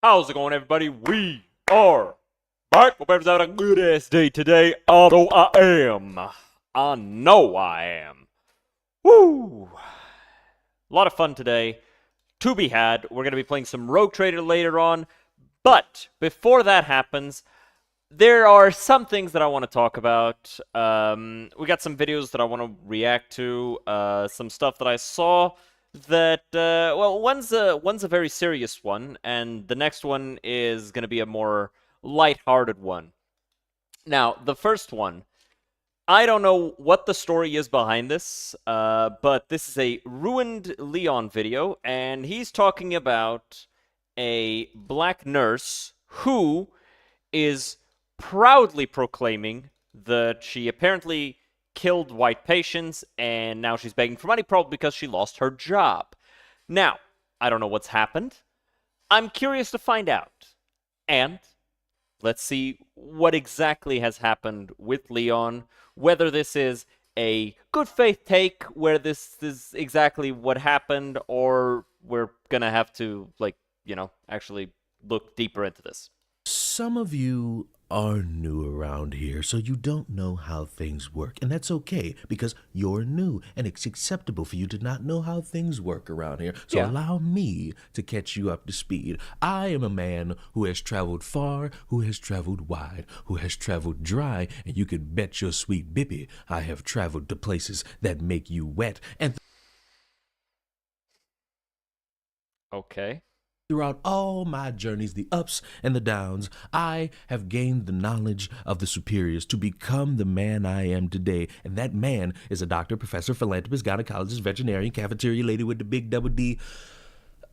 How's it going, everybody? We are back. Hope everyone's having a good ass day today. Although I know I am. Woo! A lot of fun today to be had. We're going to be playing some Rogue Trader later on. But before that happens, there are some things that I want to talk about. We got some videos that I want to react to. Some stuff that I saw that, well, one's a very serious one, and the next one is going to be a more lighthearted one. Now, the first one, I don't know what the story is behind this, but this is a Ruined Leon video, and he's talking about a black nurse who is proudly proclaiming that she apparently killed white patients, and now she's begging for money, probably because she lost her job. Now, I don't know what's happened. I'm curious to find out. And let's see what exactly has happened with Leon, whether this is a good faith take, where this is exactly what happened, or we're gonna have to, like, actually look deeper into this. Some of you are new around here, so you don't know how things work, and that's okay because you're new and it's acceptable for you to not know how things work around here. So allow me to catch you up to speed. I am a man who has traveled far, who has traveled wide, who has traveled dry, and you can bet your sweet bippy I have traveled to places that make you wet. And Okay. throughout all my journeys, the ups and the downs, I have gained the knowledge of the superiors to become the man I am today. And that man is a doctor, professor, philanthropist, gynecologist, veterinarian, cafeteria lady with the big double D.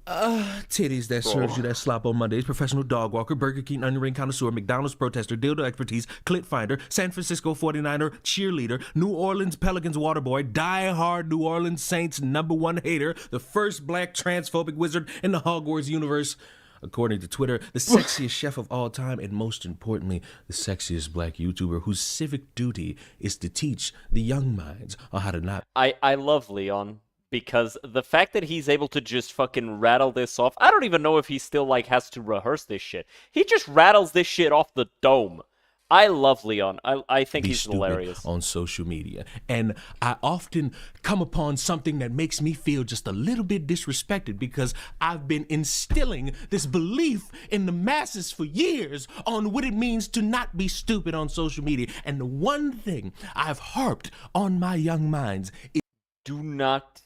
Titties that serves you that slop on Mondays, professional dog walker, Burger King onion ring connoisseur, McDonald's protester, dildo expertise, clit finder, San Francisco 49er cheerleader, New Orleans Pelicans waterboy, die-hard New Orleans Saints #1 hater, the first black transphobic wizard in the Hogwarts universe, according to Twitter, the sexiest chef of all time, and most importantly, the sexiest black YouTuber whose civic duty is to teach the young minds on how to not... I love Leon because the fact that he's able to just fucking rattle this off, I don't even know if he still, like, has to rehearse this shit. He just rattles this shit off the dome. I love Leon. I think he's hilarious. On social media. And I often come upon something that makes me feel just a little bit disrespected because I've been instilling this belief in the masses for years on what it means to not be stupid on social media. And the one thing I've harped on my young minds is do not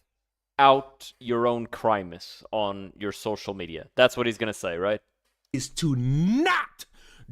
out your own crimes on your social media. That's what he's gonna say, right? Is to not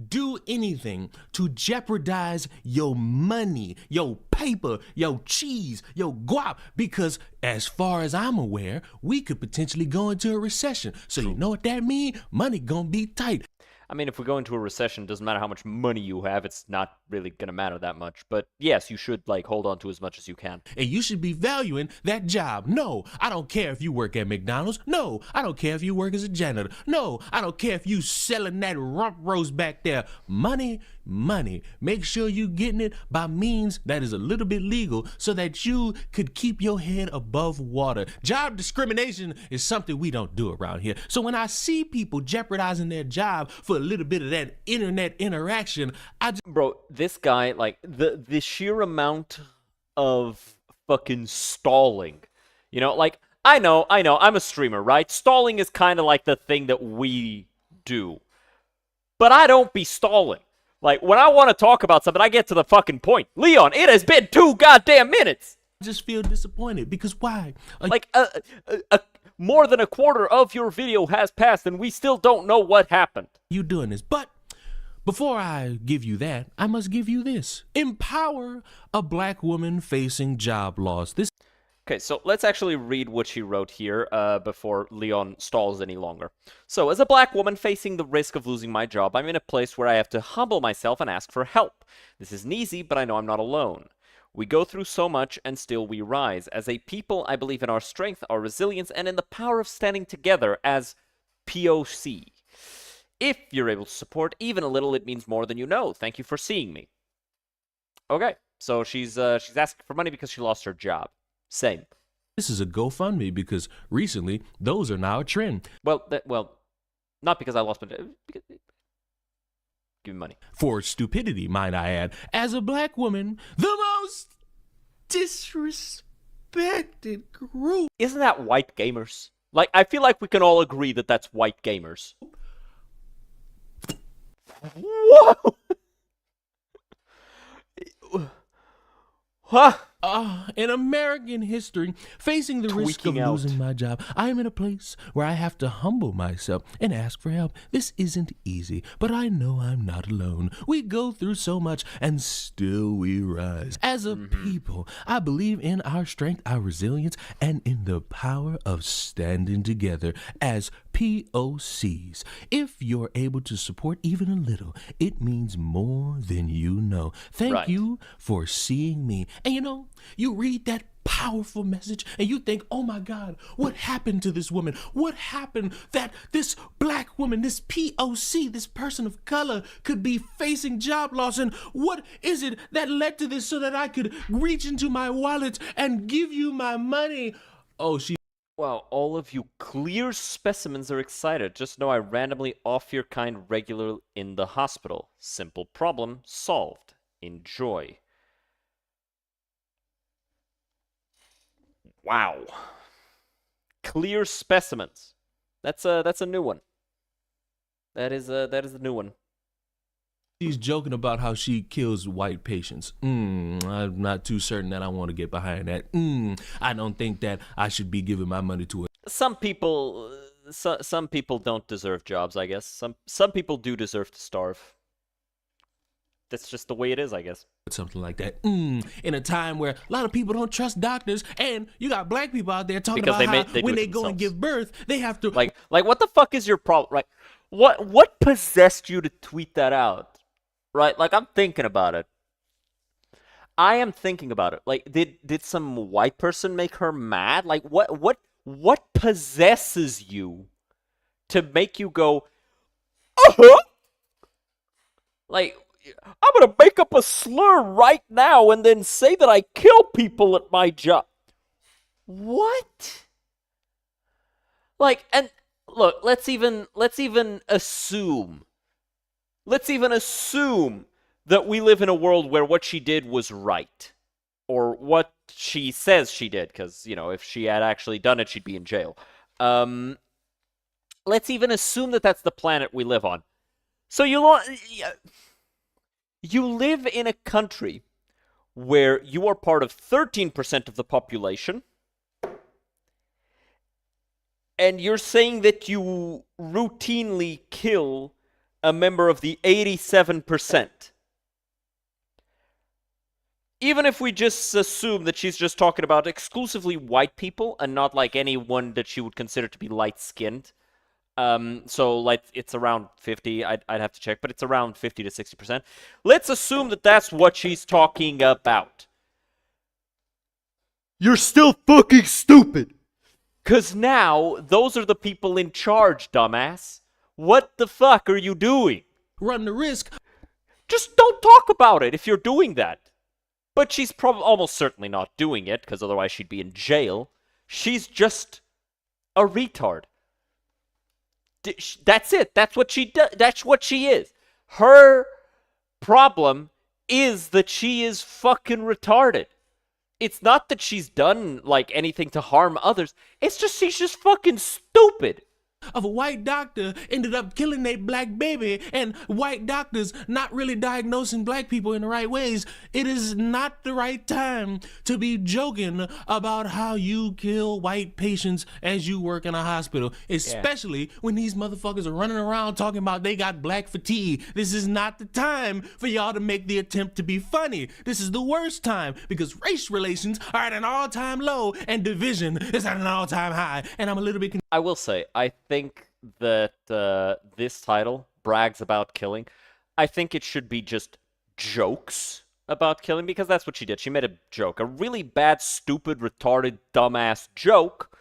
do anything to jeopardize your money, your paper, your cheese, your guap, because as far as I'm aware, we could potentially go into a recession. So you know what that means? Money gonna be tight. I mean, if we go into a recession, it doesn't matter how much money you have, it's not really gonna matter that much. But yes, you should, like, hold on to as much as you can. And you should be valuing that job. No, I don't care if you work at McDonald's. No, I don't care if you work as a janitor. No, I don't care if you selling that rump roast back there. Money, money. Make sure you getting it by means that is a little bit legal so that you could keep your head above water. Job discrimination is something we don't do around here. So when I see people jeopardizing their job for a little bit of that internet interaction, Bro, this guy, like, the sheer amount of fucking stalling, you know, like, I know, I'm a streamer, right? Stalling is kind of like the thing that we do. But I don't be stalling. Like, when I want to talk about something, I get to the fucking point. Leon, it has been 2 goddamn minutes! I just feel disappointed because why? Like, more than a quarter of your video has passed and we still don't know what happened. You doing this, but before I give you that, I must give you this. Empower a black woman facing job loss. Okay, so let's actually read what she wrote here before Leon stalls any longer. So, as a black woman facing the risk of losing my job, I'm in a place where I have to humble myself and ask for help. This isn't easy, but I know I'm not alone. We go through so much, and still we rise. As a people, I believe in our strength, our resilience, and in the power of standing together as POC. If you're able to support even a little, it means more than you know. Thank you for seeing me. Okay, so she's asking for money because she lost her job. Same. This is a GoFundMe because recently those are now a trend. Well, not because I lost my job. Give me money. For stupidity, might I add. As a black woman, the most disrespected group. Isn't that white gamers? Like, I feel like we can all agree that that's white gamers. Whoa! Huh? In American history, facing the risk of losing my job, I am in a place where I have to humble myself and ask for help. This isn't easy, but I know I'm not alone. We go through so much, and still we rise. As a people, I believe in our strength, our resilience, and in the power of standing together as POCs. If you're able to support even a little, it means more than you know. Thank you for seeing me. And you know, you read that powerful message and you think, oh my God, what happened to this woman? What happened that this black woman, this POC, this person of color could be facing job loss? And what is it that led to this so that I could reach into my wallet and give you my money? Oh, Wow, all of you clear specimens are excited. Just know I randomly off your kind regular in the hospital. Simple problem solved. Enjoy. Wow. Clear specimens. That's a new one. That is a new one. She's joking about how she kills white patients. I'm not too certain that I want to get behind that. I don't think that I should be giving my money to her. Some people don't deserve jobs, I guess. Some people do deserve to starve. That's just the way it is, I guess. Something like that. In a time where a lot of people don't trust doctors, and you got black people out there talking about how when they go and give birth, they have to like what the fuck is your problem? Right? What possessed you to tweet that out? Right? Like, I'm thinking about it. I am thinking about it. Like, did some white person make her mad? Like, what possesses you to make you go, uh-huh? Like, I'm gonna make up a slur right now and then say that I kill people at my job. What? Like, and look, let's even assume that we live in a world where what she did was right, or what she says she did, because, you know, if she had actually done it, she'd be in jail. Let's even assume that that's the planet we live on. So you live in a country where you are part of 13% of the population, and you're saying that you routinely kill a member of the 87%. Even if we just assume that she's just talking about exclusively white people and not like anyone that she would consider to be light-skinned. So like it's around 50, I'd have to check, but it's around 50 to 60%. Let's assume that that's what she's talking about. You're still fucking stupid. 'Cause now, those are the people in charge, dumbass. What the fuck are you doing? Run the risk. Just don't talk about it if you're doing that. But she's almost certainly not doing it, because otherwise she'd be in jail. She's just a retard. That's it. That's what she does. That's what she is. Her problem is that she is fucking retarded. It's not that she's done, like, anything to harm others. It's just she's just fucking stupid. Of a white doctor ended up killing their black baby, and white doctors not really diagnosing black people in the right ways. It is not the right time to be joking about how you kill white patients as you work in a hospital, especially when these motherfuckers are running around talking about they got black fatigue. This is not the time for y'all to make the attempt to be funny. This is the worst time, because race relations are at an all-time low and division is at an all-time high, and I'm a little bit I will say, I think that this title brags about killing. I think it should be just jokes about killing, because that's what she did. She made a joke. A really bad, stupid, retarded, dumbass joke,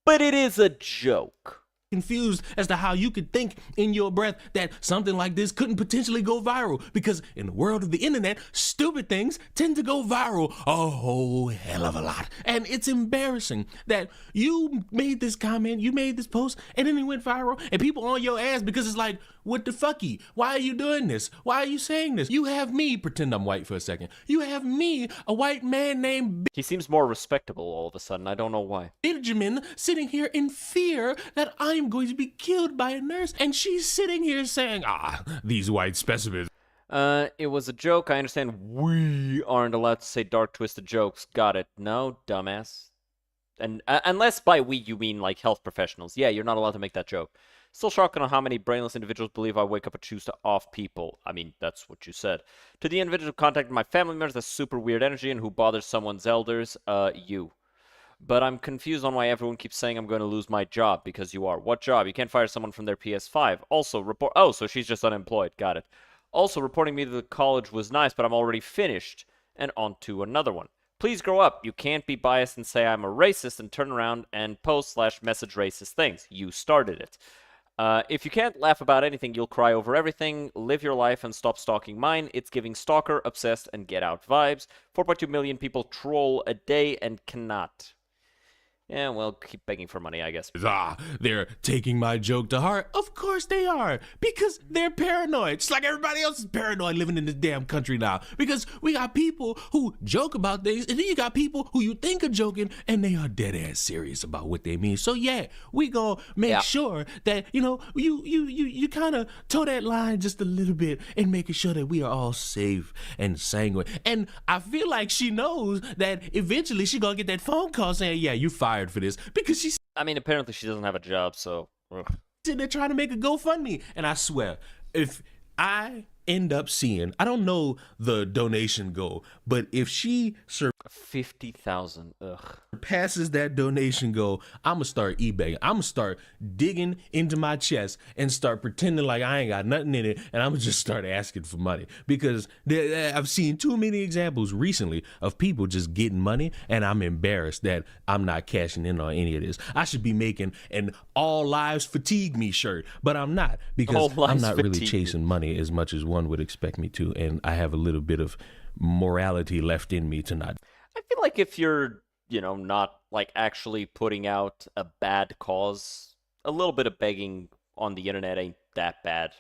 but it is a joke. Confused as to how you could think in your breath that something like this couldn't potentially go viral, because in the world of the internet, stupid things tend to go viral a whole hell of a lot. And it's embarrassing that you made this comment, you made this post, and then it went viral, and people on your ass because it's like, what the fucky? Why are you doing this? Why are you saying this? You have me, pretend I'm white for a second. You have me, a white man named He seems more respectable all of a sudden. I don't know why. Benjamin, sitting here in fear that I'm going to be killed by a nurse, and she's sitting here saying, these white specimens. It was a joke. I understand we aren't allowed to say dark, twisted jokes. Got it. No, dumbass. And unless by we you mean like health professionals. Yeah, you're not allowed to make that joke. Still shocking on how many brainless individuals believe I wake up and choose to off people. I mean, that's what you said. To the individual who contacted my family members, that's super weird energy, and who bothers someone's elders, you. But I'm confused on why everyone keeps saying I'm going to lose my job, because you are. What job? You can't fire someone from their PS5. Also, report... Oh, so she's just unemployed. Got it. Also, reporting me to the college was nice, but I'm already finished. And on to another one. Please grow up. You can't be biased and say I'm a racist and turn around and post/message racist things. You started it. If you can't laugh about anything, you'll cry over everything. Live your life and stop stalking mine. It's giving stalker, obsessed, and get out vibes. 4.2 million people troll a day and cannot. Yeah, well, keep begging for money, I guess. They're taking my joke to heart. Of course they are, because they're paranoid. Just like everybody else is paranoid living in this damn country now. Because we got people who joke about things, and then you got people who you think are joking, and they are dead ass serious about what they mean. So yeah, we gonna make sure that, you know, you kind of toe that line just a little bit and making sure that we are all safe and sanguine. And I feel like she knows that eventually she gonna get that phone call saying, yeah, you fired for this, because she's, I mean, apparently she doesn't have a job, so... they're trying to make a GoFundMe. And I swear, if I end up seeing, I don't know the donation goal, but if she 50,000, passes that donation goal, I'm gonna start eBaying. I'm gonna start digging into my chest and start pretending like I ain't got nothing in it, and I'm gonna just start asking for money, because I've seen too many examples recently of people just getting money, and I'm embarrassed that I'm not cashing in on any of this. I should be making an all lives fatigue me shirt, but I'm not, because I'm not really chasing money as much as one would expect me to, and I have a little bit of morality left in me to not. I feel like if you're not like actually putting out a bad cause. A little bit of begging on the internet ain't that bad.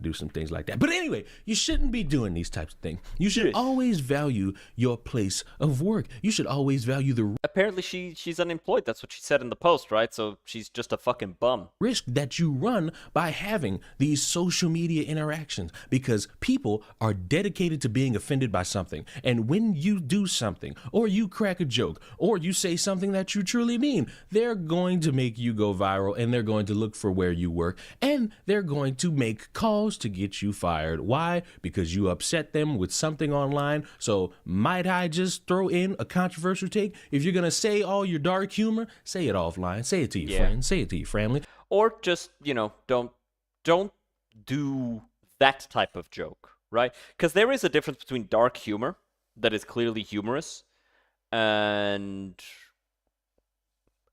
Do some things like that. But anyway, you shouldn't be doing these types of things. You should Yes. always value your place of work. You should always value the Apparently she's unemployed. That's what she said in the post, right? So she's just a fucking bum. risk that you run by having these social media interactions, because people are dedicated to being offended by something. And when you do something, or you crack a joke, or you say something that you truly mean, they're going to make you go viral, and they're going to look for where you work, and they're going to make calls to get you fired. Why? Because you upset them with something online. So might I just throw in a controversial take? If you're going to say all your dark humor, say it offline. Say it to your friends. Say it to your family. Or just, don't do that type of joke, right? Because there is a difference between dark humor that is clearly humorous and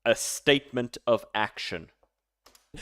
a statement of action.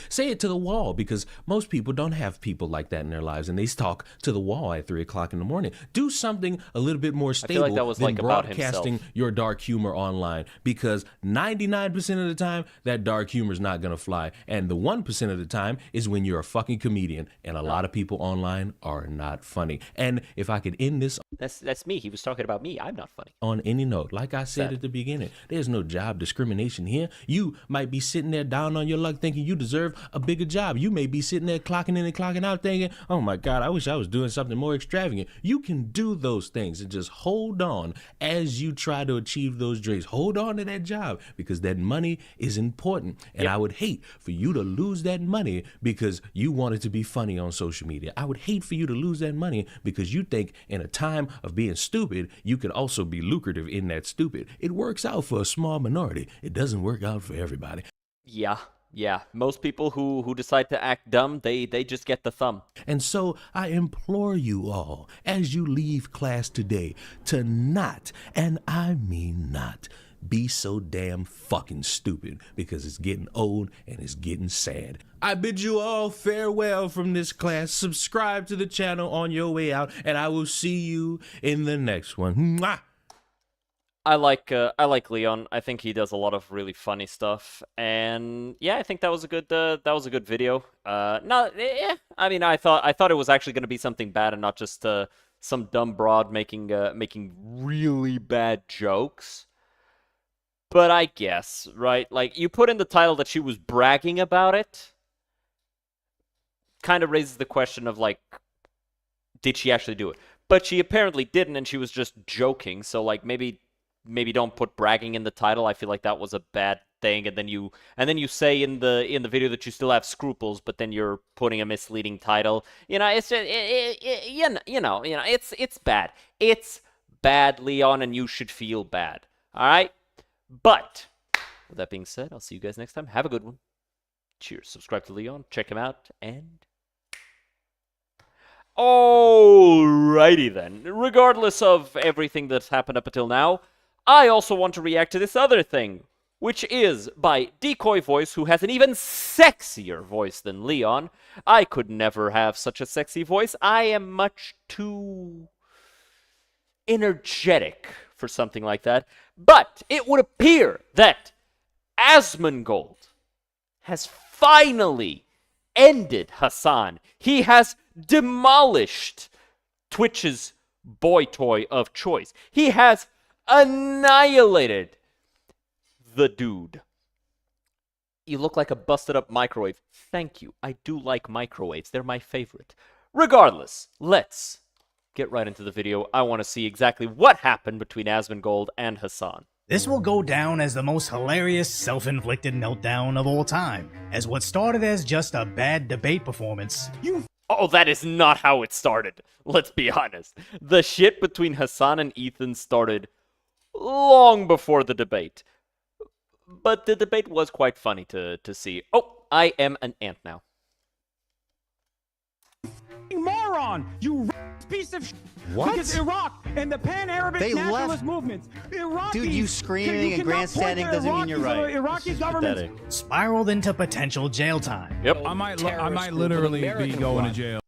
Say it to the wall, because most people don't have people like that in their lives, and they talk to the wall at 3 o'clock in the morning. Do something a little bit more stable like that was than like about broadcasting himself. your dark humor online, because 99% of the time, that dark humor is not going to fly. And the 1% of the time is when you're a fucking comedian, and a lot of people online are not funny. And if I could end this That's me. He was talking about me. I'm not funny. on any note, like I said at the beginning, there's no job discrimination here. You might be sitting there down on your luck thinking you deserve a bigger job. You may be sitting there clocking in and clocking out thinking, oh my God, I wish I was doing something more extravagant. You can do those things and just hold on as you try to achieve those dreams. Hold on to that job, because that money is important. And I would hate for you to lose that money because you wanted to be funny on social media. I would hate for you to lose that money because you think in a time of being stupid, you could also be lucrative in that stupid. It works out for a small minority. It doesn't work out for everybody. Yeah. Most people who decide to act dumb, they just get the thumb. And so I implore you all, as you leave class today, to not, and I mean not, be so damn fucking stupid, because it's getting old and it's getting sad. I bid you all farewell from this class. Subscribe to the channel on your way out, and I will see you in the next one. Mwah! I like Leon. I think he does a lot of really funny stuff, and yeah, I think that was a good video. I mean, I thought it was actually going to be something bad and not just some dumb broad making really bad jokes. But I guess, right? Like, you put in the title that she was bragging about it, kind of raises the question of, like, did she actually do it? But she apparently didn't, and she was just joking. So, like, maybe don't put bragging in the title. I feel like that was a bad thing. And then you say in the video that you still have scruples, but then you're putting a misleading title. It's just, it's bad. It's bad, Leon, and you should feel bad. All right. But with that being said, I'll see you guys next time. Have a good one. Cheers. Subscribe to Leon. Check him out. And alrighty then. Regardless of everything that's happened up until now, I also want to react to this other thing, which is by Decoy Voice, who has an even sexier voice than Leon. I could never have such a sexy voice. I am much too energetic for something like that. But it would appear that Asmongold has finally ended Hassan. He has demolished Twitch's boy toy of choice. He has annihilated the dude. You look like a busted up microwave. Thank you. I do like microwaves. They're my favorite. Regardless, let's get right into the video. I want to see exactly what happened between Asmongold and Hassan. This will go down as the most hilarious self-inflicted meltdown of all time, as what started as just a bad debate performance. Oh, that is not how it started. Let's be honest. The shit between Hassan and Ethan started long before the debate. But the debate was quite funny to see. Oh, I am an ant now. Moron! You piece of What? Because Iraq and the Pan-Arabic They nationalist left- movements. Iraqis, Dude, you screaming and cannot point grandstanding to doesn't mean you're Iraqis or right. Iraqi government. Pathetic. Spiraled into potential jail time. Yep. I might literally be going to jail.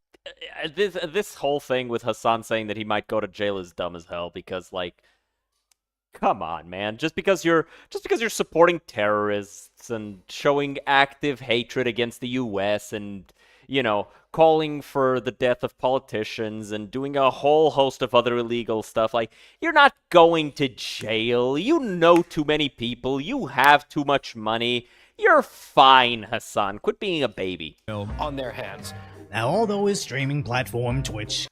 This whole thing with Hassan saying that he might go to jail is dumb as hell because, like, Come on, man. Just because you're supporting terrorists and showing active hatred against the US and, calling for the death of politicians and doing a whole host of other illegal stuff, like, you're not going to jail. You know too many people. You have too much money. You're fine, Hassan. Quit being a baby. On their hands. Now, although his streaming platform, Twitch,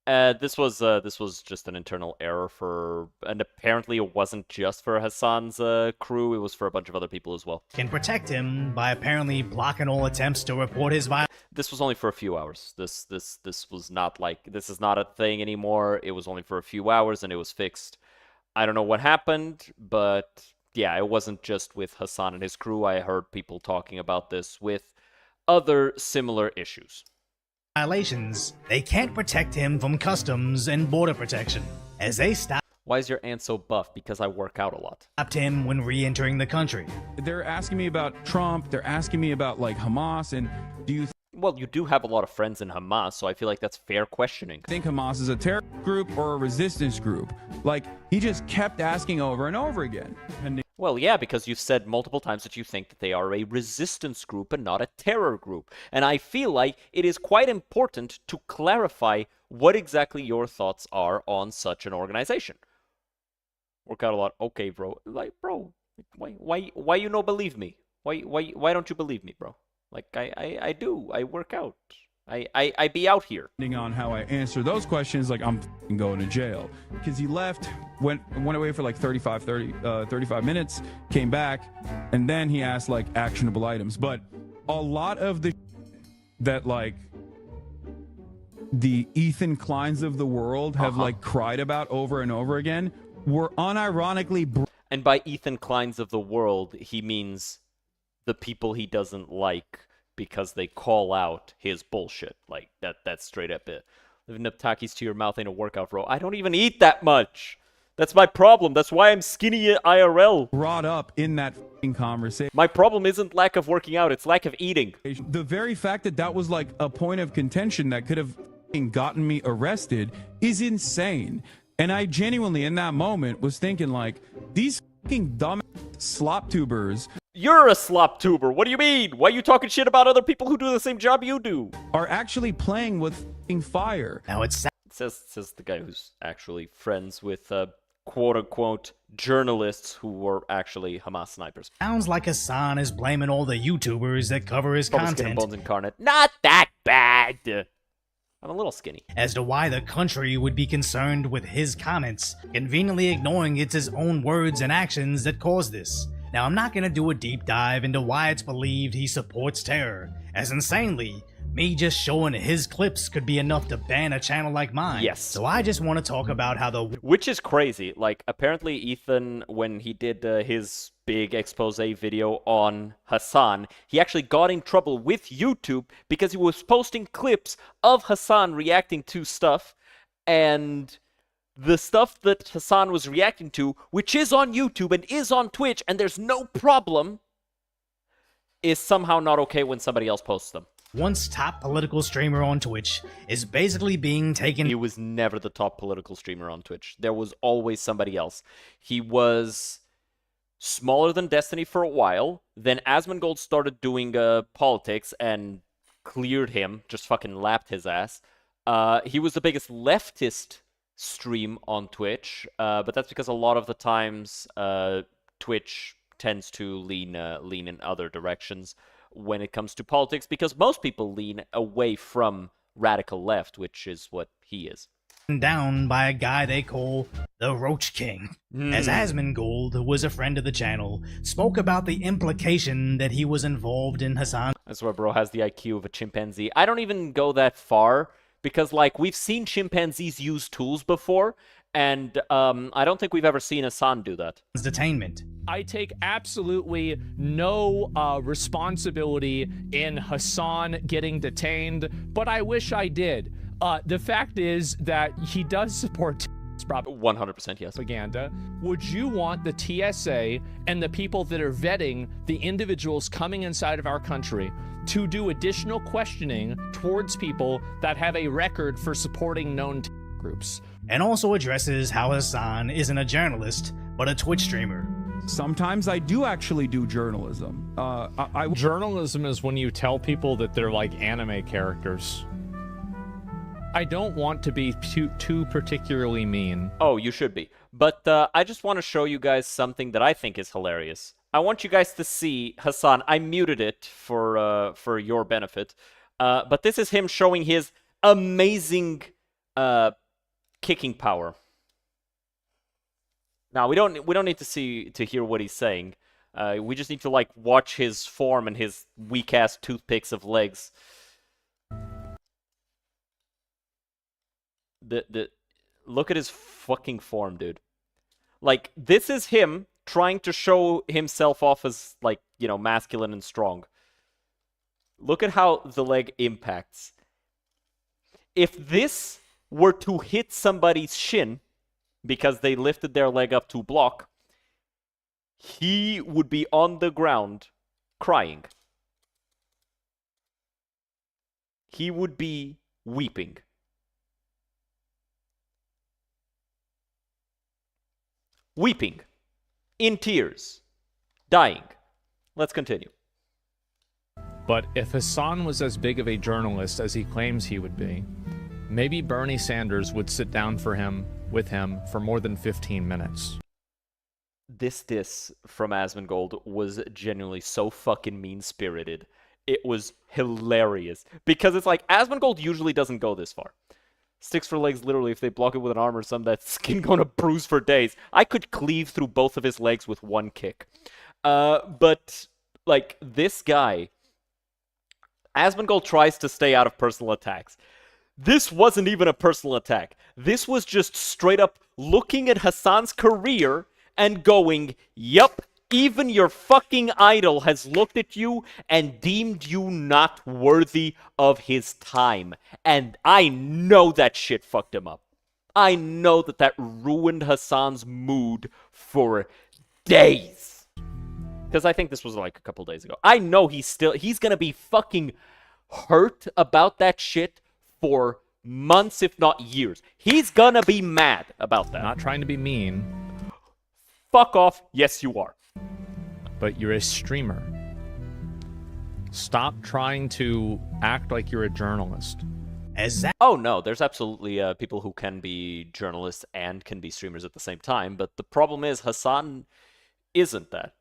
This was just an internal error and apparently it wasn't just for Hassan's crew. It was for a bunch of other people as well. can protect him by apparently blocking all attempts to report his violence. This was only for a few hours. This was not like, this is not a thing anymore. It was only for a few hours and it was fixed. I don't know what happened, but yeah, it wasn't just with Hassan and his crew. I heard people talking about this with other similar issues. Violations, they can't protect him from customs and border protection, as they stopped Why is your aunt so buff? Because I work out a lot. him when re-entering the country. They're asking me about Trump. They're asking me about like Hamas. And do you Well, you do have a lot of friends in Hamas, so I feel like that's fair questioning. think Hamas is a terror group or a resistance group? Like, he just kept asking over and over again. And Well, yeah, because you've said multiple times that you think that they are a resistance group and not a terror group. And I feel like it is quite important to clarify what exactly your thoughts are on such an organization. Work out a lot. Okay, bro. Like, bro, why you no believe me? Why don't you believe me, bro? Like, I do. I work out. I be out here. depending on how I answer those questions, like, I'm f***ing going to jail. Because he left, went away for like 35 minutes, came back, and then he asked like actionable items. But a lot of the that like the Ethan Kleins of the world have like cried about over and over again were unironically And by Ethan Kleins of the world, he means the people he doesn't like because they call out his bullshit. Like, that's straight up it. Living up Takis to your mouth ain't a workout, bro. I don't even eat that much. That's my problem. That's why I'm skinny IRL. brought up in that f***ing conversation. My problem isn't lack of working out, it's lack of eating. The very fact that that was like a point of contention that could have f***ing gotten me arrested is insane. And I genuinely, in that moment, was thinking like, these f***ing dumb slop tubers You're a slop tuber. What do you mean? Why are you talking shit about other people who do the same job you do? are actually playing with f***ing fire. Now it's It says the guy who's actually friends with quote-unquote journalists who were actually Hamas snipers. sounds like Hassan is blaming all the YouTubers that cover his Probably Skin and content Bones Incarnate. Not that bad. I'm a little skinny. as to why the country would be concerned with his comments, conveniently ignoring it's his own words and actions that caused this. Now, I'm not gonna do a deep dive into why it's believed he supports terror, as insanely, me just showing his clips could be enough to ban a channel like mine. Yes. So I just want to talk about how the Which is crazy. Like, apparently Ethan, when he did his big expose video on Hassan, he actually got in trouble with YouTube because he was posting clips of Hassan reacting to stuff, and the stuff that Hassan was reacting to, which is on YouTube and is on Twitch, and there's no problem, is somehow not okay when somebody else posts them. once top political streamer on Twitch is basically being taken He was never the top political streamer on Twitch. There was always somebody else. He was smaller than Destiny for a while. Then Asmongold started doing politics and cleared him, just fucking lapped his ass. He was the biggest leftist stream on Twitch, but that's because a lot of the times Twitch tends to lean in other directions when it comes to politics, because most people lean away from radical left, which is what he is. down by a guy they call the Roach King. As Asmongold, who was a friend of the channel, spoke about the implication that he was involved in Hassan That's why bro has the IQ of a chimpanzee. I don't even go that far, because, like, we've seen chimpanzees use tools before, and I don't think we've ever seen Hassan do that. detainment. I take absolutely no responsibility in Hassan getting detained, but I wish I did. The fact is that he does support 100% yes. propaganda. Would you want the TSA and the people that are vetting the individuals coming inside of our country to do additional questioning towards people that have a record for supporting known groups? And also addresses how Hassan isn't a journalist, but a Twitch streamer. Sometimes I do actually do journalism. I Journalism is when you tell people that they're like anime characters. I don't want to be too particularly mean. Oh, you should be. But I just want to show you guys something that I think is hilarious. I want you guys to see Hassan. I muted it for your benefit. But this is him showing his amazing kicking power. Now we don't need to hear what he's saying. We just need to like watch his form and his weak ass toothpicks of legs. Look at his fucking form, dude. Like, this is him trying to show himself off as, like, you know, masculine and strong. Look at how the leg impacts. If this were to hit somebody's shin, because they lifted their leg up to block, he would be on the ground crying. He would be weeping. Weeping. In tears. Dying. Let's continue. But if Hassan was as big of a journalist as he claims he would be, maybe Bernie Sanders would sit down with him for more than 15 minutes. This diss from Asmongold was genuinely so fucking mean-spirited. It was hilarious. Because it's like, Asmongold usually doesn't go this far. Sticks for legs, literally, if they block it with an arm or something, that skin gonna bruise for days. I could cleave through both of his legs with one kick. But, like, this guy, Asmongold tries to stay out of personal attacks. This wasn't even a personal attack. This was just straight up looking at Hassan's career and going, yup, even your fucking idol has looked at you and deemed you not worthy of his time. And I know that shit fucked him up. I know that ruined Hassan's mood for days. Because I think this was like a couple days ago. I know he's gonna be fucking hurt about that shit for months, if not years. He's gonna be mad about that. Not trying to be mean, Fuck off. Yes, you are. but you're a streamer. Stop trying to act like you're a journalist. As Zach Oh, no. There's absolutely people who can be journalists and can be streamers at the same time. But the problem is Hassan isn't that.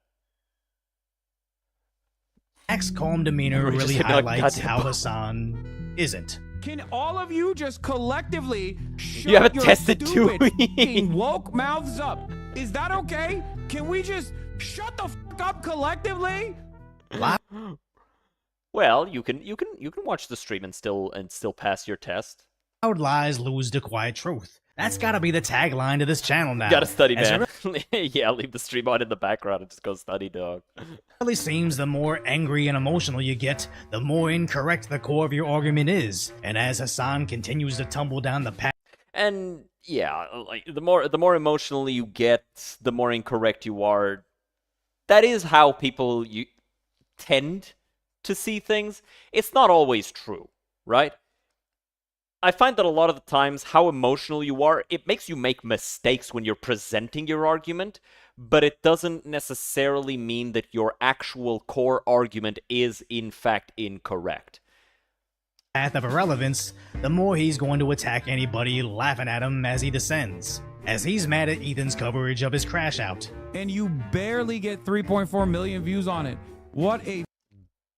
Zach's calm demeanor We're just really hitting like highlights goddamn how bomb. Hassan isn't. Can all of you just collectively shut You haven't your tested stupid too. fucking woke mouths up? Is that okay? Can we just shut the fuck up collectively? Well, you can watch the stream and still pass your test. Loud lies lose the quiet truth. That's gotta be the tagline to this channel now. You gotta study, As man. it Yeah, leave the stream on in the background and just go study, dog. really seems the more angry and emotional you get, the more incorrect the core of your argument is. And as Hassan continues to tumble down the path And yeah, like the more emotional you get, the more incorrect you are. That is how people tend to see things. It's not always true, right? I find that a lot of the times how emotional you are, it makes you make mistakes when you're presenting your argument, but it doesn't necessarily mean that your actual core argument is in fact incorrect. of irrelevance, the more he's going to attack anybody laughing at him as he descends. As he's mad at Ethan's coverage of his crash out. And you barely get 3.4 million views on it. What a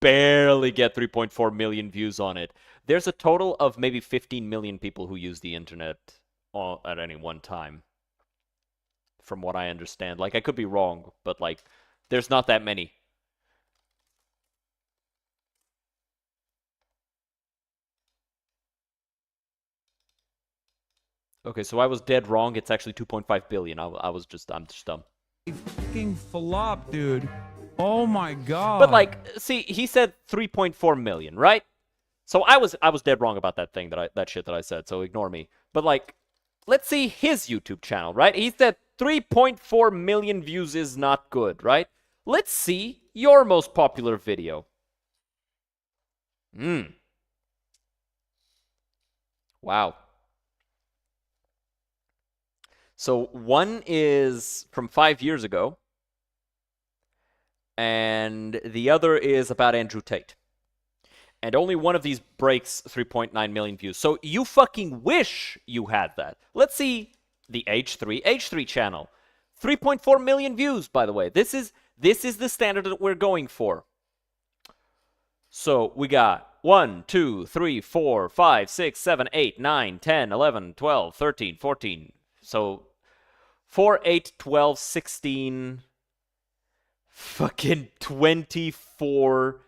Barely get 3.4 million views on it. There's a total of maybe 15 million people who use the internet at any one time. From what I understand. Like, I could be wrong, but, like, there's not that many. Okay, so I was dead wrong. It's actually 2.5 billion. I'm just dumb. fucking flop, dude. Oh my god. But like, see, he said 3.4 million, right? So I was dead wrong about that thing that shit that I said. So ignore me. But like, let's see his YouTube channel, right? He said 3.4 million views is not good, right? Let's see your most popular video. Wow. So one is from 5 years ago, and the other is about Andrew Tate. And only one of these breaks 3.9 million views. So you fucking wish you had that. Let's see the H3 channel. 3.4 million views, by the way. This is the standard that we're going for. So we got 1, 2, 3, 4, 5, 6, 7, 8, 9, 10, 11, 12, 13, 14. So 4, 8, 12, 16, fucking 24,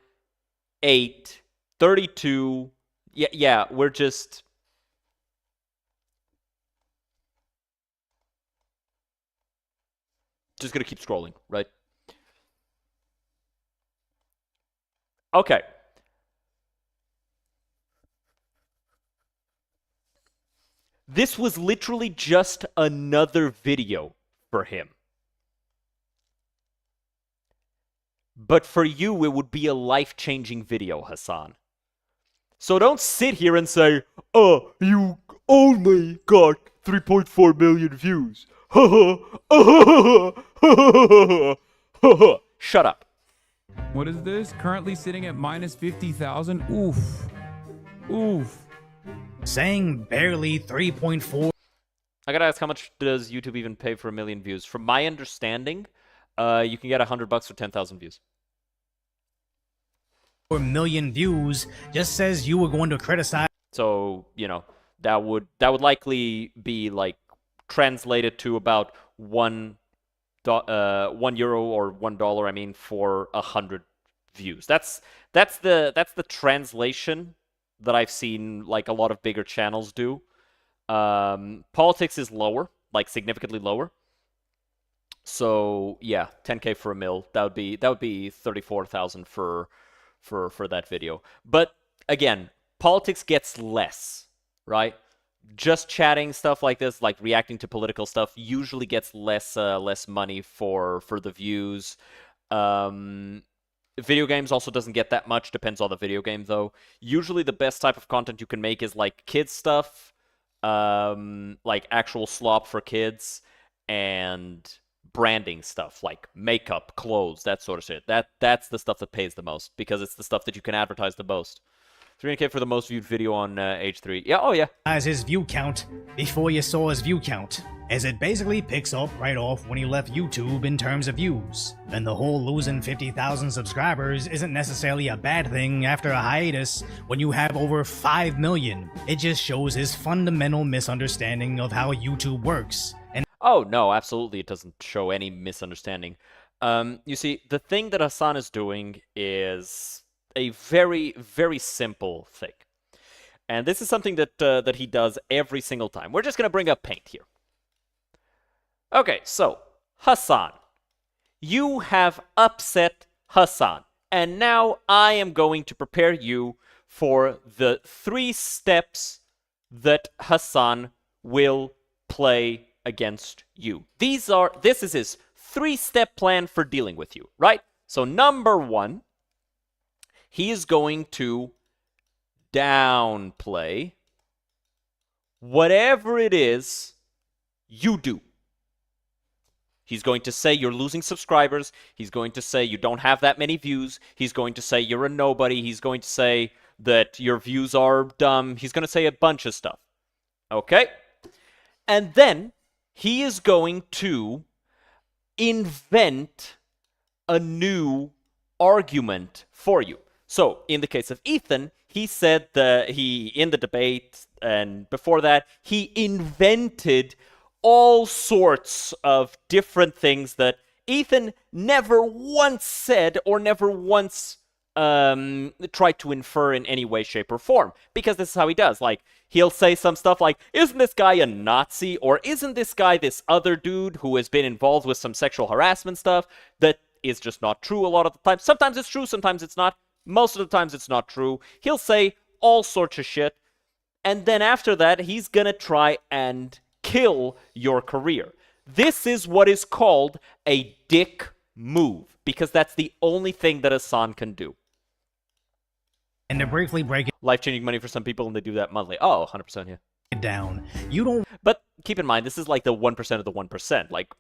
8, 32. Yeah, we're just... Just gonna keep scrolling, right? Okay. This was literally just another video for him. But for you, it would be a life-changing video, Hassan. So don't sit here and say, oh, you only got 3.4 million views. Shut up. What is this? Currently sitting at minus 50,000. Oof. Oof. Saying barely 3.4 I gotta ask, how much does YouTube even pay for 1 million views? From my understanding, you can get $100 for 10,000 views. million views just says you were going to criticize. So, you know, that would likely be like translated to about €1 or $1, I mean, for 100 views. That's the translation that I've seen like a lot of bigger channels do. Politics is lower, like significantly lower. So yeah, 10K for a mil. That would be 34,000 for that video. But again, politics gets less, right? Just chatting stuff like this, like reacting to political stuff, usually gets less money for the views. Video games also doesn't get that much. Depends on the video game, though. Usually, the best type of content you can make is like kids stuff, like actual slop for kids, and branding stuff like makeup, clothes, that sort of shit. That's the stuff that pays the most because it's the stuff that you can advertise the most. 300K for the most viewed video on H3. Yeah, oh yeah. As his view count before you saw his view count, as it basically picks up right off when he left YouTube in terms of views. And the whole losing 50,000 subscribers isn't necessarily a bad thing after a hiatus when you have over 5 million. It just shows his fundamental misunderstanding of how YouTube works. And oh no, absolutely, it doesn't show any misunderstanding. You see, the thing that Hassan is doing is a very, very simple thing. And this is something that he does every single time. We're just going to bring up paint here. Okay, so, Hassan. You have upset Hassan. And now I am going to prepare you for the 3 steps that Hassan will play against you. This is his 3-step plan for dealing with you, right? So number 1, he is going to downplay whatever it is you do. He's going to say you're losing subscribers. He's going to say you don't have that many views. He's going to say you're a nobody. He's going to say that your views are dumb. He's going to say a bunch of stuff. Okay? And then he is going to invent a new argument for you. So, in the case of Ethan, he said that in the debate and before that, he invented all sorts of different things that Ethan never once said or never once tried to infer in any way, shape, or form. Because this is how he does. Like, he'll say some stuff like, isn't this guy a Nazi? Or isn't this guy this other dude who has been involved with some sexual harassment stuff that is just not true a lot of the time? Sometimes it's true, sometimes it's not. Most of the times it's not true. He'll say all sorts of shit. And then after that, he's gonna try and kill your career. This is what is called a dick move, because that's the only thing that Hassan can do. to briefly break Life-changing money for some people, and they do that monthly. Oh, 100%, yeah. it down, you don't But keep in mind, this is like the 1% of the 1%. Like,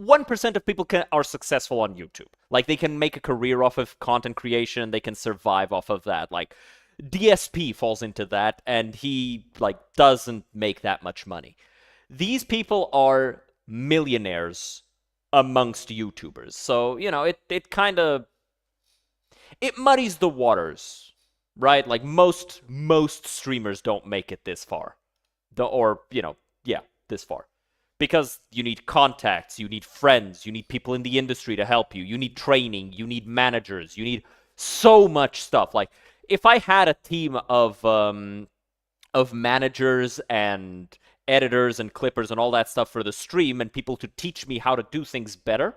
1% of people are successful on YouTube. Like, they can make a career off of content creation, they can survive off of that. Like, DSP falls into that, and he, like, doesn't make that much money. These people are millionaires amongst YouTubers. So, you know, it kind of... It muddies the waters, right? Like, most streamers don't make it this far. This far. Because you need contacts, you need friends, you need people in the industry to help you, you need training, you need managers, you need so much stuff. Like, if I had a team of managers and editors and clippers and all that stuff for the stream and people to teach me how to do things better,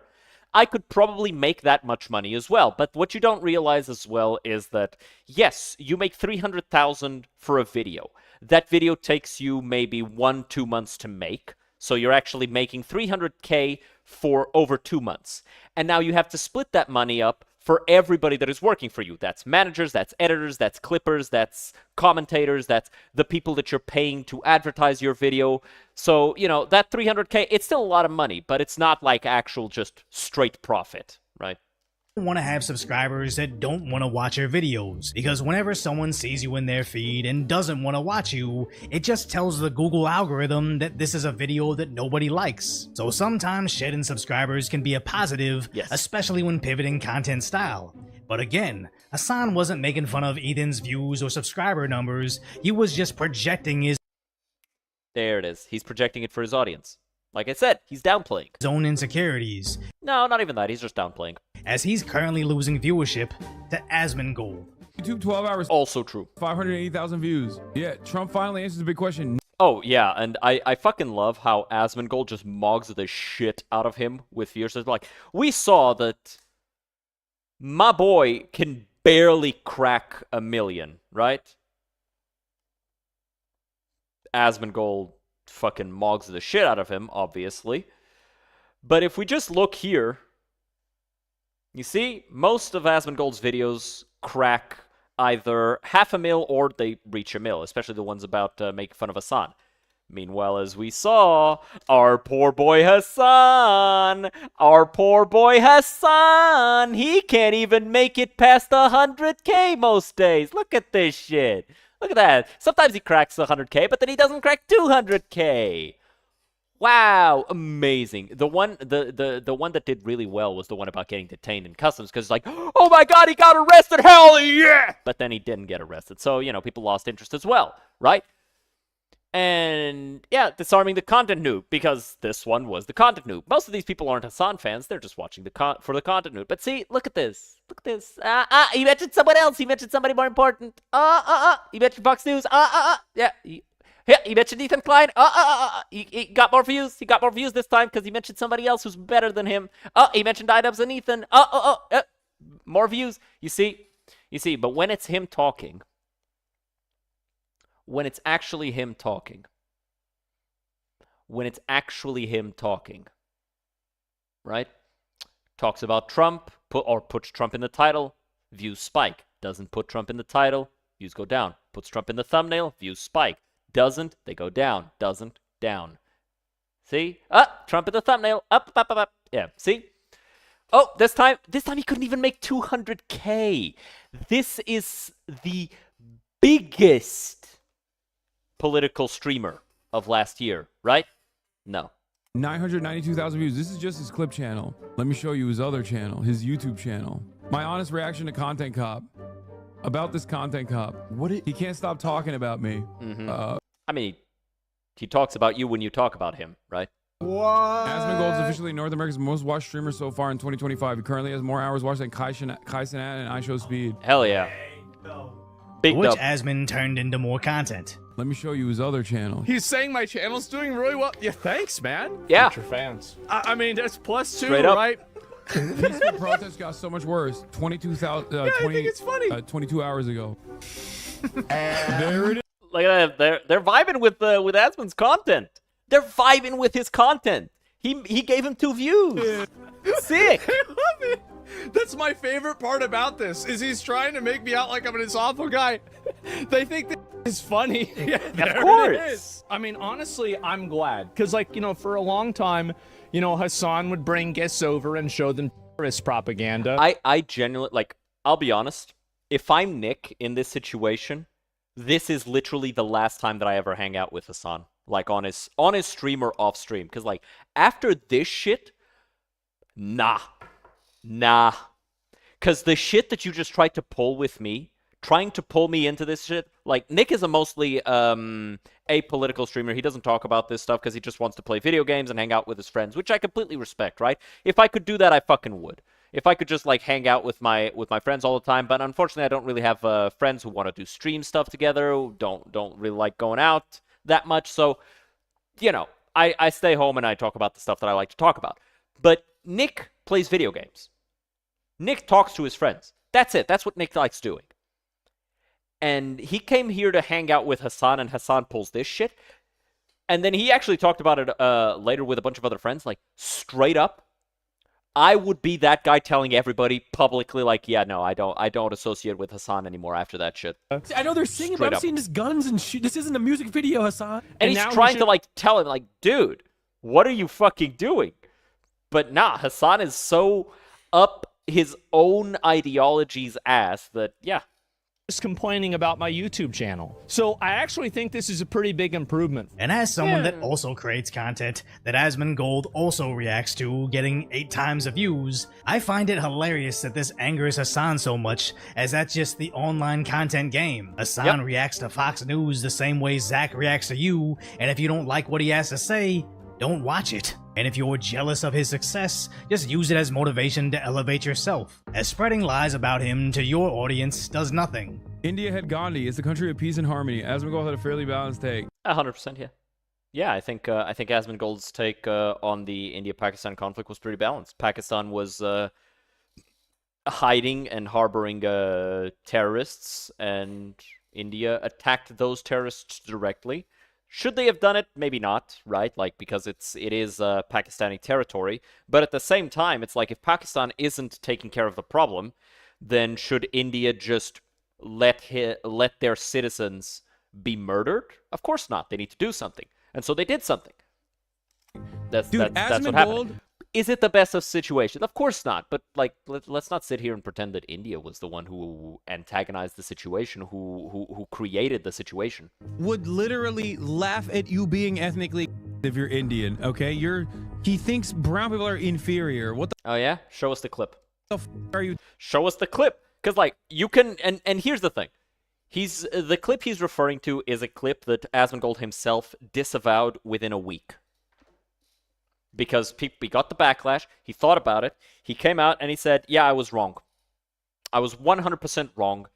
I could probably make that much money as well. But what you don't realize as well is that, yes, you make 300,000 for a video. That video takes you maybe 1-2 months to make. So you're actually making 300K for over 2 months. And now you have to split that money up for everybody that is working for you. That's managers, that's editors, that's clippers, that's commentators, that's the people that you're paying to advertise your video. So, you know, that 300K, it's still a lot of money, but it's not like actual just straight profit, right? Want to have subscribers that don't want to watch your videos, because whenever someone sees you in their feed and doesn't want to watch you, it just tells the Google algorithm that this is a video that nobody likes. So sometimes shedding subscribers can be a positive, Yes. especially when pivoting content style. But again, Hassan wasn't making fun of Ethan's views or subscriber numbers, he was just projecting his There it is. He's projecting it for his audience. Like I said, he's downplaying. own insecurities, No, not even that. He's just downplaying. as he's currently losing viewership to Asmongold. YouTube 12 hours, Also true. 580,000 views. Yeah, Trump finally answers the big question. Oh, yeah, and I fucking love how Asmongold just mogs the shit out of him with fears. It's like, we saw that my boy can barely crack 1 million, right? Asmongold fucking mogs the shit out of him, obviously. But if we just look here, you see, most of Asmongold's videos crack either 500,000 or they reach 1 million, especially the ones about making fun of Hassan. Meanwhile, as we saw, our poor boy Hassan, he can't even make it past 100K most days. Look at this shit. Look at that. Sometimes he cracks 100K, but then he doesn't crack 200K. Wow, amazing. The one that did really well was the one about getting detained in customs, because it's like, oh my god, he got arrested, hell yeah! But then he didn't get arrested, so, you know, people lost interest as well, right? And, yeah, disarming the content noob, because this one was the content noob. Most of these people aren't Hassan fans, they're just watching for the content noob. But see, look at this. Look at this. He mentioned someone else. He mentioned somebody more important. He mentioned Fox News. Yeah, he mentioned Ethan Klein. He got more views. He got more views this time because he mentioned somebody else who's better than him. He mentioned iDubbbz and Ethan. More views. You see, but when it's him talking, when it's actually him talking, right? Talks about Trump, puts Trump in the title, views spike. Doesn't put Trump in the title, views go down. Puts Trump in the thumbnail, views spike. Doesn't, they go down. Doesn't, down. See? Trump in the thumbnail, up. Yeah, see? Oh, this time he couldn't even make 200K. This is the biggest political streamer of last year, right? No. 992,000 views. This is just his clip channel. Let me show you his other channel, his YouTube channel. My honest reaction to Content Cop. About this Content Cop. He can't stop talking about me. I mean, he talks about you when you talk about him, right? Asmongold is officially North America's most watched streamer so far in 2025. He currently has more hours watched than Kai Cenat and iShowSpeed. Hell yeah. Big Which dub. Asmon turned into more content. Let me show you his other channel. He's saying my channel's doing really well. Yeah, thanks, man. Yeah. Future fans. I mean, that's +2, Straight up. right? Peaceful protest got so much worse. 22,000. I think it's funny. 22 hours ago. There it is. Look at that. They're vibing with Asmon's content. They're vibing with his content. He gave him 2 views. Sick. I love it. That's my favorite part about this, is he's trying to make me out like I'm this awful guy. They think this is funny. Yeah, there course. it is. I mean, honestly, I'm glad. Because, like, you know, for a long time, you know, Hassan would bring guests over and show them terrorist propaganda. I genuinely, like, I'll be honest. If I'm Nick in this situation, this is literally the last time that I ever hang out with Hassan. Like, on his stream or off stream. Because, like, after this shit, nah. Because the shit that you just tried to pull with me, trying to pull me into this shit, like, Nick is a mostly apolitical streamer. He doesn't talk about this stuff because he just wants to play video games and hang out with his friends, which I completely respect, right? If I could do that, I fucking would. If I could just, like, hang out with my friends all the time, but unfortunately I don't really have friends who want to do stream stuff together, who don't really like going out that much, so, you know, I stay home and I talk about the stuff that I like to talk about. But Nick plays video games. Nick talks to his friends. That's it. That's what Nick likes doing. And he came here to hang out with Hassan, and Hassan pulls this shit. And then he actually talked about it later with a bunch of other friends. Like, straight up, I would be that guy telling everybody publicly, like, yeah, no, I don't associate with Hassan anymore after that shit. I know they're singing, Straight but I'm up. seeing just guns and shit. This isn't a music video, Hassan. And he's trying to, like, tell him, like, dude, what are you fucking doing? But nah, Hassan is so up his own ideology's ass that, yeah. Just complaining about my YouTube channel. So I actually think this is a pretty big improvement. And as someone that also creates content that Asmongold also reacts to, getting 8 times the views, I find it hilarious that this angers Hassan so much, as that's just the online content game. Hassan reacts to Fox News the same way Zach reacts to you, and if you don't like what he has to say, don't watch it. And if you're jealous of his success, just use it as motivation to elevate yourself, as spreading lies about him to your audience does nothing. India had Gandhi. It's the country of peace and harmony. Asmongold had a fairly balanced take. 100%, yeah. Yeah, I think Asmongold's take on the India-Pakistan conflict was pretty balanced. Pakistan was hiding and harboring terrorists, and India attacked those terrorists directly. Should they have done it? Maybe not, right? Like, because it is Pakistani territory. But at the same time, it's like, if Pakistan isn't taking care of the problem, then should India just let their citizens be murdered? Of course not. They need to do something. And so they did something. That's what happened. Is it the best of situations? Of course not. But, like, let's not sit here and pretend that India was the one who antagonized the situation, who created the situation. Would literally laugh at you being ethnically if you're Indian, okay? He thinks brown people are inferior. What the Oh, yeah? Show us the clip. are you? Show us the clip. Because, like, you can... And here's the thing. The clip he's referring to is a clip that Asmongold himself disavowed within a week. Because he got the backlash, he thought about it, he came out and he said, yeah, I was wrong. I was 100% wrong.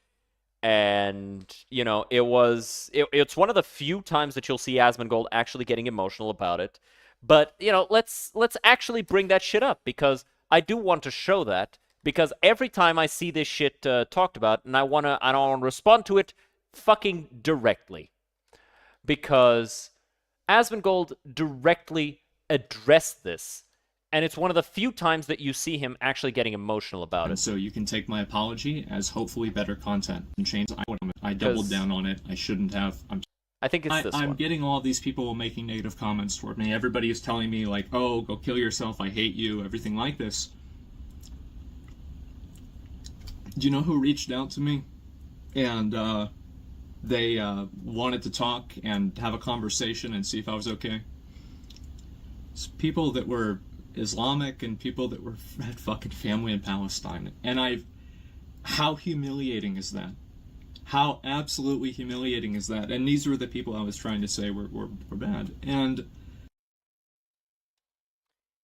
And, you know, it's one of the few times that you'll see Asmongold actually getting emotional about it. But, you know, let's actually bring that shit up, because I do want to show that, because every time I see this shit talked about, and I want to respond to it fucking directly. Because Asmongold directly address this, and it's one of the few times that you see him actually getting emotional about And it. so you can take my apology as hopefully better content and change. I doubled down on it. I shouldn't have. I think it's this I'm one. getting all these people making negative comments toward me. Everybody is telling me, like, oh, go kill yourself, I hate you, everything like this. Do you know who reached out to me? And they wanted to talk and have a conversation and see if I was okay. It's people that were Islamic and people that had fucking family in Palestine. And how humiliating is that? How absolutely humiliating is that? And these were the people I was trying to say were bad. And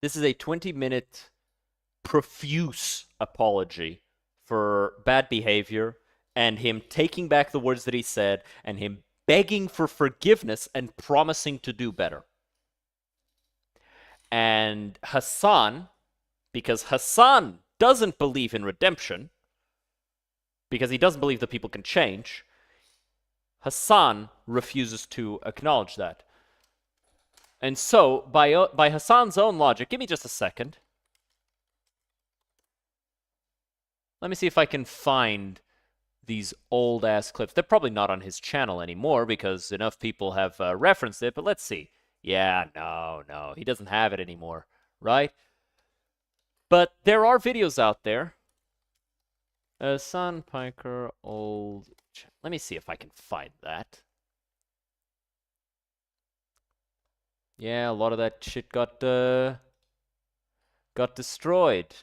This is a 20-minute profuse apology for bad behavior, and him taking back the words that he said, and him begging for forgiveness and promising to do better. And Hassan, because Hassan doesn't believe in redemption, because he doesn't believe that people can change, Hassan refuses to acknowledge that. And so, by Hassan's own logic, give me just a second. Let me see if I can find these old ass clips. They're probably not on his channel anymore because enough people have referenced it. But let's see. Yeah, no, he doesn't have it anymore, right? But there are videos out there. Son Piker old. Let me see if I can find that. Yeah, a lot of that shit got destroyed.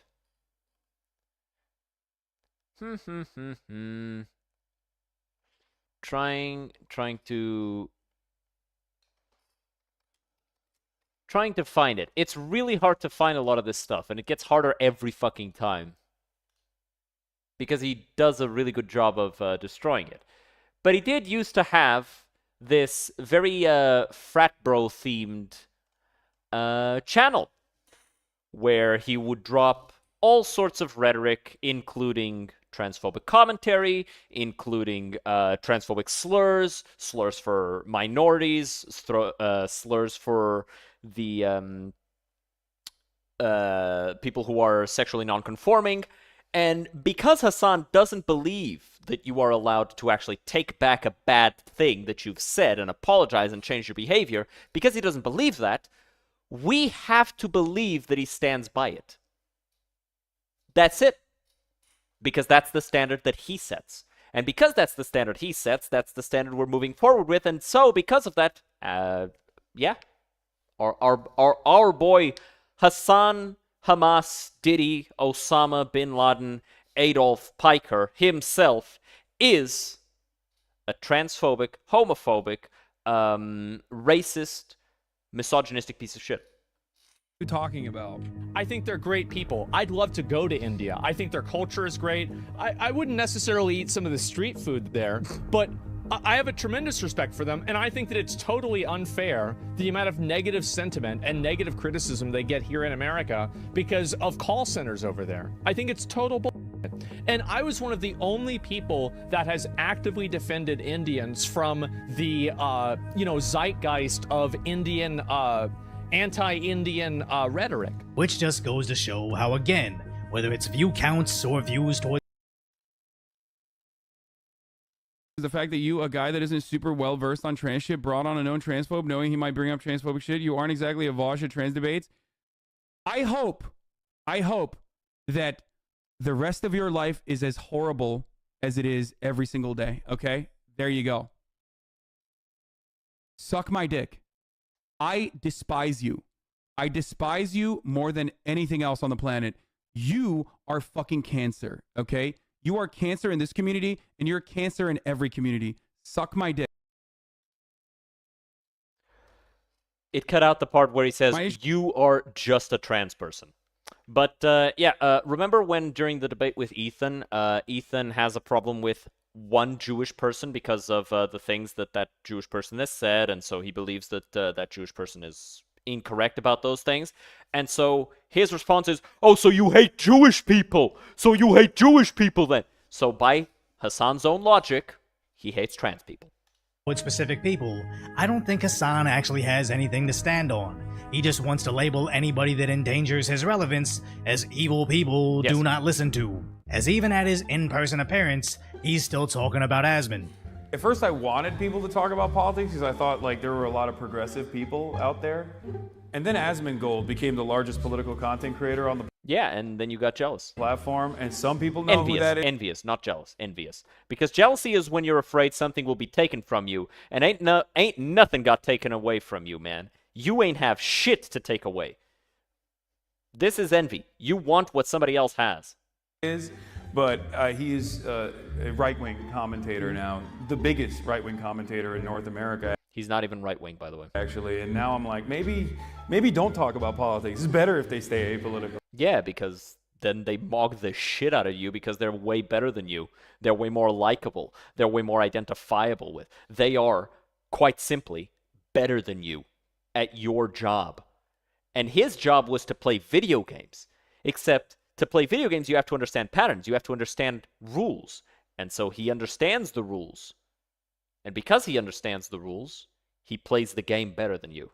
Trying to find it. It's really hard to find a lot of this stuff, and it gets harder every fucking time. Because he does a really good job of destroying it. But he did used to have this very frat bro themed channel where he would drop all sorts of rhetoric, including transphobic commentary, including transphobic slurs, slurs for minorities, slurs for the people who are sexually non-conforming. And because Hassan doesn't believe that you are allowed to actually take back a bad thing that you've said and apologize and change your behavior, because he doesn't believe that, we have to believe that he stands by it. That's it. Because that's the standard that he sets. And because that's the standard he sets, that's the standard we're moving forward with. And so, because of that, yeah, our boy Hassan Hamas, Diddy, Osama bin Laden, Adolf Piker himself is a transphobic, homophobic, racist, misogynistic piece of shit. What are you talking about? I think they're great people. I'd love to go to India. I think their culture is great. I wouldn't necessarily eat some of the street food there, but I have a tremendous respect for them, and I think that it's totally unfair the amount of negative sentiment and negative criticism they get here in America because of call centers over there. I think it's total bullshit. And I was one of the only people that has actively defended Indians from the, zeitgeist of Indian, anti-Indian rhetoric. Which just goes to show how, again, whether it's view counts or views towards The fact that you, a guy that isn't super well versed on trans shit, brought on a known transphobe knowing he might bring up transphobic shit, you aren't exactly a Vosh at trans debates. I hope that the rest of your life is as horrible as it is every single day, okay? There you go. Suck my dick. I despise you. I despise you more than anything else on the planet. You are fucking cancer, okay? You are cancer in this community, and you're cancer in every community. Suck my dick. It cut out the part where he says, you are just a trans person. But, remember when during the debate with Ethan, Ethan has a problem with one Jewish person because of the things that Jewish person has said, and so he believes that that Jewish person is incorrect about those things. And so his response is, oh, so you hate Jewish people. So you hate Jewish people then. So by Hassan's own logic, he hates trans people. with specific people, I don't think Hassan actually has anything to stand on. He just wants to label anybody that endangers his relevance as evil people do not listen to. As even at his in-person appearance, he's still talking about Asmund. At first I wanted people to talk about politics because I thought like there were a lot of progressive people out there. And then Asmongold became the largest political content creator on the and then you got jealous. Platform, and some people know who that is. Envious, not jealous. Envious. Because jealousy is when you're afraid something will be taken from you, and ain't nothing got taken away from you, man. You ain't have shit to take away. This is envy. You want what somebody else has. But he's a right-wing commentator now, the biggest right-wing commentator in North America. He's not even right-wing, by the way. Actually, and now I'm like, maybe don't talk about politics. It's better if they stay apolitical. Yeah, because then they mog the shit out of you because they're way better than you. They're way more likable. They're way more identifiable with. They are, quite simply, better than you at your job. And his job was to play video games. Except, to play video games, you have to understand patterns. You have to understand rules. And so he understands the rules. And because he understands the rules, he plays the game better than you.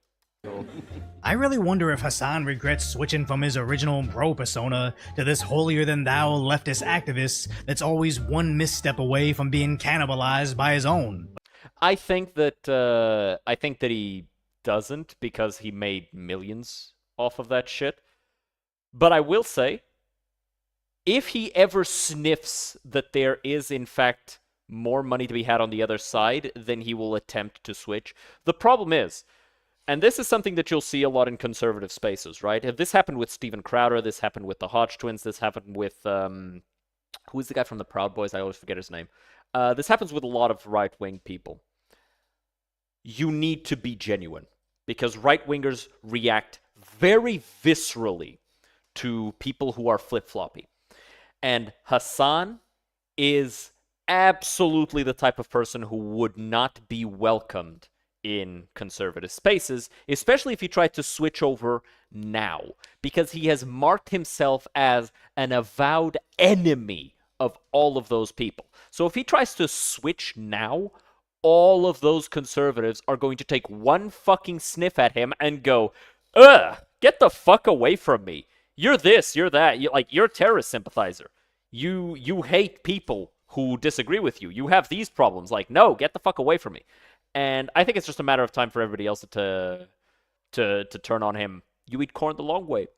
I really wonder if Hassan regrets switching from his original bro persona to this holier-than-thou leftist activist that's always one misstep away from being cannibalized by his own. I think that he doesn't, because he made millions off of that shit. But I will say, if he ever sniffs that there is in fact more money to be had on the other side, then he will attempt to switch. The problem is, and this is something that you'll see a lot in conservative spaces, right? This happened with Steven Crowder, this happened with the Hodge twins, this happened with, who's the guy from the Proud Boys? I always forget his name. This happens with a lot of right-wing people. You need to be genuine, because right-wingers react very viscerally to people who are flip-floppy. And Hassan is absolutely the type of person who would not be welcomed in conservative spaces, especially if he tried to switch over now, because he has marked himself as an avowed enemy of all of those people. So if he tries to switch now, all of those conservatives are going to take one fucking sniff at him and go, ugh, get the fuck away from me. You're this, you're that. You're a terrorist sympathizer. You hate people who disagree with you. You have these problems. Like, no, get the fuck away from me. And I think it's just a matter of time for everybody else to turn on him. You eat corn the long way.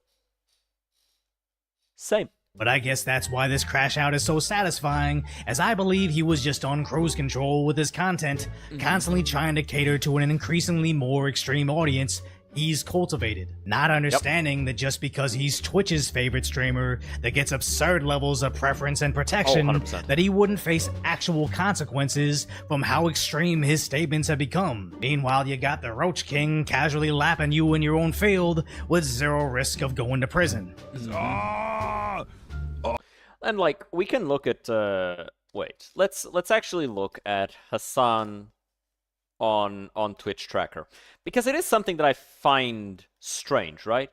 Same. But I guess that's why this crash out is so satisfying, as I believe he was just on cruise control with his content, constantly trying to cater to an increasingly more extreme audience he's cultivated, not understanding that just because he's Twitch's favorite streamer that gets absurd levels of preference and protection, 100%. that he wouldn't face actual consequences from how extreme his statements have become. Meanwhile, you got the Roach King casually lapping you in your own field with zero risk of going to prison. And like, we can look at wait, let's actually look at Hassan on Twitch Tracker, because it is something that I find strange, right?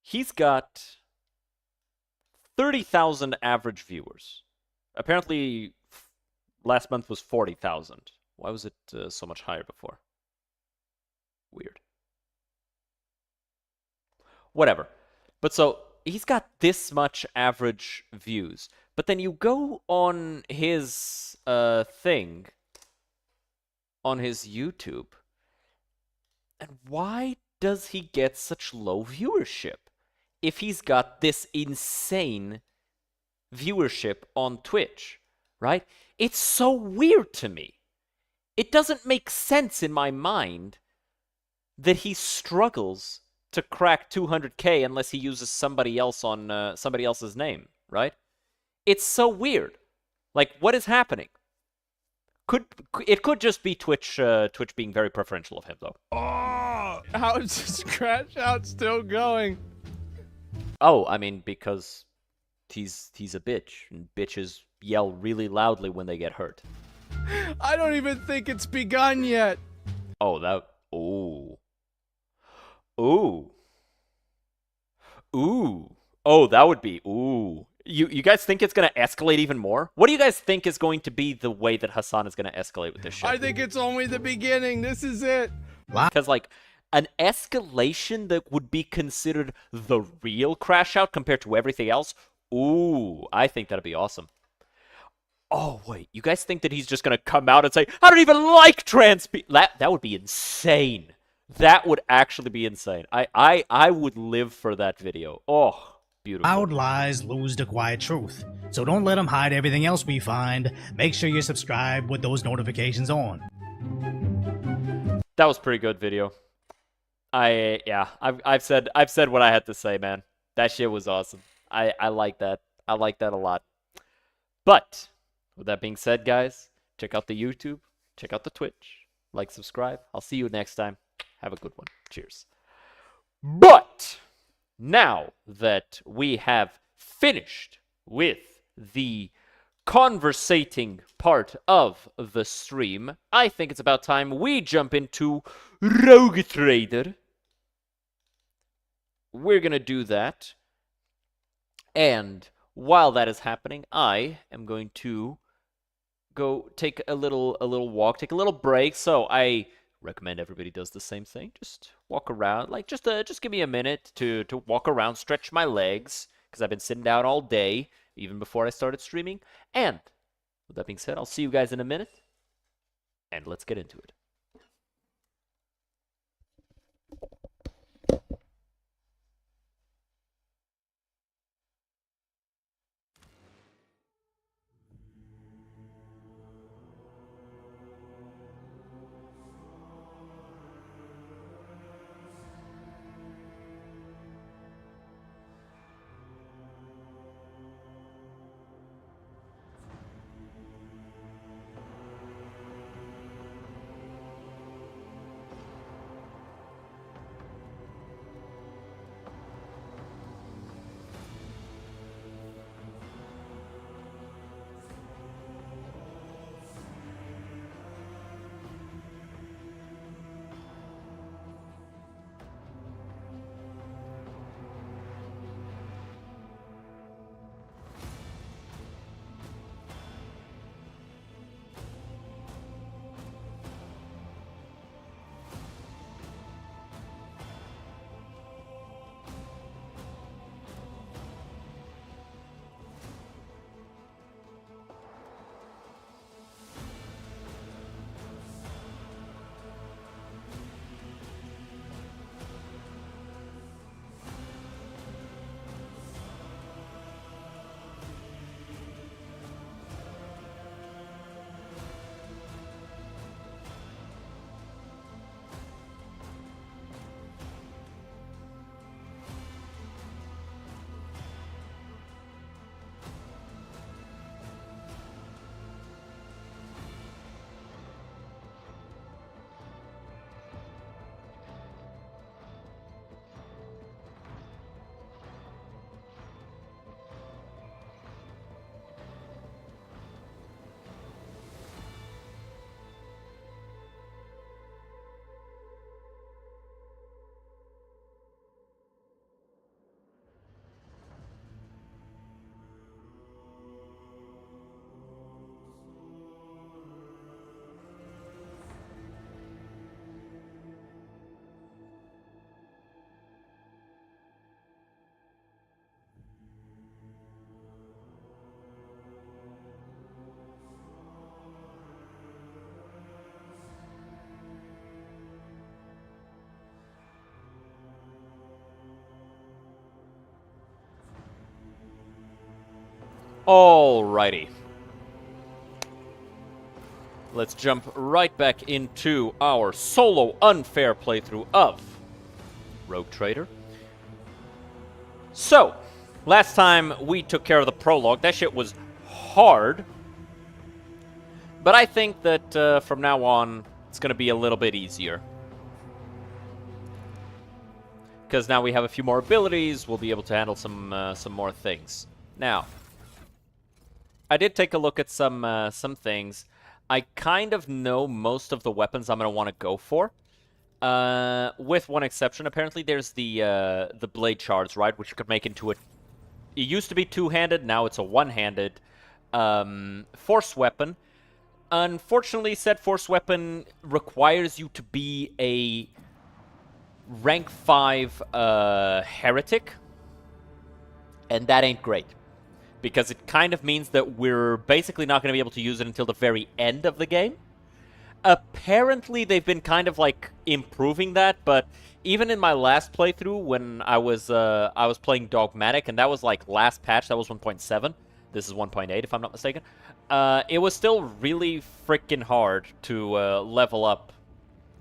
He's got 30,000 average viewers. Apparently last month was 40,000. Why was it so much higher before? Weird. Whatever. But so he's got this much average views, but then you go on his thing on his YouTube, and why does he get such low viewership if he's got this insane viewership on Twitch, right? It's so weird to me. It doesn't make sense in my mind that he struggles to crack 200K unless he uses somebody else on somebody else's name, right? It's so weird. Like, what is happening? It could just be Twitch being very preferential of him, though. How is this crash out still going? Oh, I mean, because he's a bitch, and bitches yell really loudly when they get hurt. I don't even think it's begun yet. Oh, that... Ooh. Ooh. Ooh. Oh, that would be... Ooh. You guys think it's going to escalate even more? What do you guys think is going to be the way that Hassan is going to escalate with this shit? I think it's only the beginning. This is it. Because, like, an escalation that would be considered the real crash out compared to everything else? Ooh, I think that'd be awesome. Oh, wait. You guys think that he's just going to come out and say, I don't even like trans people? That would be insane. That would actually be insane. I would live for that video. Oh, beautiful. Loud lies lose the quiet truth. So don't let them hide everything else we find. Make sure you're subscribed with those notifications on. That was pretty good video. I've said what I had to say, man. That shit was awesome. I like that. I like that a lot. But with that being said, guys, check out the YouTube, check out the Twitch, like, subscribe. I'll see you next time. Have a good one. Cheers. But now that we have finished with the conversating part of the stream, I think it's about time we jump into Rogue Trader. We're gonna do that. And while that is happening, I am going to go take a little walk, take a little break. So I recommend everybody does the same thing. Just walk around, like just give me a minute to walk around, stretch my legs, because I've been sitting down all day, even before I started streaming. And with that being said, I'll see you guys in a minute, and let's get into it. Alrighty. Let's jump right back into our solo unfair playthrough of Rogue Trader. So, last time we took care of the prologue. That shit was hard. But I think that from now on, it's going to be a little bit easier. Because now we have a few more abilities, we'll be able to handle some more things. Now, I did take a look at some things. I kind of know most of the weapons I'm going to want to go for. With one exception, apparently there's the blade shards, right? Which you could make into a... It used to be two-handed, now it's a one-handed force weapon. Unfortunately, said force weapon requires you to be a rank 5 heretic. And that ain't great. Because it kind of means that we're basically not going to be able to use it until the very end of the game. Apparently, they've been kind of like improving that, but even in my last playthrough, when I was playing Dogmatic, and that was like last patch, that was 1.7. This is 1.8, if I'm not mistaken. It was still really freaking hard to level up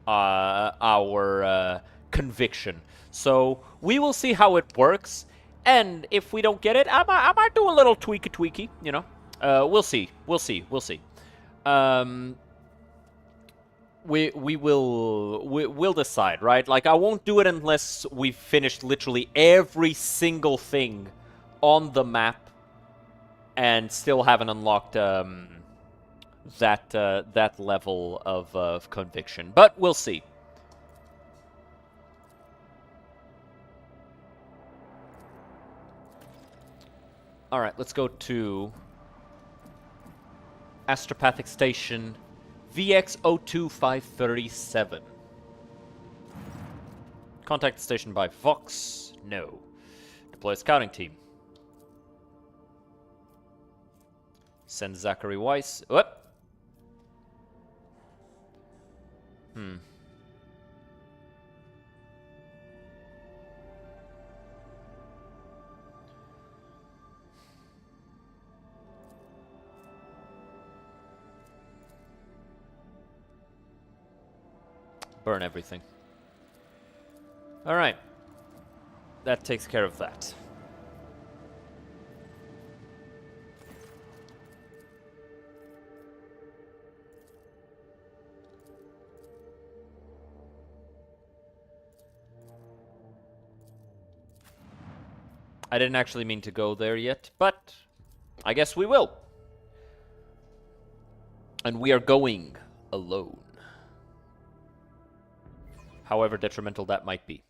our conviction. So we will see how it works. And if we don't get it, I might do a little tweaky, you know. We'll see. We'll decide, right? Like, I won't do it unless we've finished literally every single thing on the map and still haven't unlocked that level of conviction. But we'll see. Alright, let's go to Astropathic Station VX02537. Contact the station by Vox. No. Deploy a scouting team. Send Zachary Weiss. What? Burn everything. Alright. That takes care of that. I didn't actually mean to go there yet, but I guess we will. And we are going alone. However detrimental that might be.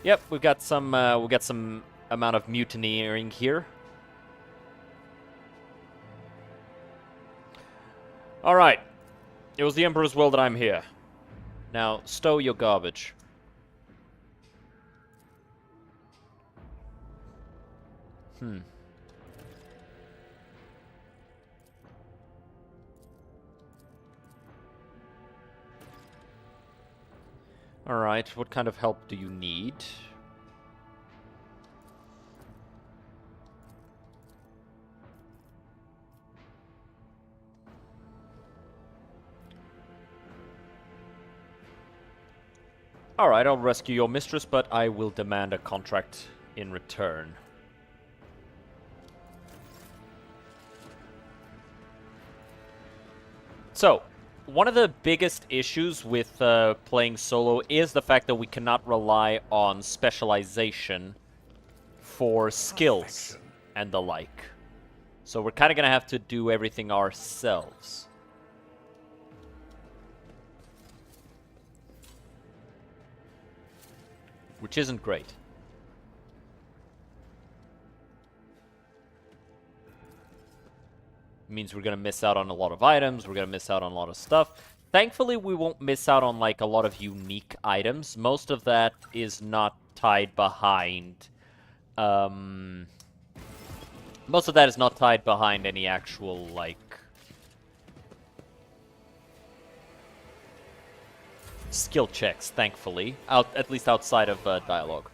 Yep, we got some amount of mutineering here. All right. It was the Emperor's will that I'm here. Now, stow your garbage. Alright, what kind of help do you need? Alright, I'll rescue your mistress, but I will demand a contract in return. So, one of the biggest issues with playing solo is the fact that we cannot rely on specialization for skills and the like. So we're kind of going to have to do everything ourselves. Which isn't great. Means we're going to miss out on a lot of items, we're going to miss out on a lot of stuff. Thankfully, we won't miss out on, like, a lot of unique items. Most of that is not tied behind... most of that is not tied behind any actual, like... skill checks, thankfully. At least outside of dialogue.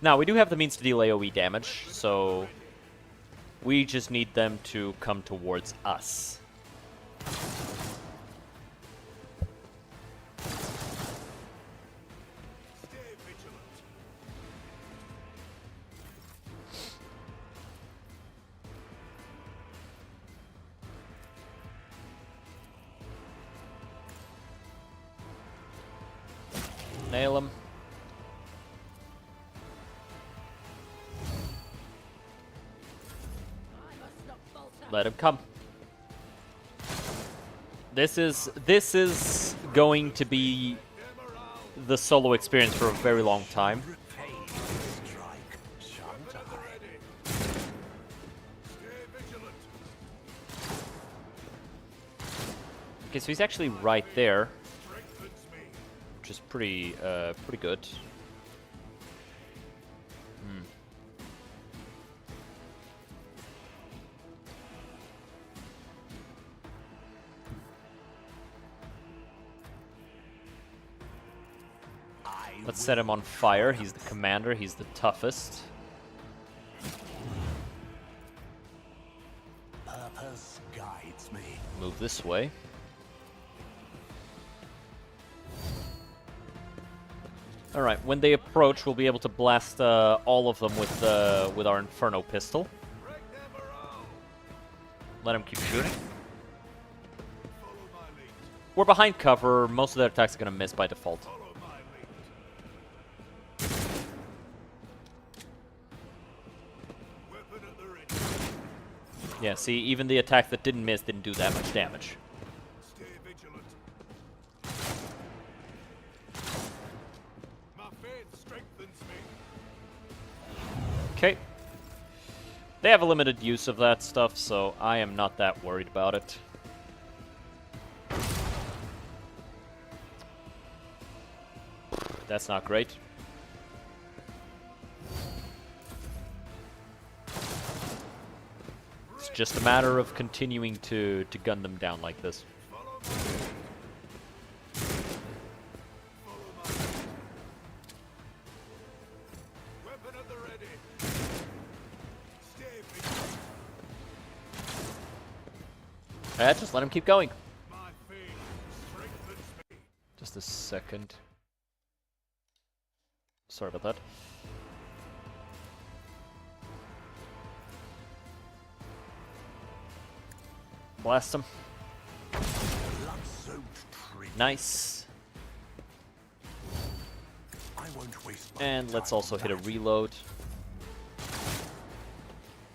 Now, we do have the means to deal AoE damage, so... we just need them to come towards us. Nail him. Let him come. This is going to be the solo experience for a very long time. Okay, so he's actually right there, which is pretty good. Let's set him on fire. He's the commander. He's the toughest. Purpose guides me. Move this way. All right. When they approach, we'll be able to blast all of them with our Inferno pistol. Let him keep shooting. We're behind cover. Most of their attacks are gonna miss by default. Yeah, see, even the attack that didn't miss didn't do that much damage. Stay vigilant. My faith strengthens me. Okay. They have a limited use of that stuff, so I am not that worried about it. That's not great. It's just a matter of continuing to gun them down like this. Weapon at the ready. Stay vigilant. Just let him keep going. My faith strengthens me. Just a second. Sorry about that. Blast him. Blood-soaked tree. Nice. I won't waste my And let's time also on hit a that. reload.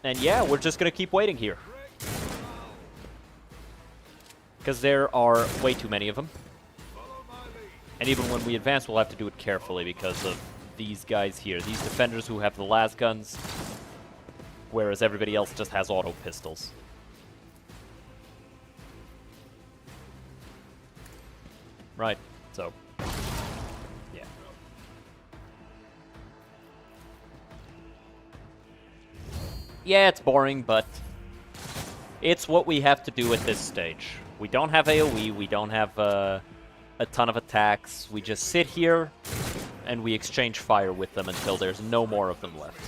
And yeah, we're just gonna keep waiting here. Because there are way too many of them. And even when we advance, we'll have to do it carefully because of these guys here. These defenders who have the las guns, whereas everybody else just has auto pistols. Right, so, yeah. Yeah, it's boring, but it's what we have to do at this stage. We don't have AoE, we don't have a ton of attacks. We just sit here and we exchange fire with them until there's no more of them left.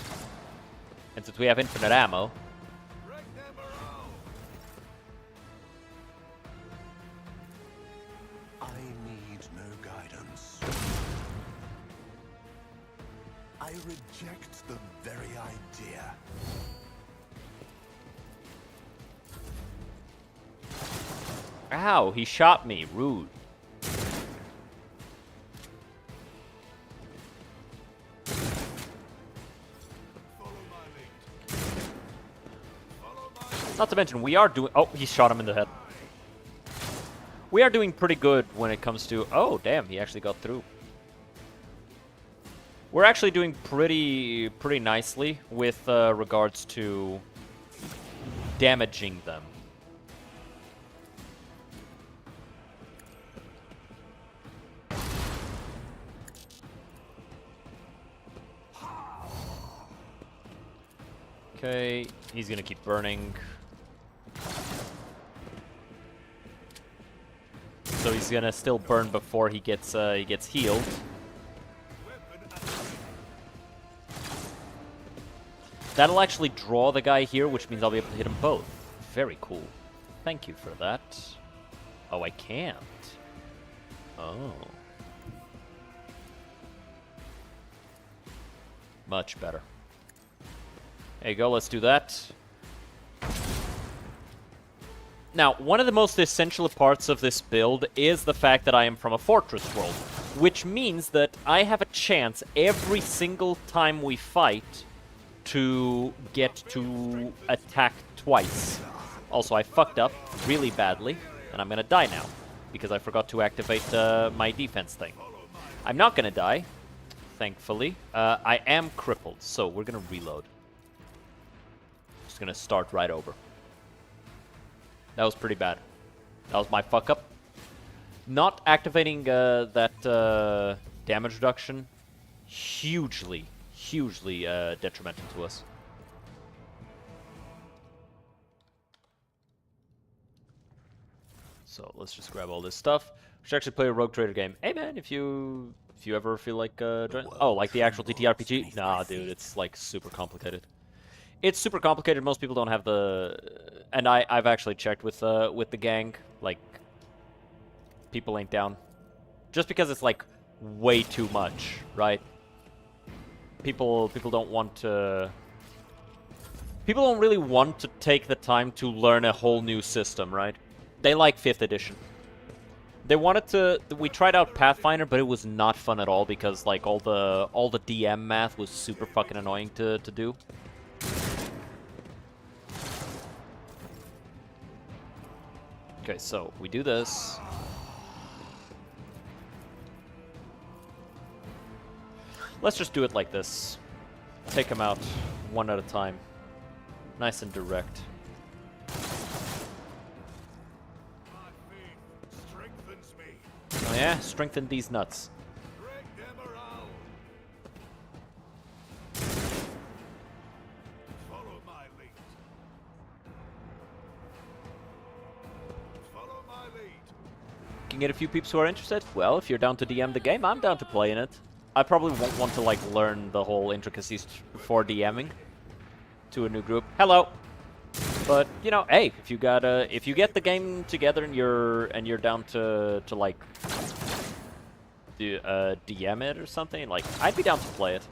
And since we have infinite ammo, I need no guidance. I reject the very idea. ow, he shot me, rude. Not to mention, we are doing... Oh, he shot him in the head. We are doing pretty good when it comes to... Oh, damn, he actually got through. We're actually doing pretty nicely with regards to damaging them. Okay, he's gonna keep burning. So he's gonna still burn before he gets healed. That'll actually draw the guy here, which means I'll be able to hit them both. Very cool. Thank you for that. Oh, I can't. Oh. Much better. There you go, let's do that. Now, one of the most essential parts of this build is the fact that I am from a fortress world, which means that I have a chance every single time we fight to get to attack twice. Also, I fucked up really badly, and I'm gonna die now, because I forgot to activate my defense thing. I'm not gonna die, thankfully. I am crippled, so we're gonna reload. Just gonna start right over. That was pretty bad. That was my fuck up. Not activating that damage reduction, hugely detrimental to us. So let's just grab all this stuff. We should actually play a Rogue Trader game. Hey man, if you ever feel like joining... Oh, like the actual TTRPG? Nah, dude, it's like super complicated. It's super complicated. Most people don't have the... And I've actually checked with the gang. Like, people ain't down. Just because it's like way too much, right? People don't want to... People don't really want to take the time to learn a whole new system, right? They like 5th edition. They wanted to... We tried out Pathfinder, but it was not fun at all because like all the DM math was super fucking annoying to do. Okay, so we do this. Let's just do it like this. Take them out one at a time. Nice and direct. Oh yeah, strengthen these nuts. Can get a few peeps who are interested. Well, if you're down to DM the game, I'm down to play in it. I probably won't want to like learn the whole intricacies for DMing to a new group. Hello. But you know, hey, if you get the game together and you're down to like do DM it or something, like I'd be down to play it.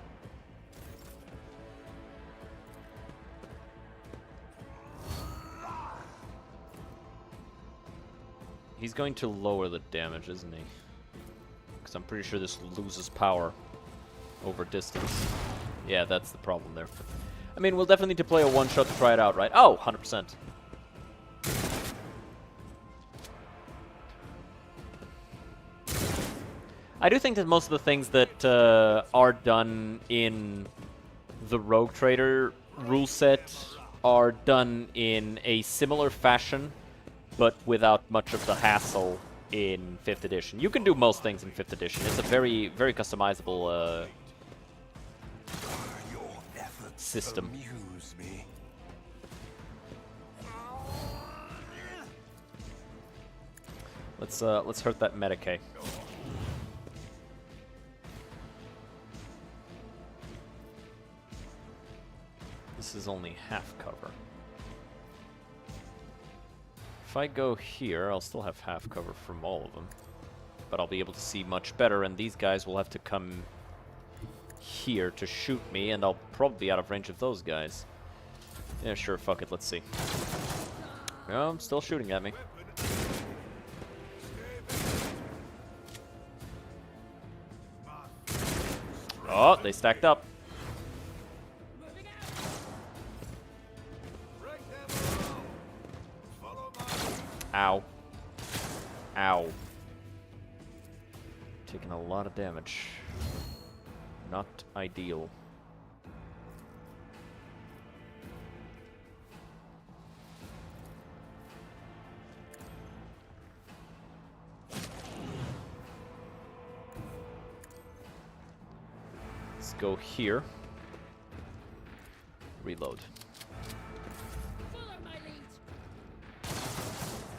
He's going to lower the damage, isn't he? Because I'm pretty sure this loses power over distance. Yeah, that's the problem there. I mean, we'll definitely need to play a one-shot to try it out, right? Oh, 100%. I do think that most of the things that are done in the Rogue Trader rule set are done in a similar fashion, but without much of the hassle in 5th edition. You can do most things in 5th edition. It's a very, very customizable system. Let's hurt that Medicaid. This is only half cover. If I go here, I'll still have half cover from all of them. But I'll be able to see much better, and these guys will have to come here to shoot me, and I'll probably be out of range of those guys. Yeah, sure, fuck it, let's see. No, I'm still shooting at me. Oh, they stacked up. Ow. Ow. Taking a lot of damage. Not ideal. Let's go here. Reload.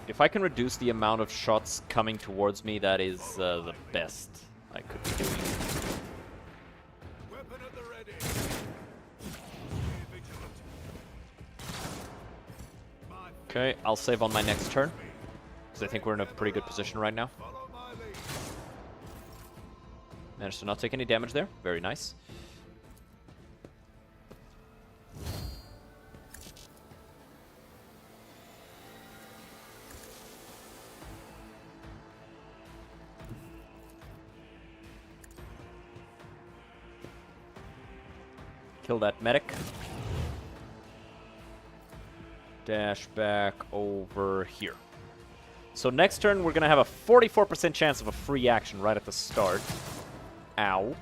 If I can reduce the amount of shots coming towards me, that is the best I could be doing. Okay, I'll save on my next turn, because I think we're in a pretty good position right now. Managed to not take any damage there. Very nice. Kill that medic. Dash back over here. So next turn, we're going to have a 44% chance of a free action right at the start. Ow.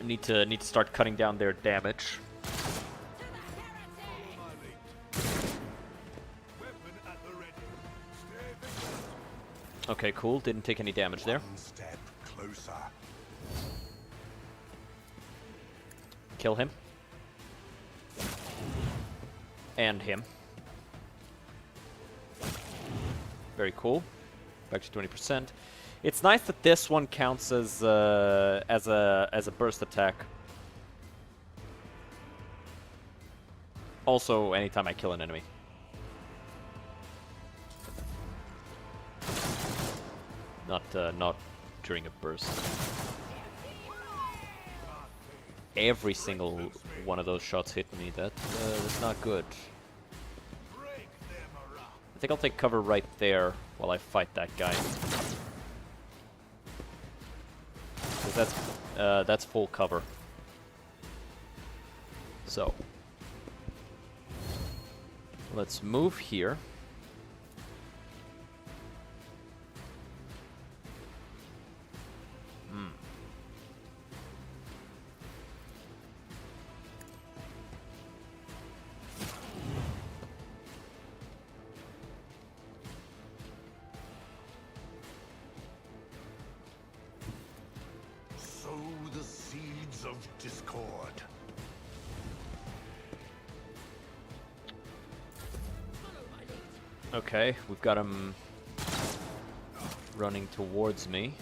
Need to start cutting down their damage. Okay, cool. Didn't take any damage there. Closer. Kill him. And him. Very cool. Back to 20%. It's nice that this one counts as a burst attack. Also, anytime I kill an enemy. Not during a burst. Every single one of those shots hit me. That's not good. I think I'll take cover right there while I fight that guy. 'Cause that's full cover. So Let's move here. Sow the seeds of discord. Okay, we've got him running towards me.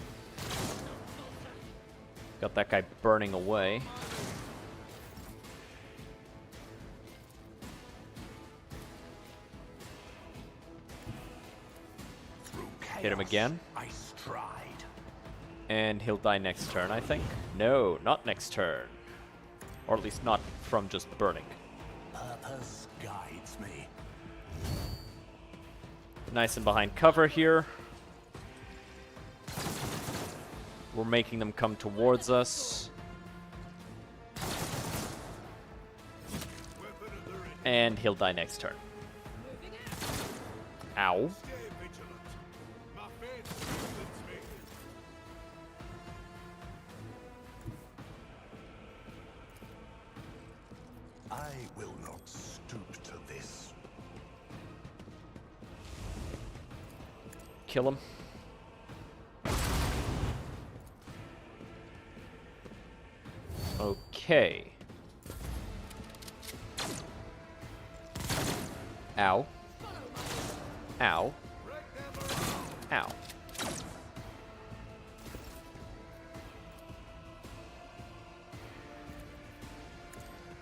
Got that guy burning away. Hit him again. I stride. And he'll die next turn, I think. No, not next turn. Or at least not from just burning. Purpose guides me. Nice and behind cover here. We're making them come towards us. And he'll die next turn. Ow. I will not stoop to this. Kill him. Okay. Ow. Ow. Ow.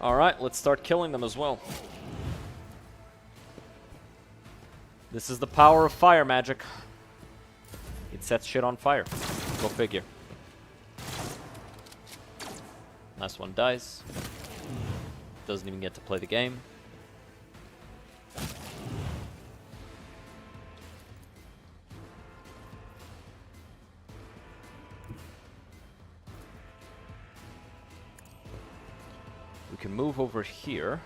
Alright, let's start killing them as well. This is the power of fire magic. It sets shit on fire. Go figure. Last one dies. Doesn't even get to play the game. We can move over here.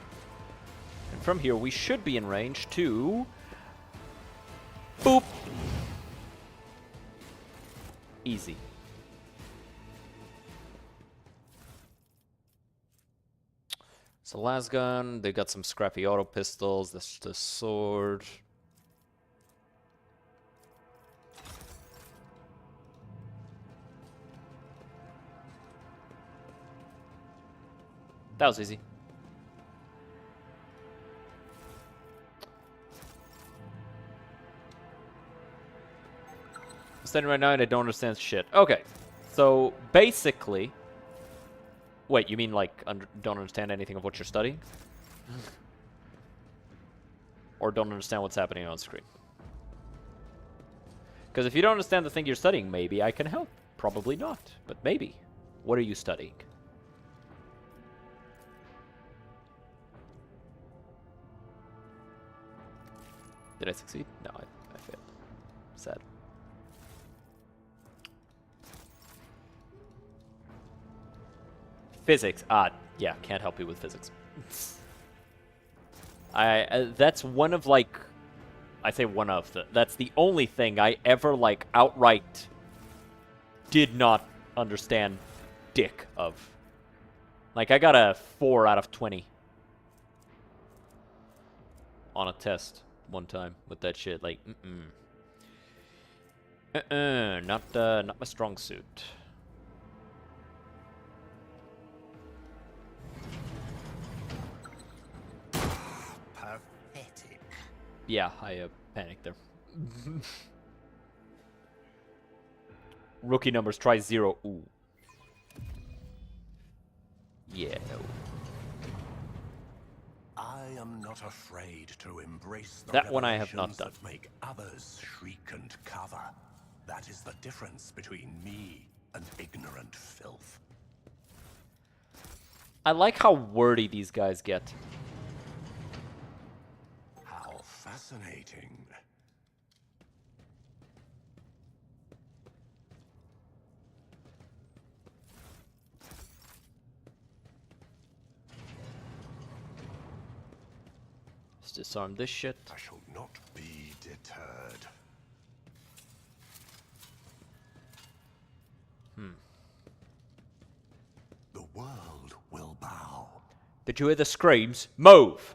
And from here, we should be in range to... Boop! Easy. So last gun, they got some scrappy auto pistols, this the sword. That was easy. I'm standing right now and I don't understand shit. Okay, so basically... Wait, you mean like don't understand anything of what you're studying? Or don't understand what's happening on screen? Because if you don't understand the thing you're studying, maybe I can help. Probably not, but maybe. What are you studying? Did I succeed? No, I failed. Sad. Physics. Yeah, can't help you with physics. That's one of, like... I say one of. That's the only thing I ever, like, outright did not understand dick of. Like, I got a 4 out of 20 on a test one time with that shit. Like, not my strong suit. Pathetic. Yeah, I panicked there. Rookie numbers, try 0. Ooh. Yeah, no. I am not afraid to embrace the That one I have not revelations done. that make others shriek and cover. That is the difference between me and ignorant filth. I like how wordy these guys get. How fascinating. Let's disarm this shit. I shall not be deterred. The world will bow. Did you hear the screams? Move!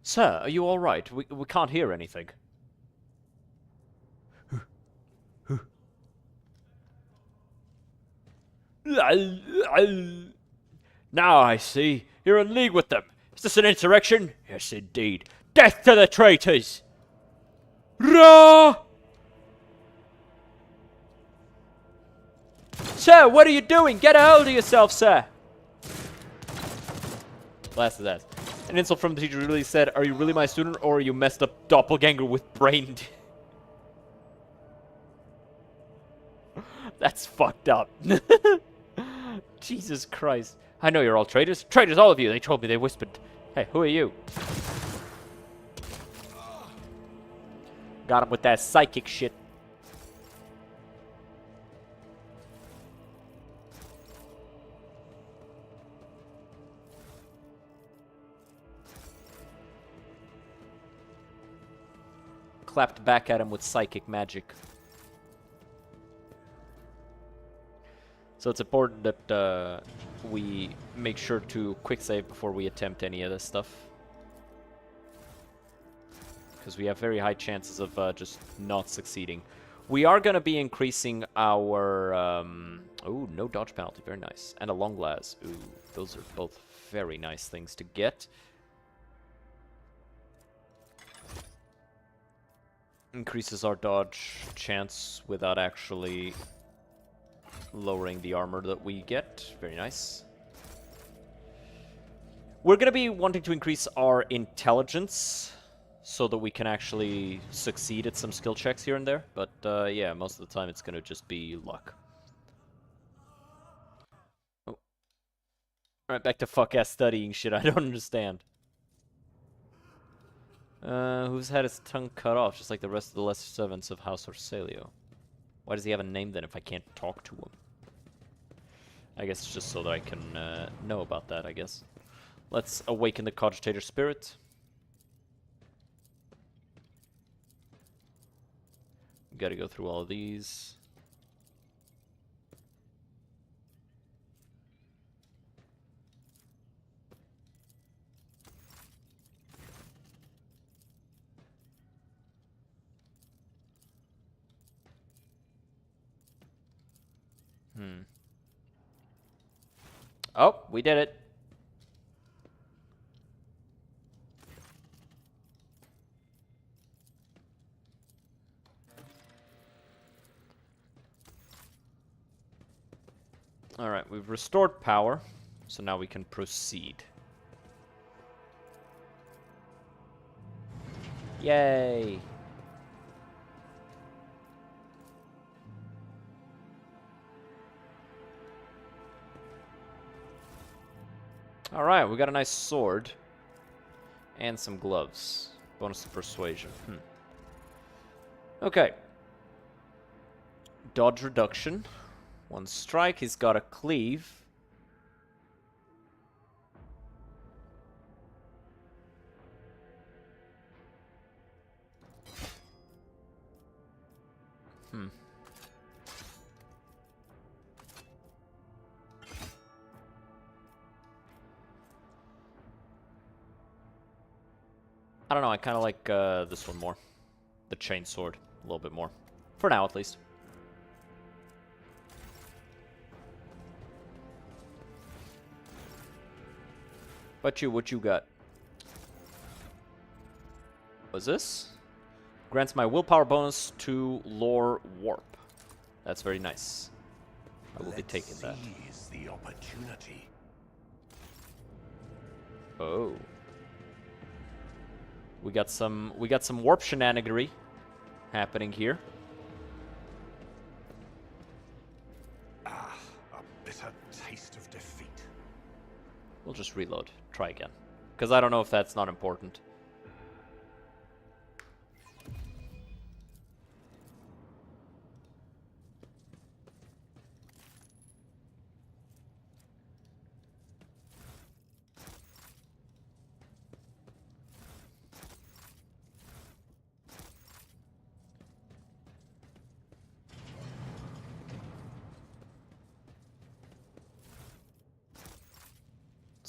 Sir, are you alright? We can't hear anything. Now I see. You're in league with them. Is this an insurrection? Yes, indeed. Death to the traitors! Rah! Sir, what are you doing? Get a hold of yourself, sir! Blast his ass. An insult from the teacher really said, are you really my student, or are you messed up doppelganger with brain? That's fucked up. Jesus Christ. I know you're all traitors. Traitors, all of you. They told me, they whispered. Hey, who are you? Got him with that psychic shit. Clapped back at him with psychic magic. So it's important that we make sure to quick save before we attempt any of this stuff. Because we have very high chances of just not succeeding. We are going to be increasing our... ooh, no dodge penalty. Very nice. And a long las. Ooh, those are both very nice things to get. Increases our dodge chance without actually lowering the armor that we get. Very nice. We're going to be wanting to increase our intelligence so that we can actually succeed at some skill checks here and there. But yeah, most of the time it's going to just be luck. Oh. Alright, back to fuck-ass studying shit. I don't understand. Who's had his tongue cut off, just like the rest of the lesser servants of House Orsalio? Why does he have a name then if I can't talk to him? I guess it's just so that I can know about that, I guess. Let's awaken the cogitator spirit. Gotta go through all of these. Oh, we did it. Alright, we've restored power, so now we can proceed. Yay! Alright, we got a nice sword. And some gloves. Bonus to persuasion. Okay. Dodge reduction. One strike, he's got a cleave. I don't know, I kind of like this one more. The chain sword, a little bit more. For now, at least. What you got? What's this? Grants my willpower bonus to lore warp. That's very nice. I will be taking that. Seize the opportunity. Oh. We got some warp shenanigery happening here. Ah, a bitter taste of defeat. We'll just reload. Try again. Because I don't know if that's not important.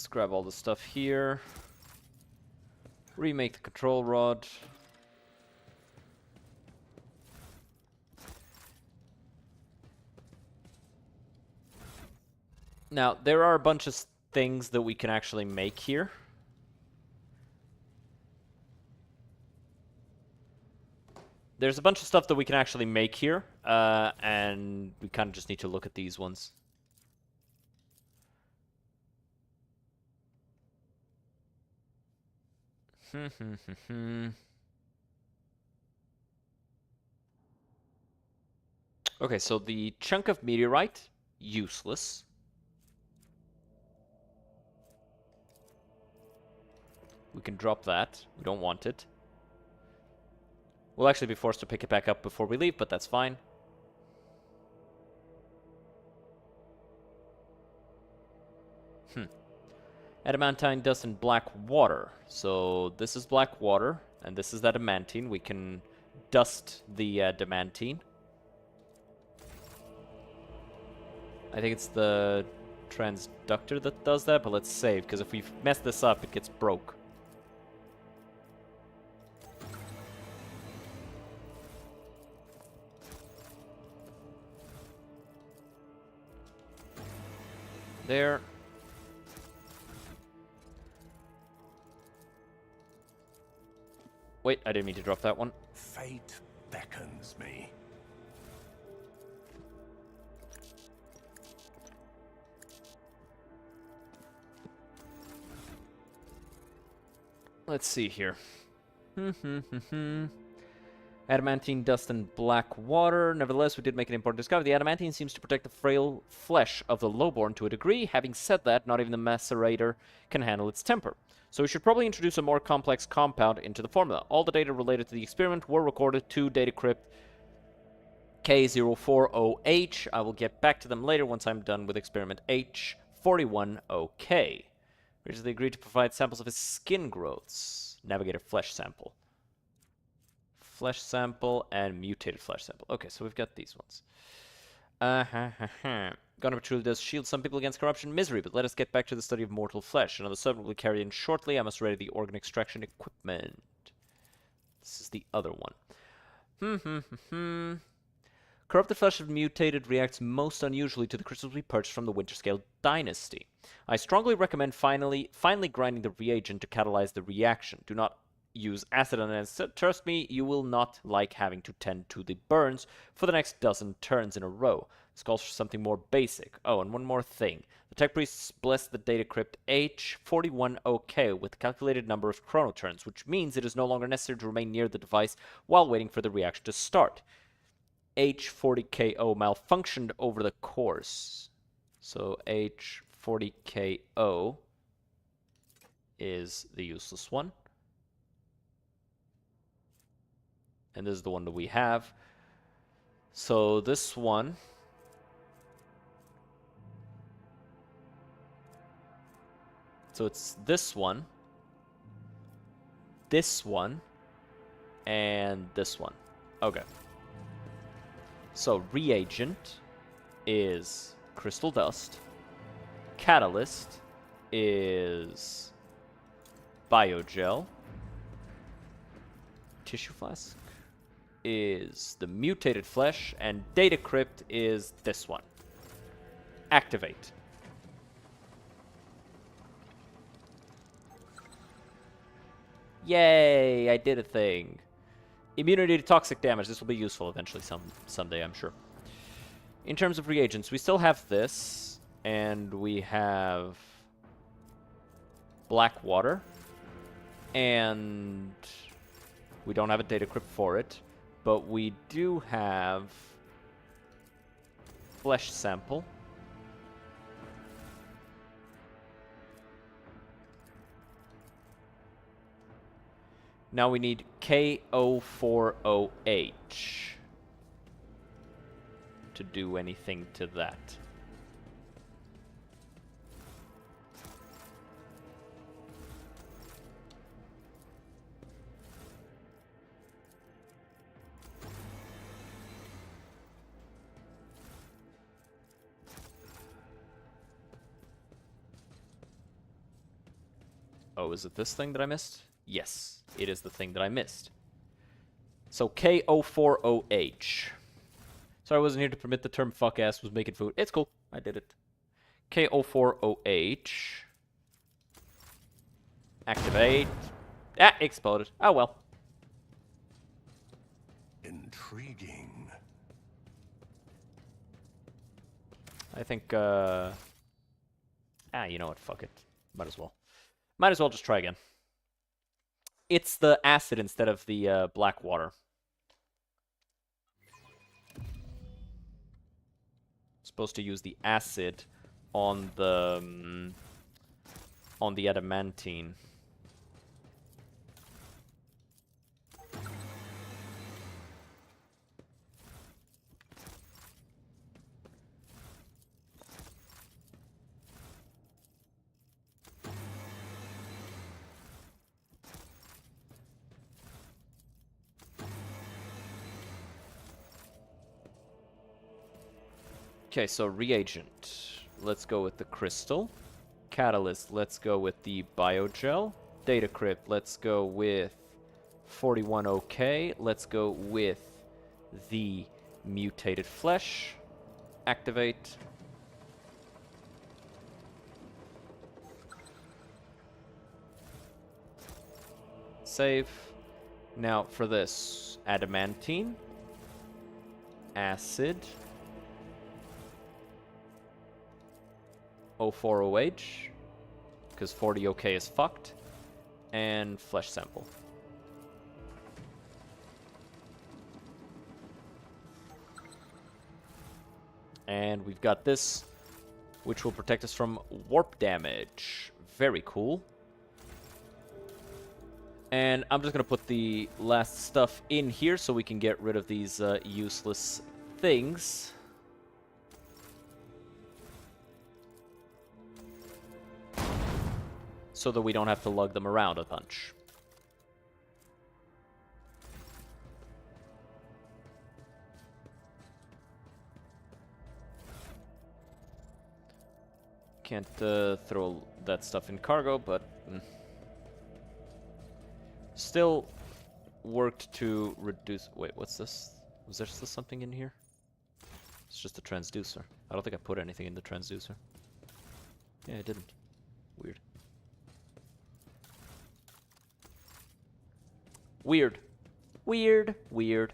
Let's grab all the stuff here. Remake the control rod. Now, there are a bunch of things that we can actually make here. There's a bunch of stuff that we can actually make here, and we kind of just need to look at these ones. Okay, so the chunk of meteorite, useless. We can drop that. We don't want it. We'll actually be forced to pick it back up before we leave, but that's fine. Adamantine dust and black water. So this is black water, and this is adamantine. We can dust the adamantine. I think it's the transductor that does that, but let's save, because if we mess this up, it gets broke. There. Wait, I didn't mean to drop that one. Fate beckons me. Let's see here. Adamantine dust and black water. Nevertheless, we did make an important discovery. The adamantine seems to protect the frail flesh of the lowborn to a degree. Having said that, not even the macerator can handle its temper. So we should probably introduce a more complex compound into the formula. All the data related to the experiment were recorded to datacrypt K040H. I will get back to them later once I'm done with experiment H41OK. Originally agreed to provide samples of his skin growths. Navigator flesh sample. Flesh sample and mutated flesh sample. Okay, so we've got these ones. Gunner truly does shield some people against corruption misery, but let us get back to the study of mortal flesh. Another subject will be carried in shortly. I must ready the organ extraction equipment. This is the other one. Corrupted flesh of mutated reacts most unusually to the crystals we purchased from the Winterscale dynasty. I strongly recommend finely grinding the reagent to catalyze the reaction. Do not use acid on it. Trust me, you will not like having to tend to the burns for the next dozen turns in a row. This calls for something more basic. Oh, and one more thing. The tech priests blessed the data crypt H41OK with a calculated number of chronoturns, which means it is no longer necessary to remain near the device while waiting for the reaction to start. H40KO malfunctioned over the course. So H40KO is the useless one. And this is the one that we have. So this one so it's this one, and this one. Okay. So reagent is crystal dust. Catalyst is biogel. Tissue flask is the mutated flesh, and data crypt is this one. Activate. Yay, I did a thing. Immunity to toxic damage. This will be useful eventually someday, I'm sure. In terms of reagents, we still have this, and we have black water, and we don't have a data crypt for it, but we do have flesh sample. Now we need K040H to do anything to that. Oh, is it this thing that I missed? Yes, it is the thing that I missed. So K040H. Sorry, I wasn't here to permit the term fuck ass was making food. It's cool. I did it. K040H. Activate. Ah, exploded. Oh well. Intriguing. I think, you know what? Fuck it. Might as well. Might as well just try again. It's the acid instead of the black water. Supposed to use the acid on the adamantine. Okay, so reagent. Let's go with the crystal. Catalyst, let's go with the biogel. Data crypt, let's go with 41 OK. Let's go with the mutated flesh. Activate. Save. Now for this, adamantine, acid, 040H, because 40 OK is fucked, and flesh sample. And we've got this, which will protect us from warp damage. Very cool. And I'm just going to put the last stuff in here so we can get rid of these useless things. So that we don't have to lug them around a bunch. Can't throw that stuff in cargo, but still worked to reduce. Wait, what's this? Was there still something in here? It's just a transducer. I don't think I put anything in the transducer. Yeah, I didn't. Weird. Weird. Weird. Weird.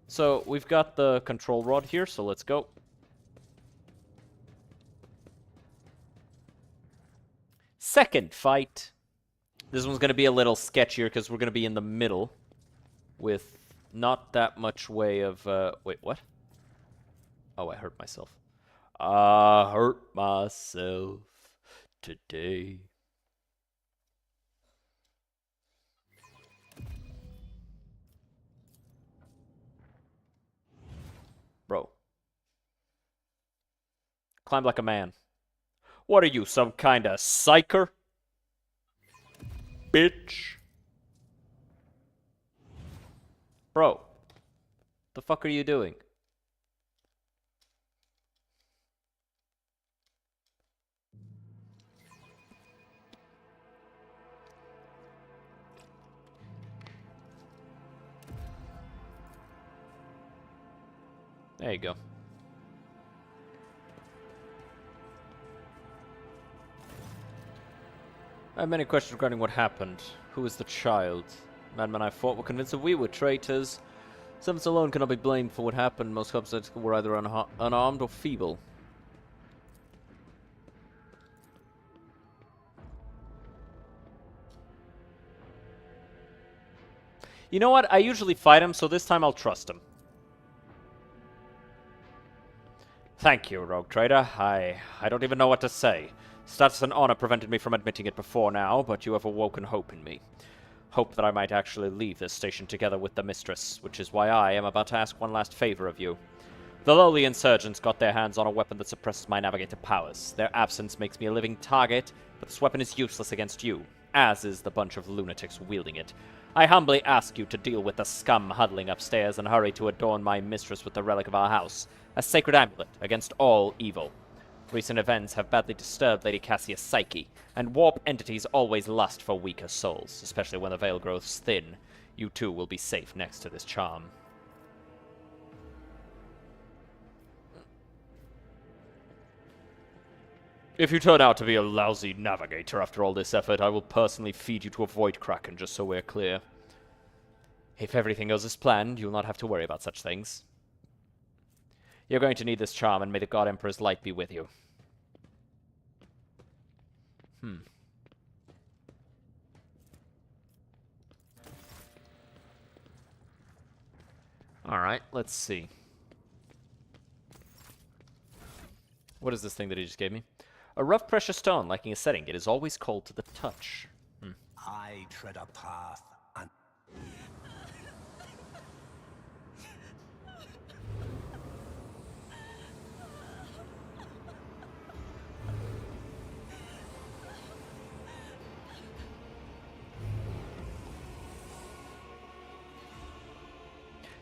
So, we've got the control rod here, so let's go. Second fight. This one's going to be a little sketchier because we're going to be in the middle with not that much way of... wait, what? Oh, I hurt myself. I hurt myself today. Bro. Climb like a man. What are you, some kind of psyker? Bitch. Bro. The fuck are you doing? There you go. I have many questions regarding what happened. Who is the child? Madmen I fought were convinced that we were traitors. Some of us alone cannot be blamed for what happened. Most subjects were either unarmed or feeble. You know what? I usually fight him, so this time I'll trust him. Thank you, Rogue Trader. I don't even know what to say. Status and honor prevented me from admitting it before now, but you have awoken hope in me. Hope that I might actually leave this station together with the Mistress, which is why I am about to ask one last favor of you. The lowly insurgents got their hands on a weapon that suppresses my navigator powers. Their absence makes me a living target, but this weapon is useless against you, as is the bunch of lunatics wielding it. I humbly ask you to deal with the scum huddling upstairs and hurry to adorn my mistress with the relic of our house, a sacred amulet against all evil. Recent events have badly disturbed Lady Cassia's psyche, and warp entities always lust for weaker souls, especially when the veil grows thin. You too will be safe next to this charm. If you turn out to be a lousy navigator after all this effort, I will personally feed you to a void kraken, just so we're clear. If everything goes as planned, you'll not have to worry about such things. You're going to need this charm, and may the God Emperor's light be with you. Alright, let's see. What is this thing that he just gave me? A rough precious stone, lacking a setting. It is always cold to the touch. I tread a path and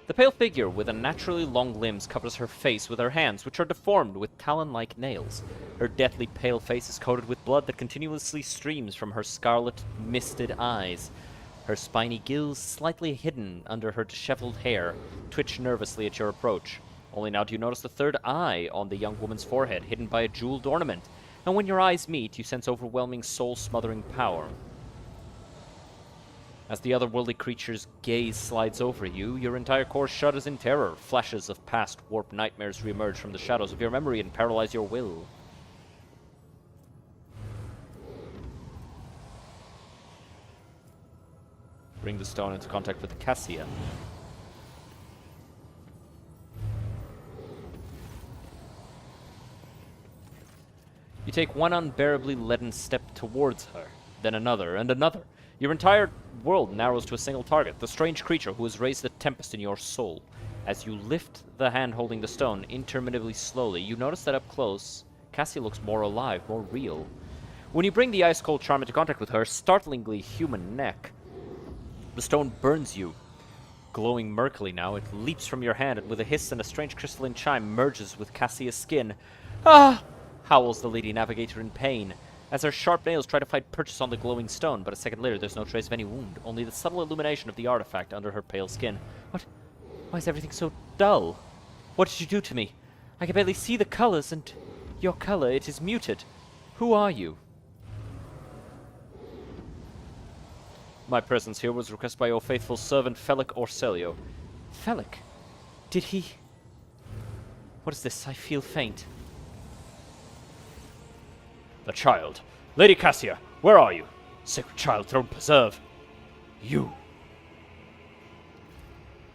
The pale figure with unnaturally long limbs covers her face with her hands, which are deformed with talon-like nails. Her deathly pale face is coated with blood that continuously streams from her scarlet, misted eyes. Her spiny gills, slightly hidden under her disheveled hair, twitch nervously at your approach. Only now do you notice the third eye on the young woman's forehead, hidden by a jeweled ornament. And when your eyes meet, you sense overwhelming soul-smothering power. As the otherworldly creature's gaze slides over you, your entire core shudders in terror. Flashes of past warped nightmares reemerge from the shadows of your memory and paralyze your will. Bring the stone into contact with the Cassia. You take one unbearably leaden step towards her, then another and another. Your entire world narrows to a single target, the strange creature who has raised the tempest in your soul. As you lift the hand holding the stone interminably slowly, you notice that up close, Cassie looks more alive, more real. When you bring the ice-cold charm into contact with her startlingly human neck, the stone burns you. Glowing murkily now, it leaps from your hand and with a hiss and a strange crystalline chime merges with Cassia's skin. Ah! Howls the Lady Navigator in pain, as her sharp nails try to find purchase on the glowing stone, but a second later there's no trace of any wound, only the subtle illumination of the artifact under her pale skin. What? Why is everything so dull? What did you do to me? I can barely see the colors, and your color, it is muted. Who are you? My presence here was requested by your faithful servant, Felic Orselio. Felic? Did he... What is this? I feel faint. The child. Lady Cassia, where are you? Sacred child, throne preserve. You.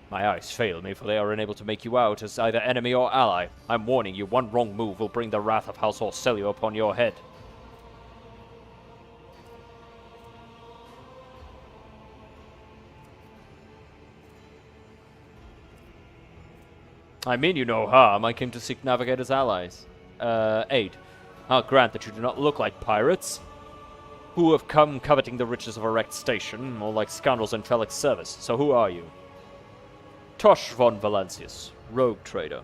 My eyes fail me, for they are unable to make you out as either enemy or ally. I'm warning you, one wrong move will bring the wrath of House Orselio upon your head. I mean you no harm. I came to seek Navigator's allies. Aid. I'll grant that you do not look like pirates, who have come coveting the riches of a wrecked station, more like scoundrels in Felic's service. So who are you? Tosh von Valancius, rogue trader.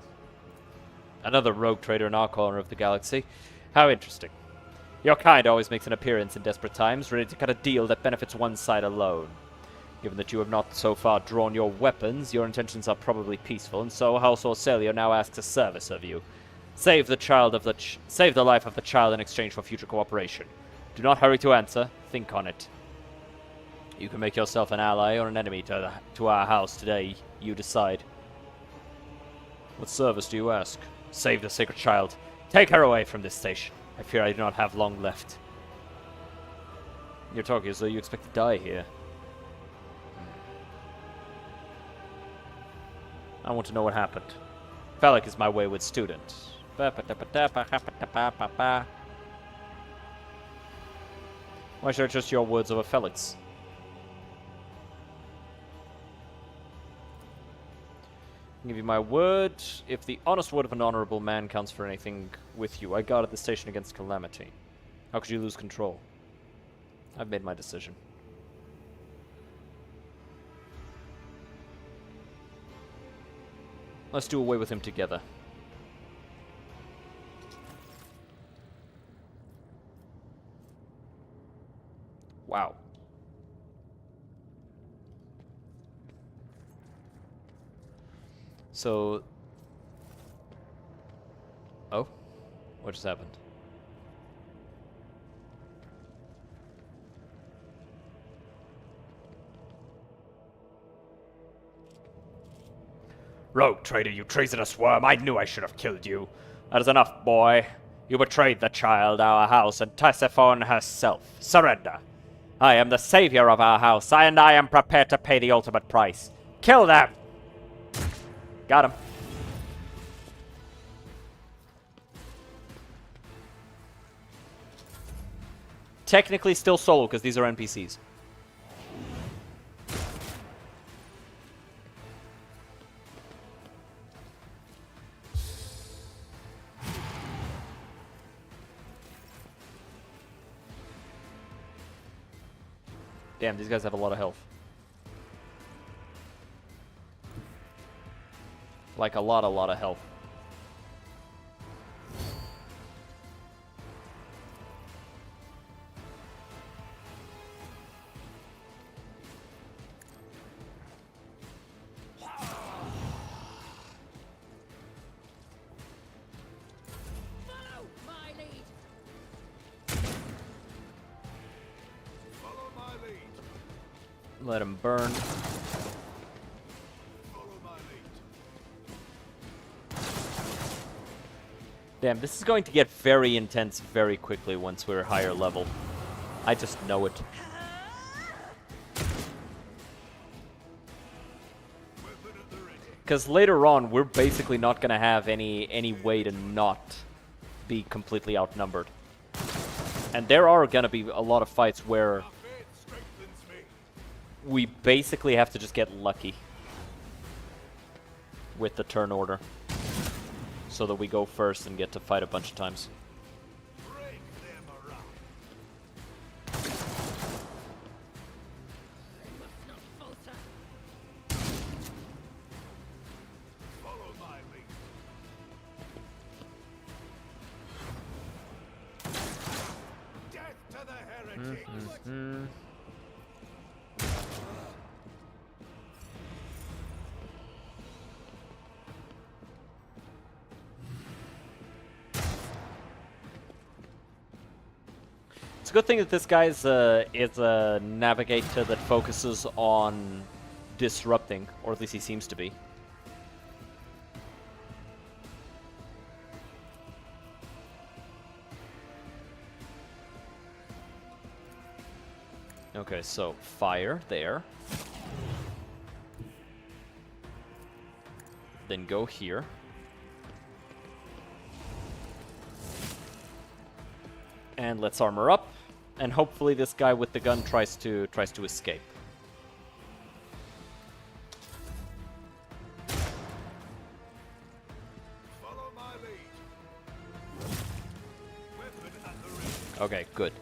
Another rogue trader in our corner of the galaxy. How interesting. Your kind always makes an appearance in desperate times, ready to cut a deal that benefits one side alone. Given that you have not so far drawn your weapons, your intentions are probably peaceful, and so House Orselio now asks a service of you. Save the life of the child in exchange for future cooperation. Do not hurry to answer. Think on it. You can make yourself an ally or an enemy to our house today. You decide. What service do you ask? Save the sacred child. Take her away from this station. I fear I do not have long left. You're talking as though you expect to die here. I want to know what happened. Felic is my wayward student. Why should I trust your words over Felic's? I'll give you my word. If the honest word of an honorable man counts for anything with you, I guarded the station against calamity. How could you lose control? I've made my decision. Let's do away with him together. Wow. So... Oh? What just happened? Rogue traitor, you treasonous worm! I knew I should have killed you. That is enough, boy. You betrayed the child, our house, and Tisiphone herself. Surrender. I am the savior of our house, and I am prepared to pay the ultimate price. Kill them! Got him. Technically still solo, because these are NPCs. Damn, these guys have a lot of health. Like a lot of health. Let him burn. Damn, this is going to get very intense very quickly once we're higher level. I just know it. Because later on, we're basically not going to have any way to not be completely outnumbered. And there are going to be a lot of fights where we basically have to just get lucky with the turn order so that we go first and get to fight a bunch of times. It's a good thing that this guy is a navigator that focuses on disrupting, or at least he seems to be. Okay, so fire there. Then go here. And let's armor up. And hopefully this guy with the gun tries to escape. Okay, good.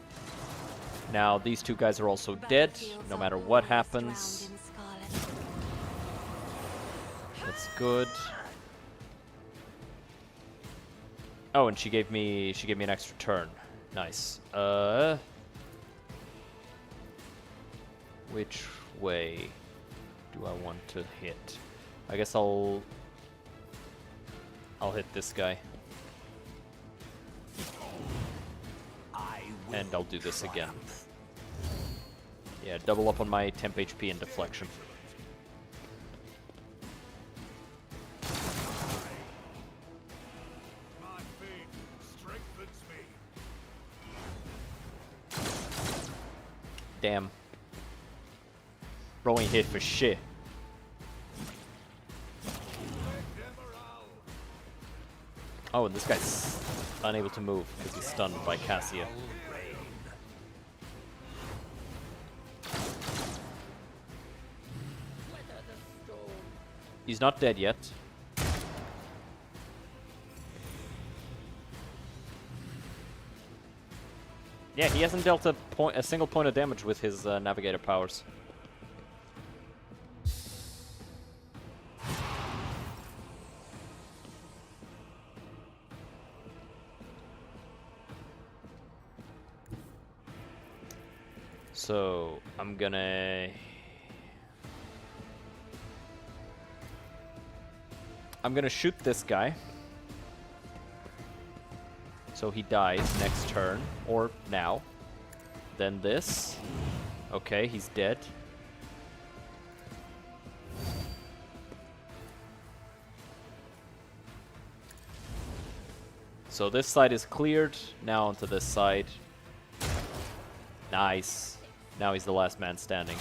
Now these two guys are also dead, no matter what happens. That's good. Oh, and she gave me an extra turn. Nice. Which way do I want to hit? I guess I'll hit this guy. And I'll do this again. Yeah, double up on my temp HP and deflection. Damn. Bro ain't hit for shit. Oh, and this guy's unable to move because he's stunned by Cassia. He's not dead yet. Yeah, he hasn't dealt a single point of damage with his navigator powers. So, I'm gonna shoot this guy. So he dies next turn, or now. Then this. Okay, he's dead. So this side is cleared. Now onto this side. Nice. Now he's the last man standing.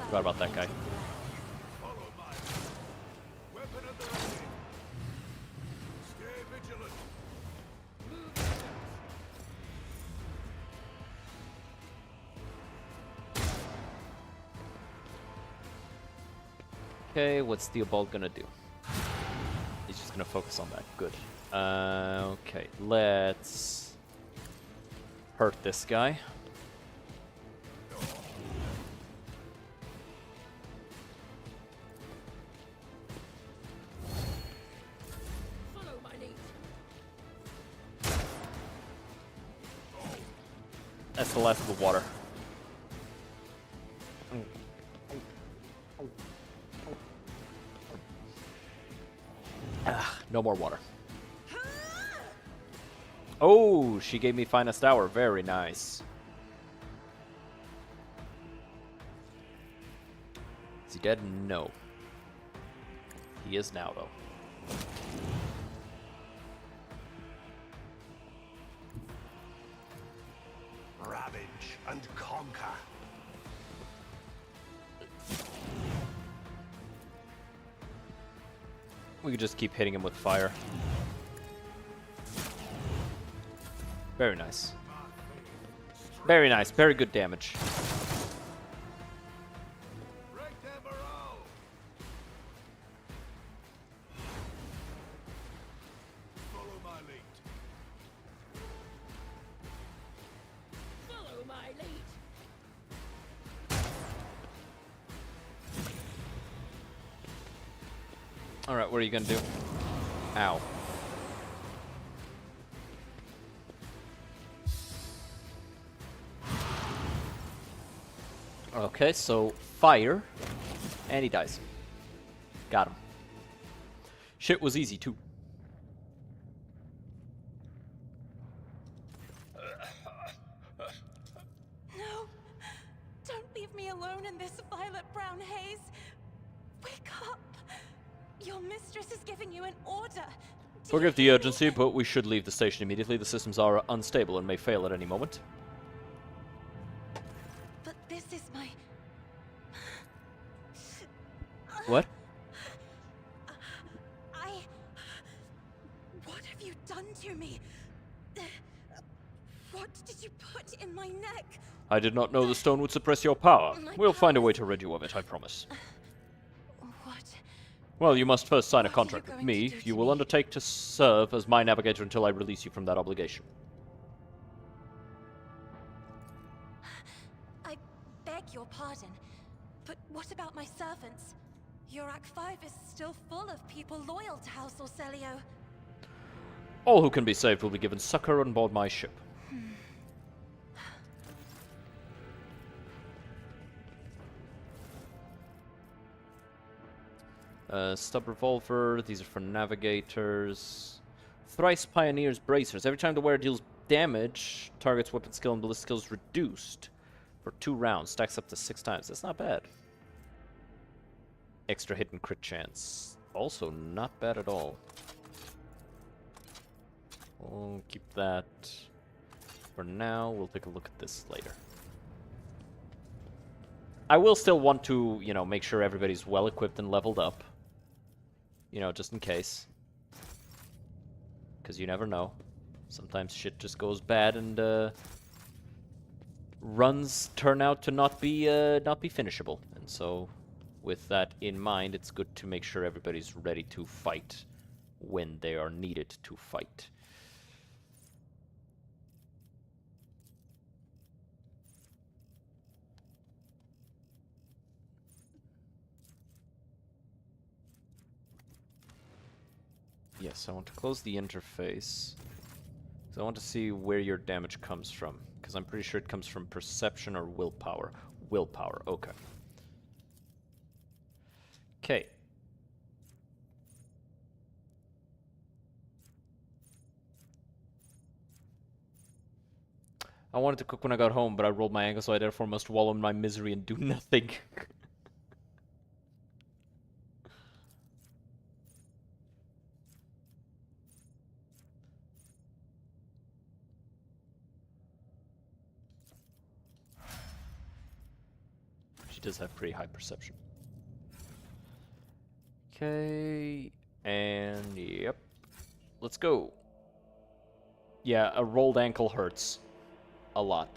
Forgot about that guy. Okay, what's Theobald gonna do? He's just gonna focus on that. Good. Okay, let's hurt this guy. That's the last of the water. No more water. Oh, she gave me finest hour. Very nice. Is he dead? No. He is now, though. Ravage and conquer. We could just keep hitting him with fire. Very nice. Very nice. Very good damage. Alright, what are you gonna do? Ow. Okay, so fire. And he dies. Got him. Shit was easy, too. No! Don't leave me alone in this violet-brown haze! Wake up! Your mistress is giving you an order! Forgive the urgency, but we should leave the station immediately. The systems are unstable and may fail at any moment. But this is my... What? What have you done to me? What did you put in my neck? I did not know the stone would suppress your power. We'll find a way to rid you of it, I promise. What? Well, you must first sign a contract with me. You will undertake to serve as my navigator until I release you from that obligation. I beg your pardon, but what about my servants? Yurak 5 is still full of people loyal to House Orselio. All who can be saved will be given succor on board my ship. Stub revolver, these are for navigators. Thrice Pioneer's bracers. Every time the wearer deals damage, target's weapon skill and ballistic skill is reduced for 2 rounds. Stacks up to 6 times. That's not bad. Extra hit and crit chance. Also not bad at all. We'll keep that for now. We'll take a look at this later. I will still want to, you know, make sure everybody's well equipped and leveled up. You know, just in case. Because you never know. Sometimes shit just goes bad and runs turn out to not be finishable. And so, with that in mind, it's good to make sure everybody's ready to fight when they are needed to fight. Yes, I want to close the interface So I want to see where your damage comes from, because I'm pretty sure it comes from perception or willpower. Willpower, okay. Okay. I wanted to cook when I got home, but I rolled my ankle, so I therefore must wallow in my misery and do nothing. She does have pretty high perception. Okay, and yep. Let's go. Yeah, a rolled ankle hurts. A lot.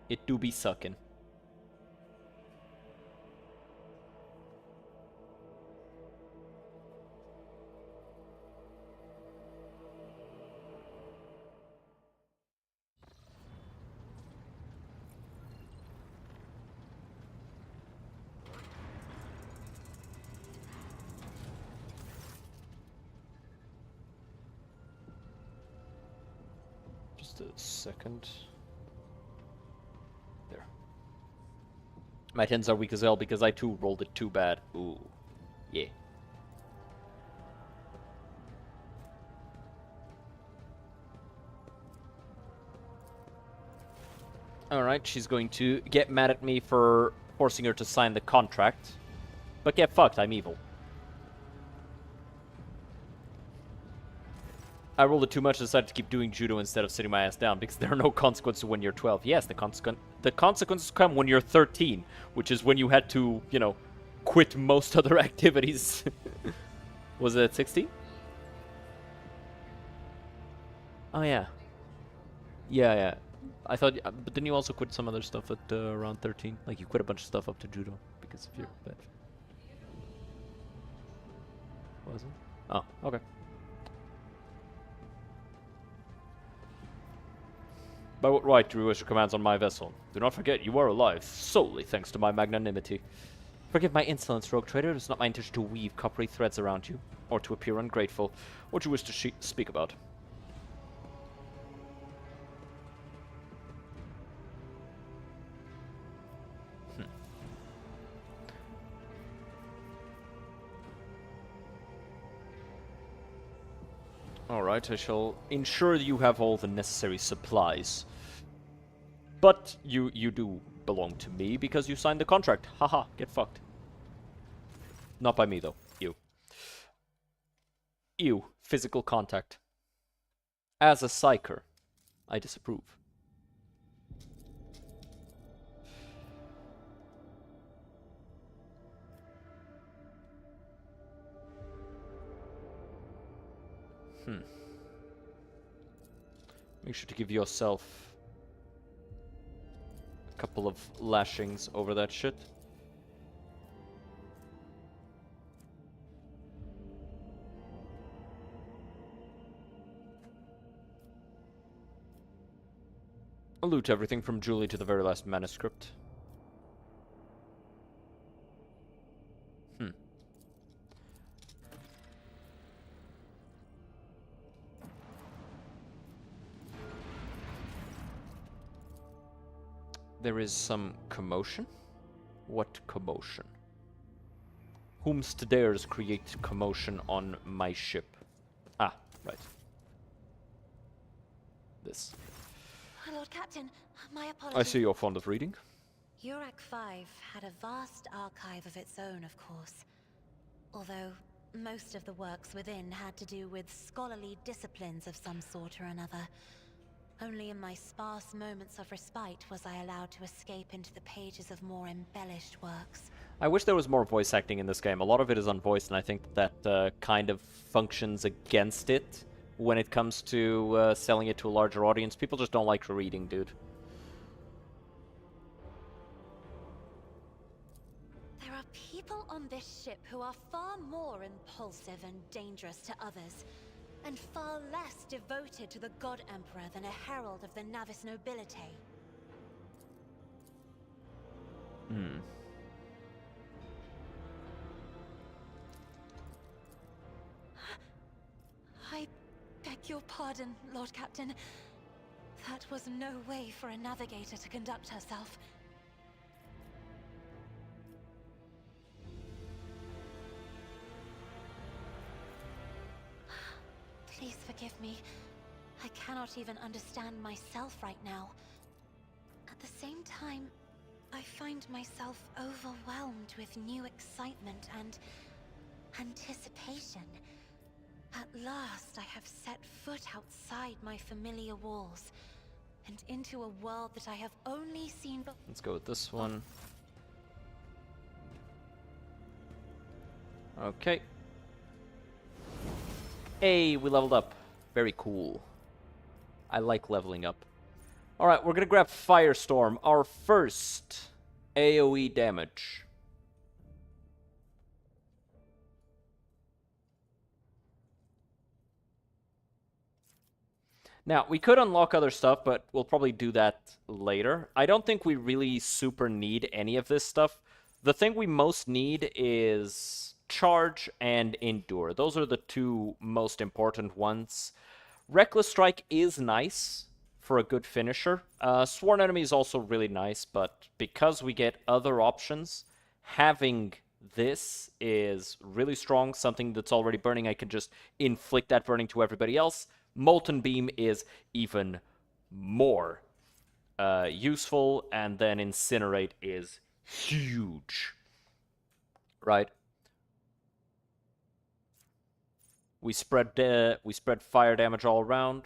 It do be sucking. Just a second. There. My 10s are weak as hell because I too rolled it too bad. Ooh. Yeah. Alright, she's going to get mad at me for forcing her to sign the contract. But get fucked, I'm evil. I rolled it too much and decided to keep doing judo instead of sitting my ass down because there are no consequences when you're 12. Yes, the consequences come when you're 13, which is when you had to, you know, quit most other activities. Was it at 16? Oh, yeah. Yeah. I thought, but didn't you also quit some other stuff at around 13? Like, you quit a bunch of stuff up to judo because of your bad. Was it? Oh, okay. By what right do you wish your commands on my vessel? Do not forget, you are alive, solely thanks to my magnanimity. Forgive my insolence, rogue trader. It is not my intention to weave coppery threads around you, or to appear ungrateful. What do you wish to speak about? Alright, I shall ensure you have all the necessary supplies. But you do belong to me because you signed the contract. Haha, get fucked. Not by me, though. You. You. Physical contact. As a psyker, I disapprove. Make sure to give yourself a couple of lashings over that shit. I'll loot everything from Julie to the very last manuscript. There is some commotion? What commotion? Whomst dares create commotion on my ship? Ah, right. This. Lord Captain, my apologies. I see you're fond of reading. Urak 5 had a vast archive of its own, of course. Although most of the works within had to do with scholarly disciplines of some sort or another. Only in my sparse moments of respite was I allowed to escape into the pages of more embellished works. I wish there was more voice acting in this game. A lot of it is unvoiced, and I think that kind of functions against it when it comes to selling it to a larger audience. People just don't like reading, dude. There are people on this ship who are far more impulsive and dangerous to others, and far less devoted to the God Emperor than a herald of the Navis nobility. I beg Your pardon, Lord Captain. That was no way for a navigator to conduct herself. Please forgive me. I cannot even understand myself right now. At the same time, I find myself overwhelmed with new excitement and anticipation. At last, I have set foot outside my familiar walls and into a world that I have only seen Let's go with this one. Okay. Hey, we leveled up. Very cool. I like leveling up. Alright, we're gonna grab Firestorm, our first AoE damage. Now, we could unlock other stuff, but we'll probably do that later. I don't think we really super need any of this stuff. The thing we most need is Charge and Endure. Those are the two most important ones. Reckless Strike is nice for a good finisher. Sworn Enemy is also really nice, but because we get other options, having this is really strong. Something that's already burning, I can just inflict that burning to everybody else. Molten Beam is even more useful, and then Incinerate is huge, right? We spread fire damage all around,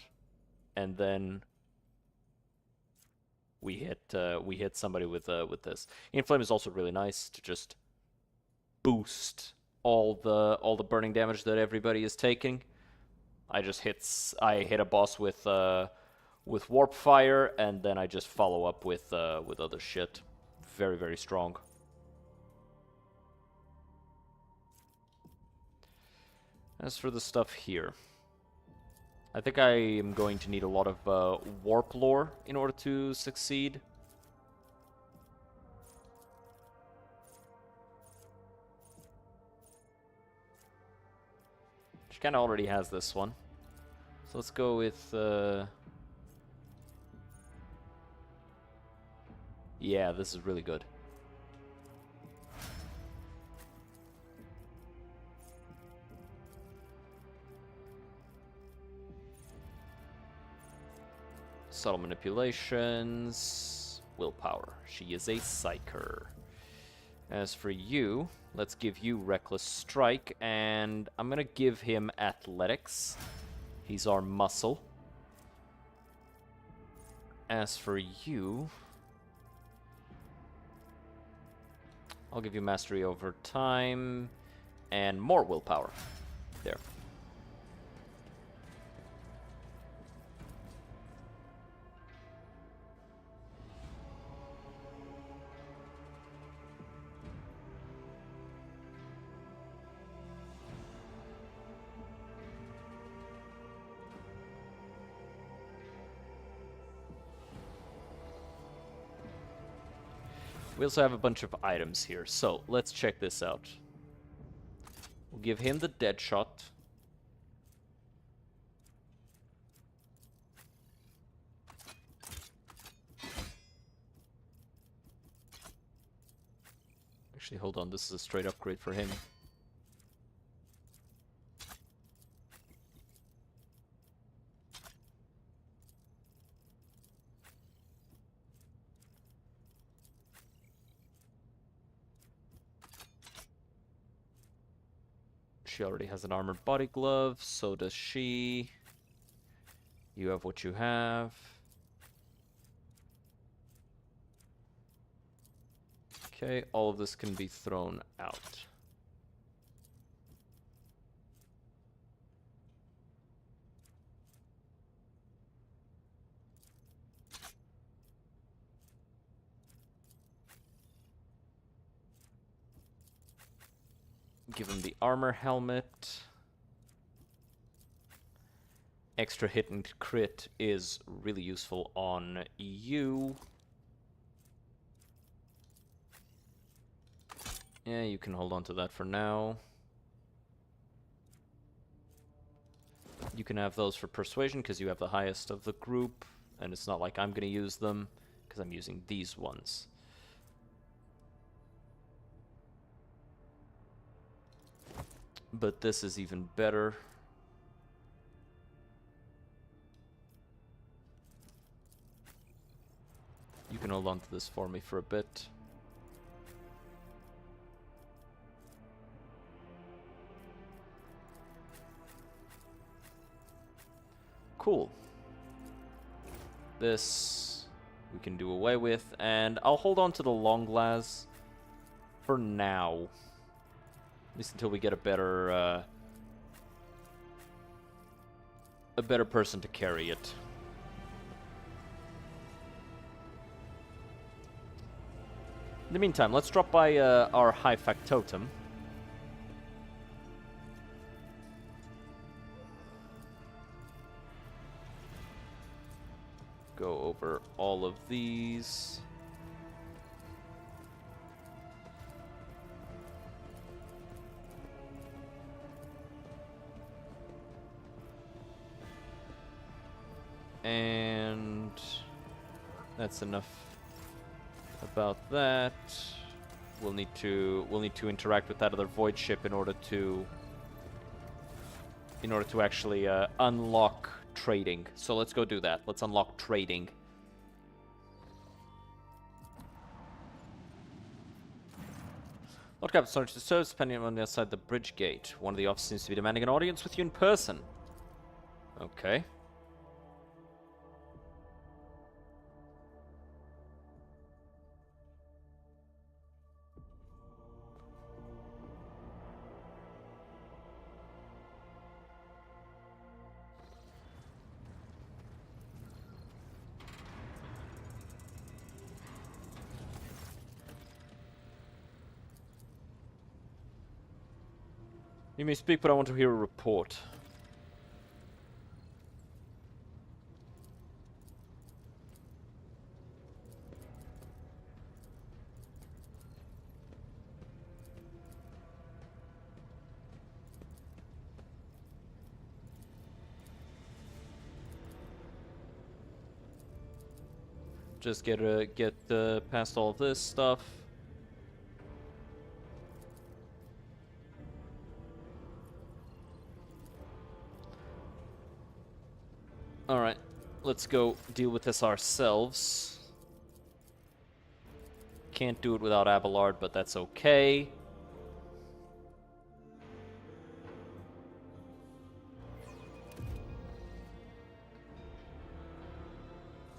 and then we hit somebody with this. Inflame is also really nice to just boost all the burning damage that everybody is taking. I hit a boss with Warp Fire, and then I just follow up with other shit. Very, very strong. As for the stuff here, I think I am going to need a lot of Warp Lore in order to succeed. She kind of already has this one. So let's go with... Yeah, this is really good. Subtle manipulations. Willpower. She is a psyker. As for you, let's give you Reckless Strike, and I'm gonna give him Athletics. He's our muscle. As for you, I'll give you Mastery over Time and more Willpower. There. We also have a bunch of items here, so let's check this out. We'll give him the dead shot. Actually, hold on, this is a straight upgrade for him. She already has an armored body glove, so does she. You have what you have. Okay, all of this can be thrown out. Give him the armor helmet. Extra hit and crit is really useful on you. Yeah, you can hold on to that for now. You can have those for persuasion because you have the highest of the group, and it's not like I'm going to use them because I'm using these ones. But this is even better. You can hold on to this for me for a bit. Cool. This we can do away with, and I'll hold on to the long glass for now. At least until we get a better person to carry it. In the meantime, let's drop by our high factotum. Go over all of these. And that's enough about that. We'll need to interact with that other void ship in order to actually unlock trading. So let's go do that. Let's unlock trading. Lord Captain, sorry to serve, depending on the outside the bridge gate. One of the officers seems to be demanding an audience with you in person. Okay. You may speak, but I want to hear a report. Just get past all of this stuff. Alright, let's go deal with this ourselves. Can't do it without Abelard, but that's okay.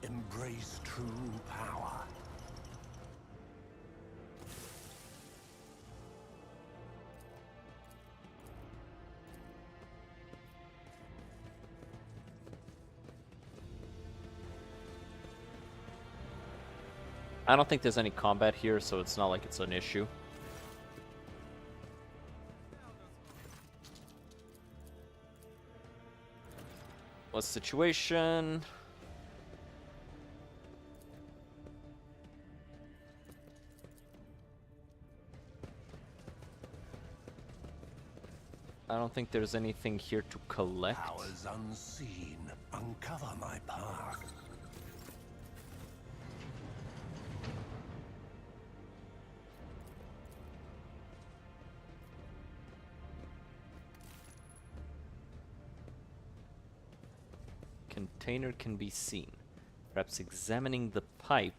Embrace true power. I don't think there's any combat here, so it's not like it's an issue. What's the situation? I don't think there's anything here to collect. Powers unseen, uncover my path. Container can be seen. Perhaps examining the pipe.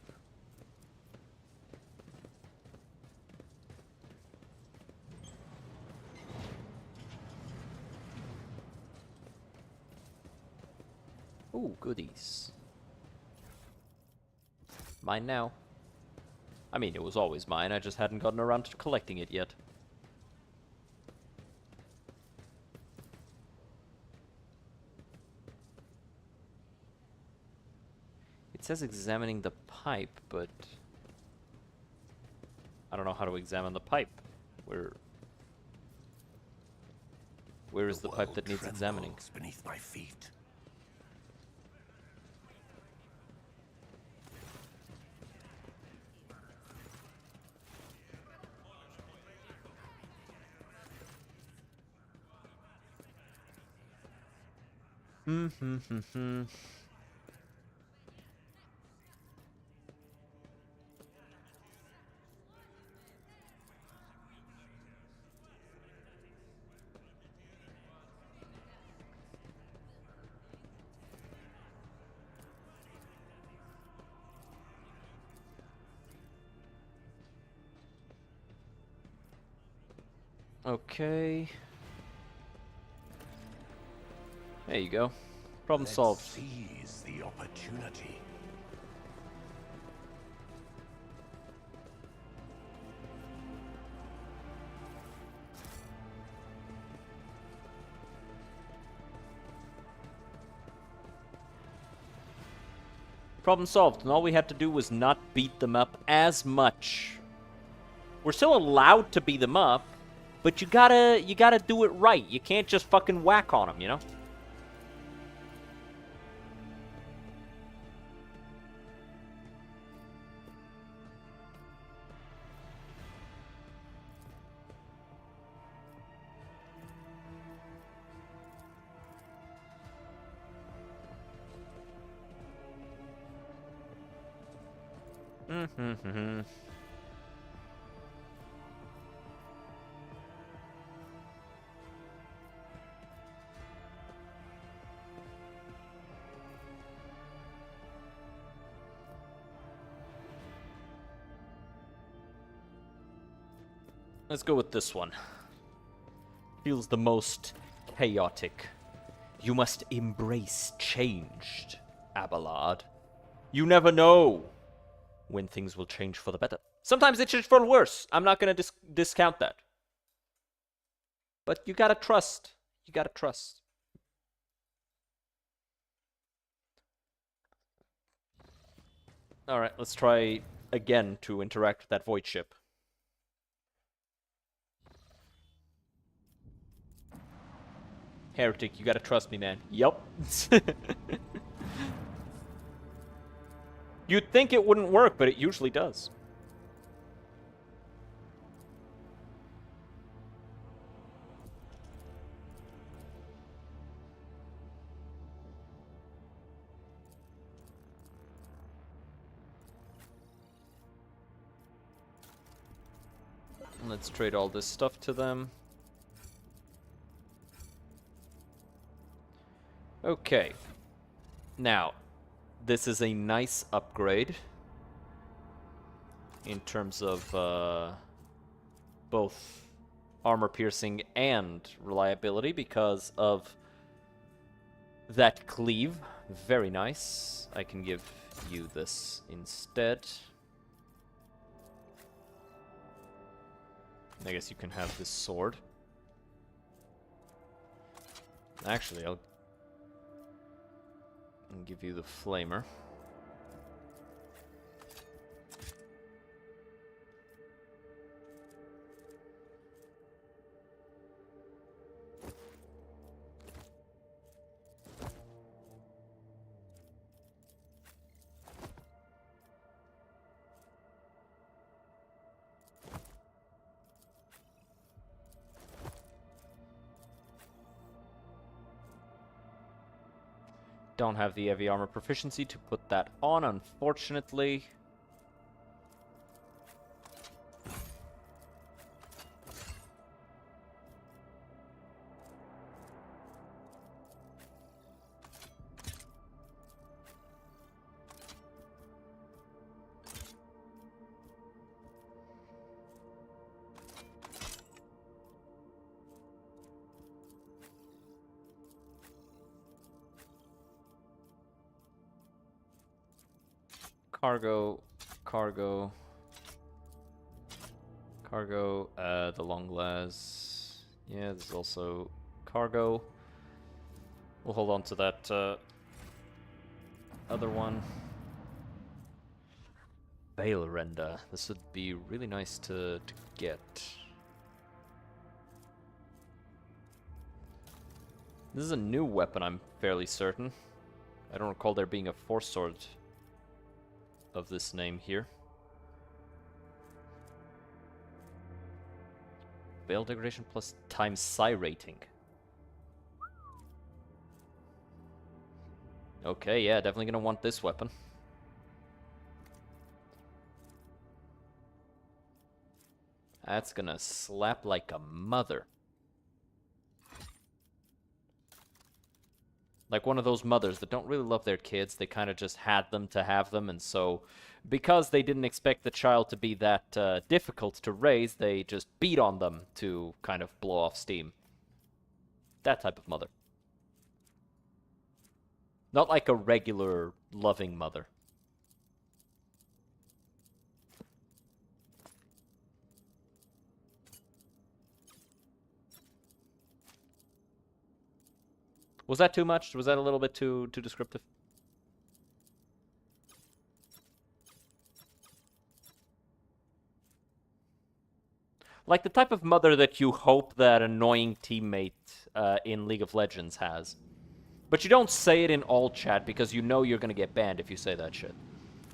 Ooh, goodies. Mine now. I mean, it was always mine, I just hadn't gotten around to collecting it yet. It says examining the pipe, but I don't know how to examine the pipe. Where is the pipe that needs examining? Beneath my feet. Okay. There you go. Problem Let's solved. seize the opportunity. Problem solved, and all we had to do was not beat them up as much. We're still allowed to beat them up, but you gotta do it right. You can't just fucking whack on them, you know? Let's go with this one. Feels the most chaotic. You must embrace changed, Abelard. You never know when things will change for the better. Sometimes they change for the worse. I'm not gonna discount that. But you gotta trust. You gotta trust. Alright, let's try again to interact with that void ship. Heretic, you gotta trust me, man. Yup. You'd think it wouldn't work, but it usually does. Let's trade all this stuff to them. Okay. Now, this is a nice upgrade in terms of both armor piercing and reliability because of that cleave. Very nice. I can give you this instead. I guess you can have this sword. Actually, I'll give you the flamer. Don't have the heavy armor proficiency to put that on, unfortunately. Cargo, the long glass. Yeah, this is also cargo. We'll hold on to that other one. Bale render. This would be really nice to get. This is a new weapon, I'm fairly certain. I don't recall there being a force sword of this name here. Bale degradation plus times psi rating. Okay, yeah, definitely gonna want this weapon. That's gonna slap like a mother. Like one of those mothers that don't really love their kids. They kind of just had them to have them, and so because they didn't expect the child to be that difficult to raise, they just beat on them to kind of blow off steam. That type of mother. Not like a regular loving mother. Was that too much? Was that a little bit too descriptive? Like the type of mother that you hope that annoying teammate in League of Legends has. But you don't say it in all chat because you know you're gonna get banned if you say that shit.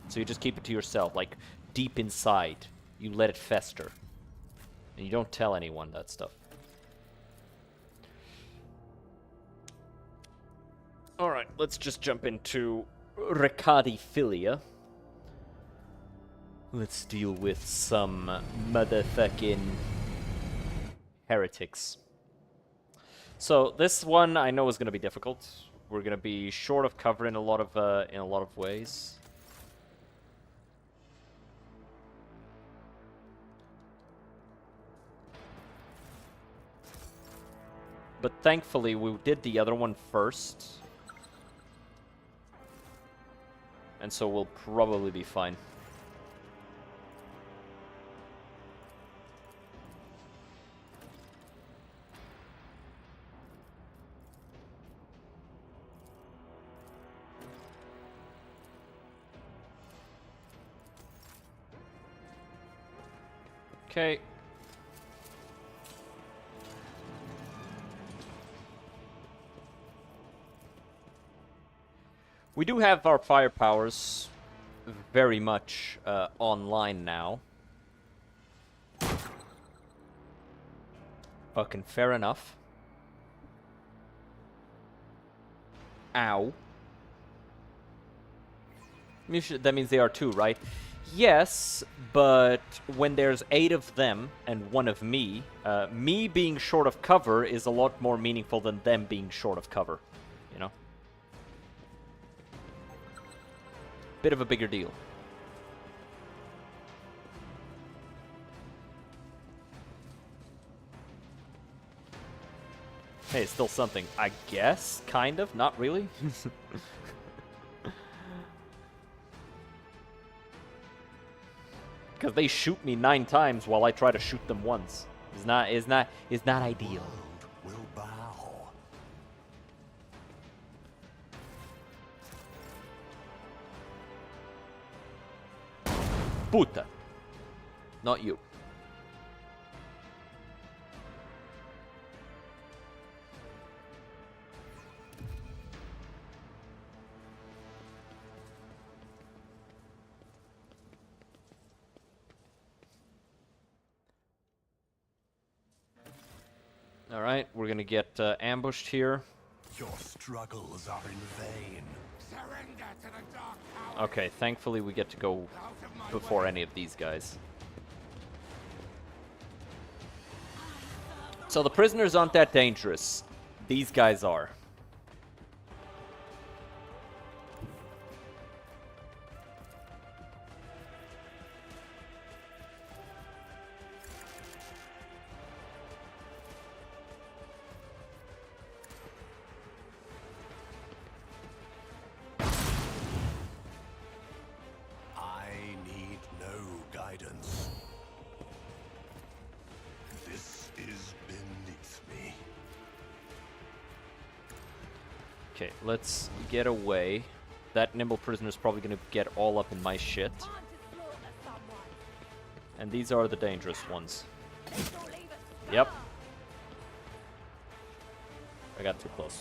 So you just keep it to yourself, like deep inside. You let it fester. And you don't tell anyone that stuff. Alright, let's just jump into Recadiphilia. Let's deal with some motherfucking heretics. So this one I know is going to be difficult. We're going to be short of cover in a lot of ways. But thankfully we did the other one first. And so we'll probably be fine. Okay. We do have our fire powers very much online now. Fucking fair enough. Ow. That means they are two, right? Yes, but when there's 8 of them and 1 of me, me being short of cover is a lot more meaningful than them being short of cover, you know? Bit of a bigger deal. Hey, it's still something. I guess, kind of, not really. Because they shoot me 9 times while I try to shoot them once. It's not ideal. Will bow. Puta. Not you. Alright, we're gonna get ambushed here. Your struggles are in vain. Surrender to the dark power. Okay, thankfully we get to go before any of these guys. So the prisoners aren't that dangerous. These guys are. Okay, let's get away. That nimble prisoner is probably going to get all up in my shit. And these are the dangerous ones. Yep. I got too close.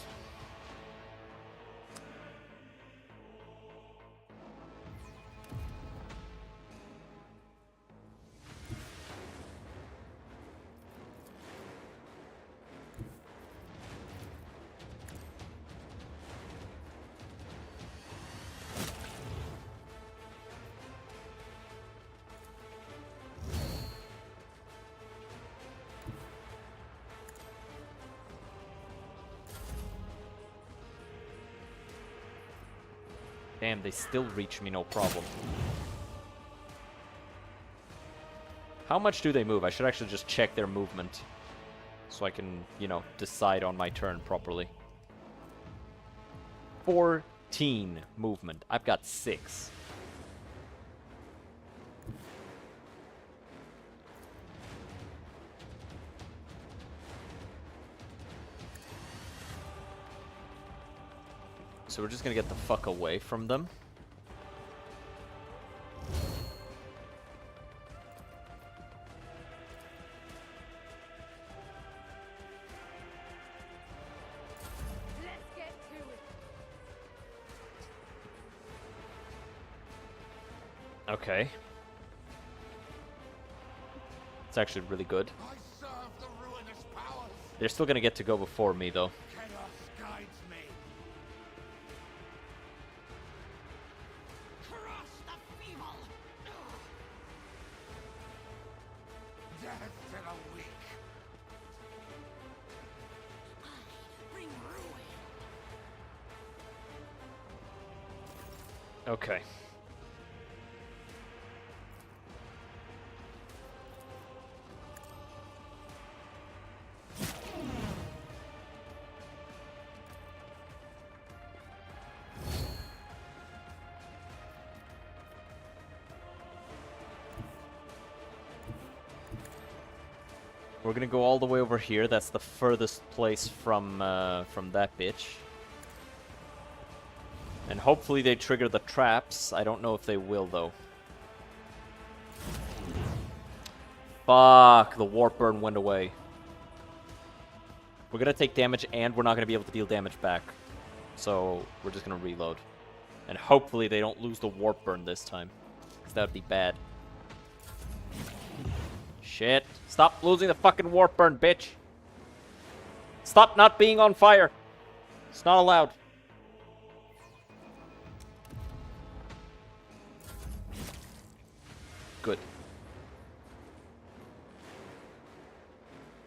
Damn, they still reach me no problem. How much do they move? I should actually just check their movement. So I can, you know, decide on my turn properly. 14 movement. I've got 6. So we're just gonna get the fuck away from them. Okay. It's actually really good. They're still gonna get to go before me, though. Okay. We're gonna go all the way over here. That's the furthest place from that bitch. And hopefully they trigger the traps. I don't know if they will, though. Fuck, the warp burn went away. We're gonna take damage, and we're not gonna be able to deal damage back. So we're just gonna reload. And hopefully they don't lose the warp burn this time, because that would be bad. Shit. Stop losing the fucking warp burn, bitch. Stop not being on fire. It's not allowed. Good.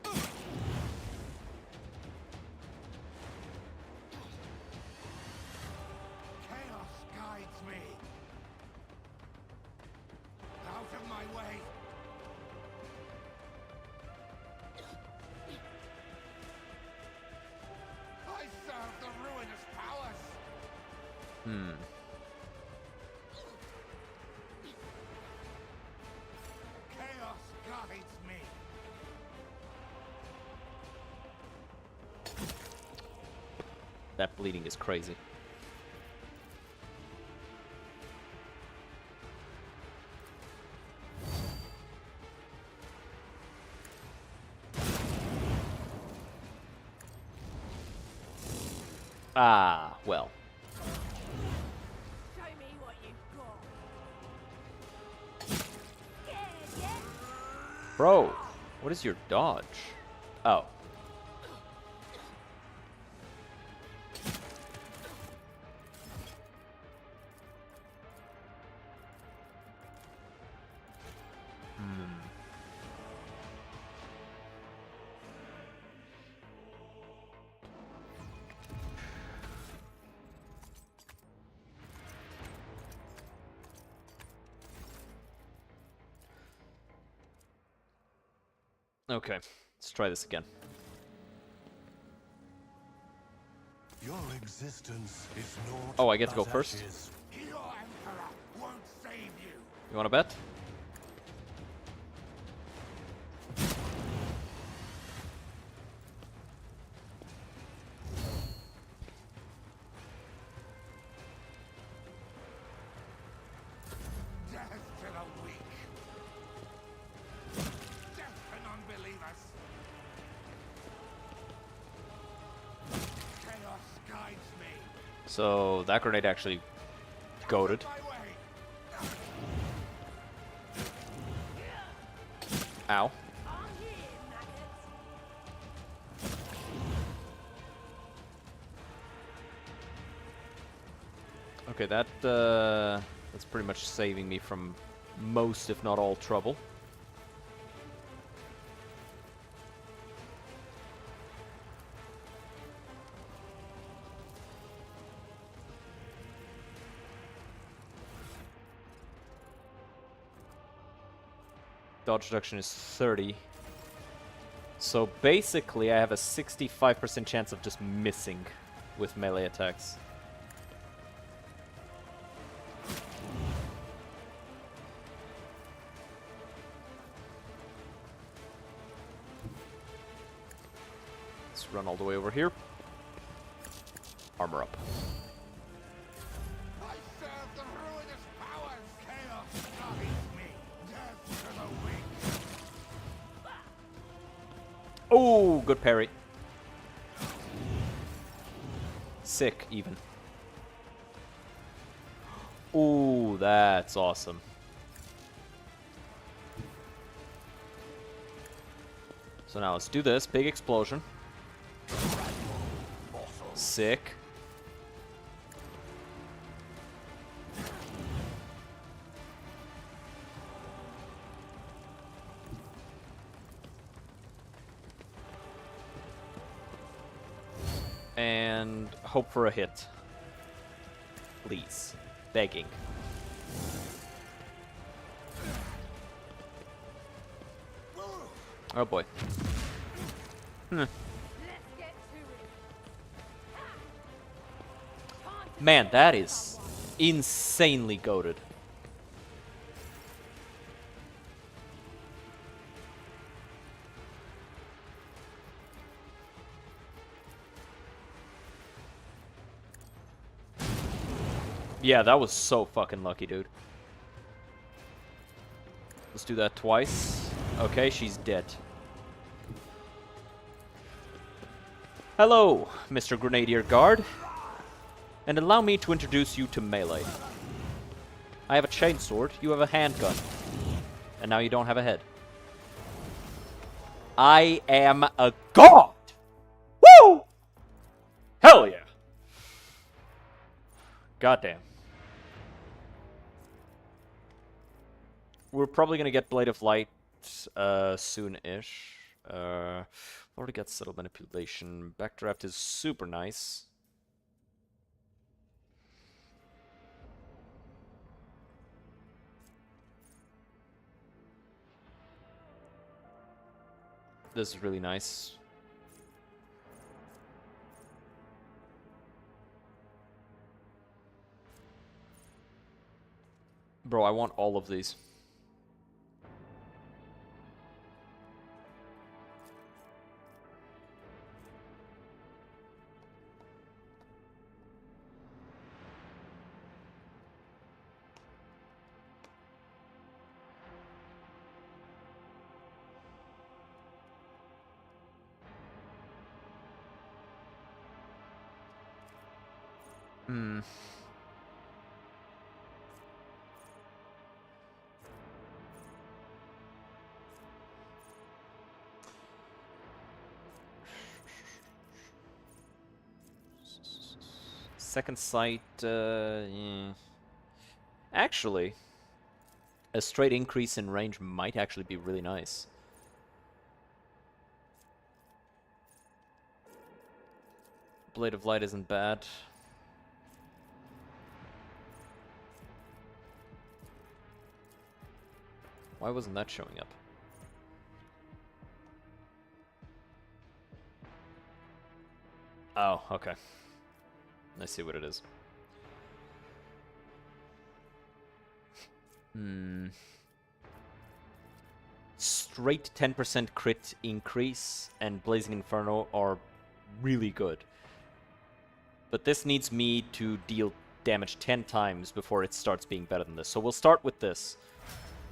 Chaos guides me. Out of my way. I serve the ruinous powers. Chaos guides me. That bleeding is crazy. Ah, well. Show me what you've got. Scared yet? Bro, what is your dodge? Oh. Okay, let's try this again. Your existence is naught. Oh, I get to go but first? ashes. Your emperor won't save you. You wanna bet? Death to the weak. Death to non-believers. Chaos guides me. So that grenade actually goaded. My way. Ow. Okay, that's pretty much saving me from most, if not all, trouble. dodge reduction is 30. So basically, I have a 65% chance of just missing with melee attacks. Let's run all the way over here. Armor up. I serve the ruinous powers. Chaos guides me. Death to the weak. Oh, good parry. Sick, even. Ooh, that's awesome. So now let's do this. Big explosion. Sick. And hope for a hit. Please. Begging. Oh boy. Man, that is insanely goated. Yeah, that was so fucking lucky, dude. Let's do that twice. Okay, she's dead. Hello, Mr. Grenadier Guard. And allow me to introduce you to melee. I have a chainsword, you have a handgun. And now you don't have a head. I am a god! Woo! Hell yeah! Goddamn. We're probably gonna get Blade of Light soon-ish. Already got Subtle Manipulation. Backdraft is super nice. This is really nice. Bro, I want all of these. Hmm. Second sight, yeah. Actually, a straight increase in range might actually be really nice. Blade of Light isn't bad. Why wasn't that showing up? Oh, okay. I see what it is. Straight 10% crit increase and Blazing Inferno are really good. But this needs me to deal damage 10 times before it starts being better than this. So we'll start with this.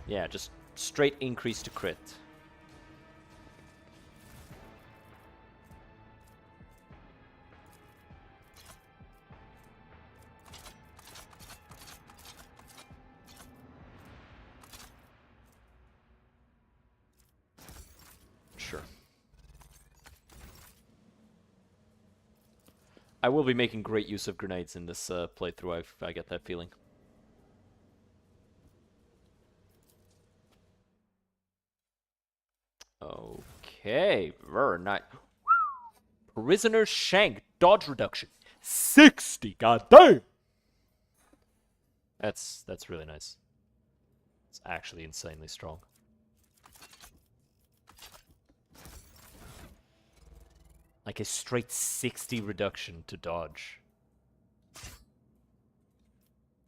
Yeah, just straight increase to crit. Sure. I will be making great use of grenades in this playthrough, I get that feeling. Okay, very nice. Prisoner Shank, dodge reduction, 60. Goddamn. That's really nice. It's actually insanely strong. Like a straight 60 reduction to dodge.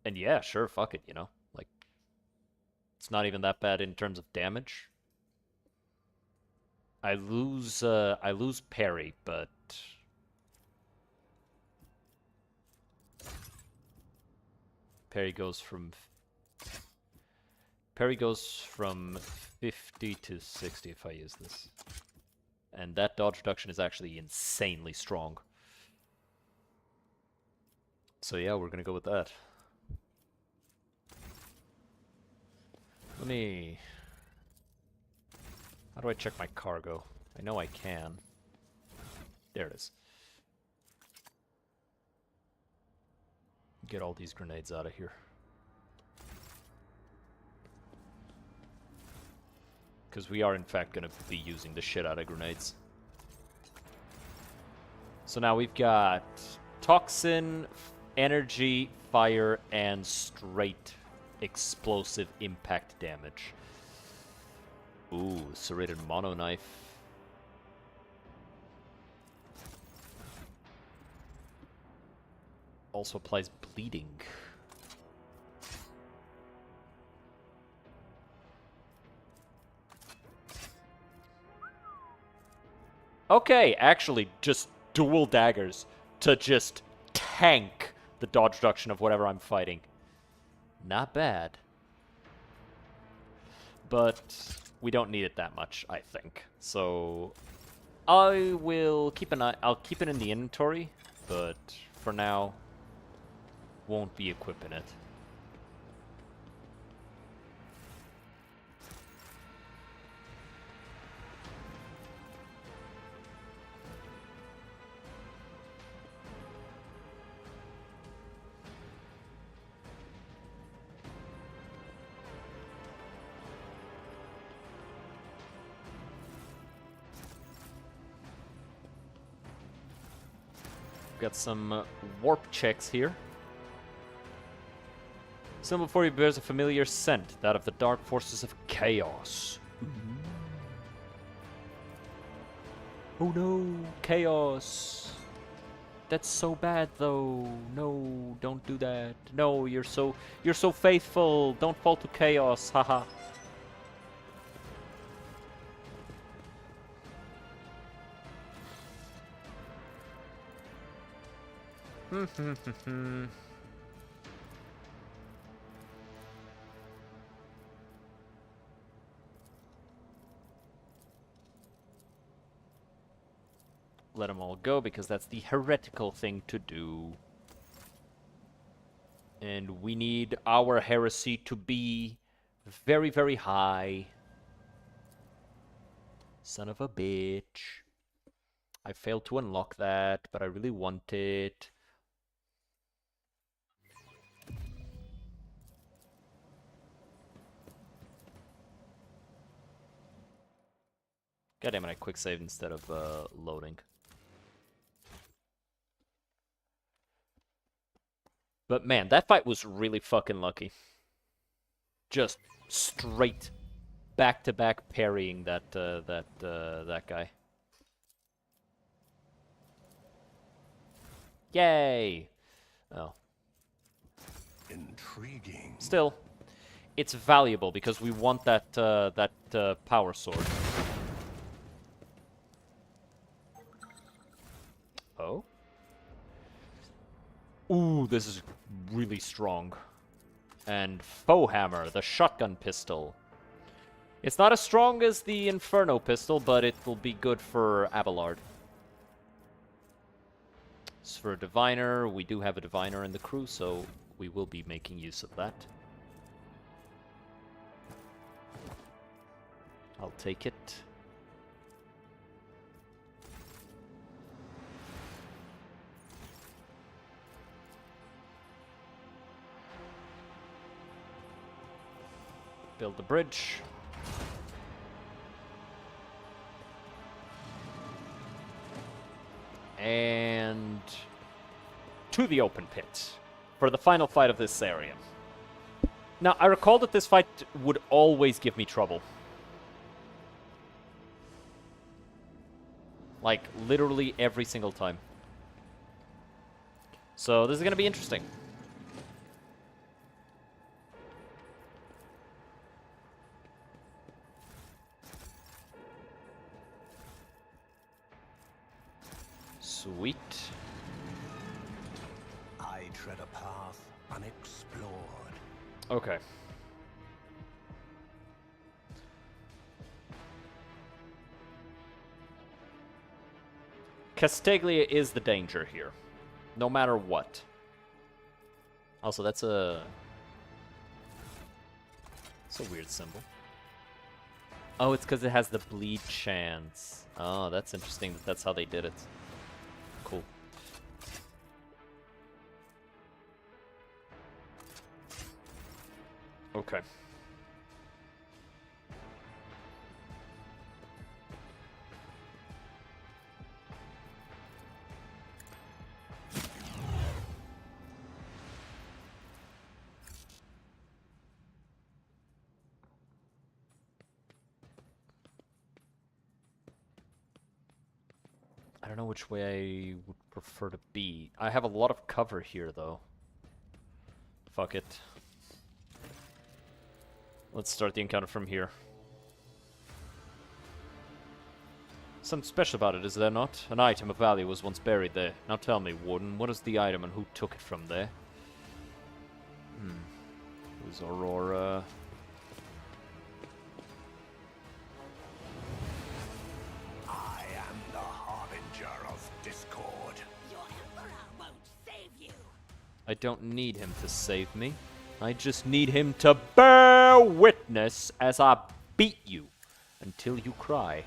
And yeah, sure, fuck it, you know? Like, it's not even that bad in terms of damage. I lose parry, but... Parry goes from 50 to 60 if I use this. And that dodge reduction is actually insanely strong. So yeah, we're gonna go with that. Let me... How do I check my cargo? I know I can. There it is. Get all these grenades out of here. Because we are in fact going to be using the shit out of grenades. So now we've got toxin, energy, fire, and straight explosive impact damage. Ooh, serrated mono knife. Also applies bleeding. Okay, actually, just dual daggers to just tank the dodge reduction of whatever I'm fighting. Not bad. But we don't need it that much, I think. So I will keep an eye. I'll keep it in the inventory, but for now, won't be equipping it. Got some warp checks here. Symbol for you bears a familiar scent, that of the dark forces of chaos. Oh no, chaos. That's so bad though. No, don't do that. No, you're so faithful. Don't fall to chaos. Haha. Let them all go because that's the heretical thing to do. And we need our heresy to be very, very high. Son of a bitch. I failed to unlock that, but I really want it. God damn it, I quick saved instead of loading. But man, that fight was really fucking lucky. Just straight back-to-back parrying that that guy. Yay! Oh. Intriguing. Still, it's valuable because we want that power sword. Oh? Ooh, this is really strong. And Foe Hammer, the shotgun pistol. It's not as strong as the Inferno pistol, but it will be good for Abelard. As for a Diviner, we do have a Diviner in the crew, so we will be making use of that. I'll take it. Build the bridge. And to the open pit for the final fight of this area. Now, I recall that this fight would always give me trouble. Like, literally every single time. So, this is gonna be interesting. Sweet. I tread a path unexplored. Okay. Castiglia is the danger here. No matter what. Also, that's a weird symbol. Oh, it's because it has the bleed chance. Oh, that's interesting that that's how they did it. Cool. Okay. I don't know which way I would prefer to be. I have a lot of cover here, though. Fuck it. Let's start the encounter from here. Something special about it, is there not? An item of value was once buried there. Now tell me, Warden, what is the item and who took it from there? Who's Aurora? I am the harbinger of discord. Your emperor won't save you. I don't need him to save me. I just need him to bear witness as I beat you until you cry.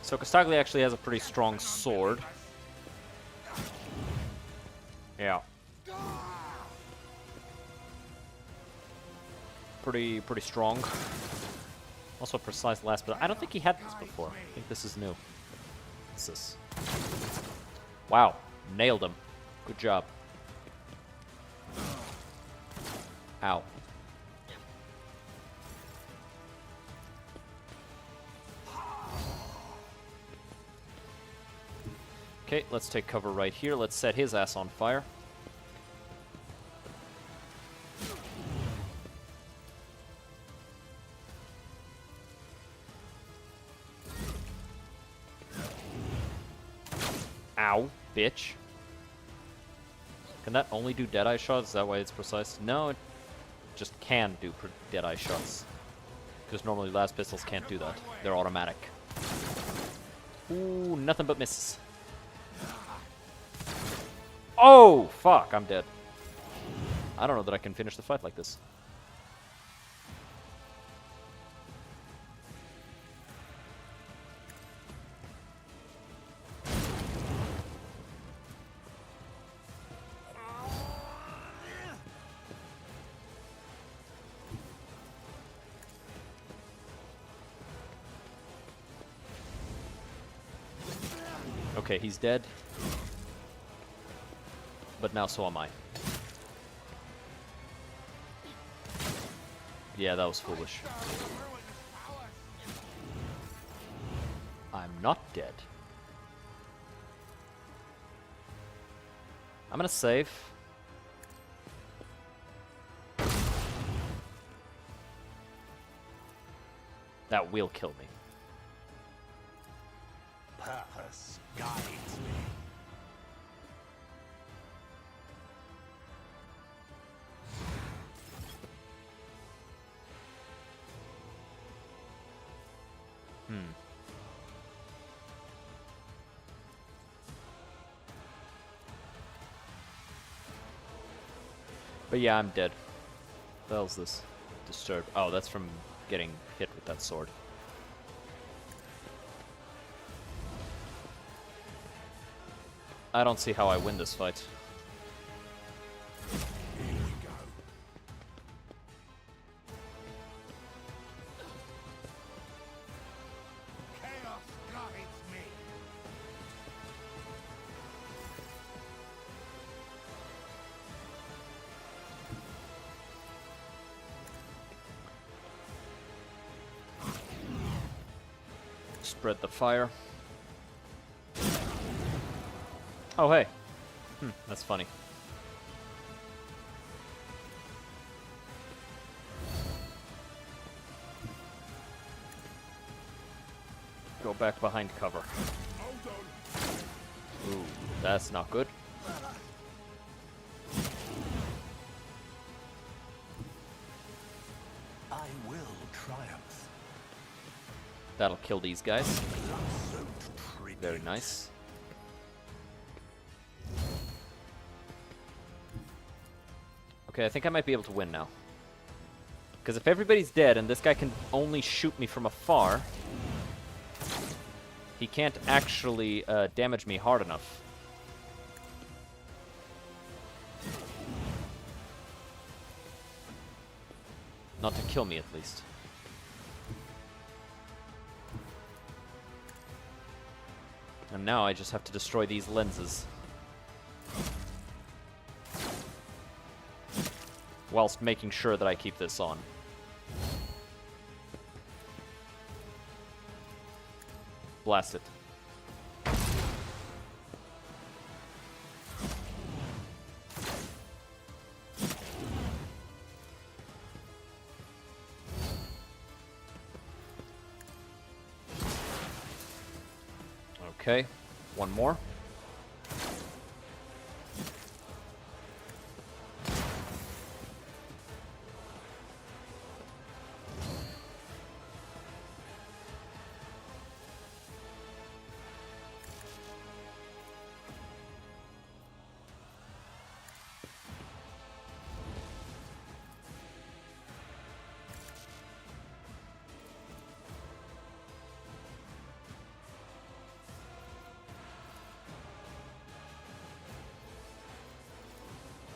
So Castaglia actually has a pretty strong sword. Yeah. Pretty strong. Also precise last, but I don't think he had this before. I think this is new. What's this? Wow, nailed him. Good job. Ow. Okay, let's take cover right here. Let's set his ass on fire. Ow, bitch. Can that only do Deadeye shots? Is that why it's precise? No, it just can do Deadeye shots. Because normally last pistols can't do that. They're automatic. Ooh, nothing but misses. Oh, fuck, I'm dead. I don't know that I can finish the fight like this. Okay, he's dead. But now so am I. Yeah, that was foolish. I'm not dead. I'm gonna save. That will kill me. Purpose guides me. But yeah, I'm dead. What the hell's this? Disturbed. Oh, that's from getting hit with that sword. I don't see how I win this fight. Chaos guides me. Spread the fire. Oh, hey. That's funny. Go back behind cover. Ooh, that's not good. I will triumph. That'll kill these guys. Very nice. Okay, I think I might be able to win now. Because if everybody's dead and this guy can only shoot me from afar, he can't actually damage me hard enough. Not to kill me, at least. And now I just have to destroy these lenses. Whilst making sure that I keep this on. Blast it. Okay, one more.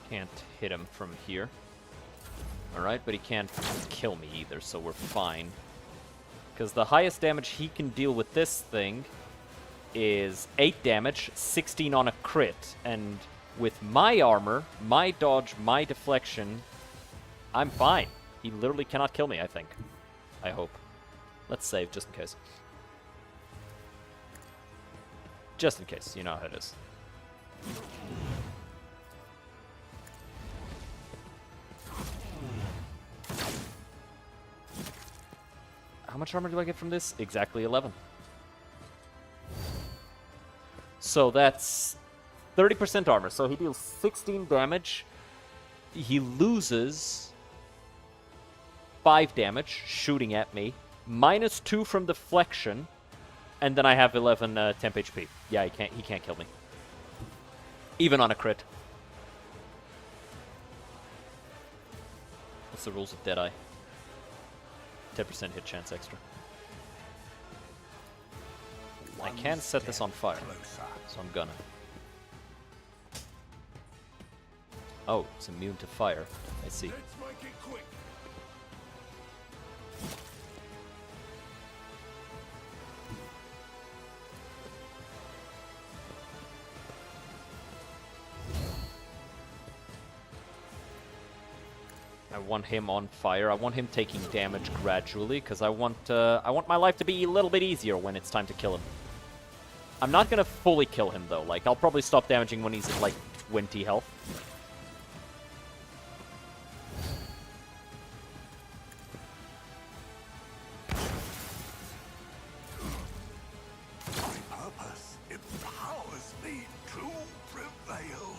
Can't hit him from here. Alright, but he can't kill me either, so we're fine. Because the highest damage he can deal with this thing is 8 damage, 16 on a crit. And with my armor, my dodge, my deflection, I'm fine. He literally cannot kill me, I think. I hope. Let's save, just in case. Just in case, you know how it is. How much armor do I get from this? Exactly 11. So that's 30% armor. So he deals 16 damage. He loses 5 damage shooting at me. Minus 2 from deflection. And then I have 11 temp HP. Yeah, he can't kill me. Even on a crit. What's the rules of Deadeye? 10% hit chance extra. I can set this on fire, so I'm gonna. Oh, it's immune to fire. I see. Let's make it quick. I want him on fire. I want him taking damage gradually, because I want my life to be a little bit easier when it's time to kill him. I'm not gonna fully kill him though. Like, I'll probably stop damaging when he's at like 20 health. My purpose empowers me to prevail.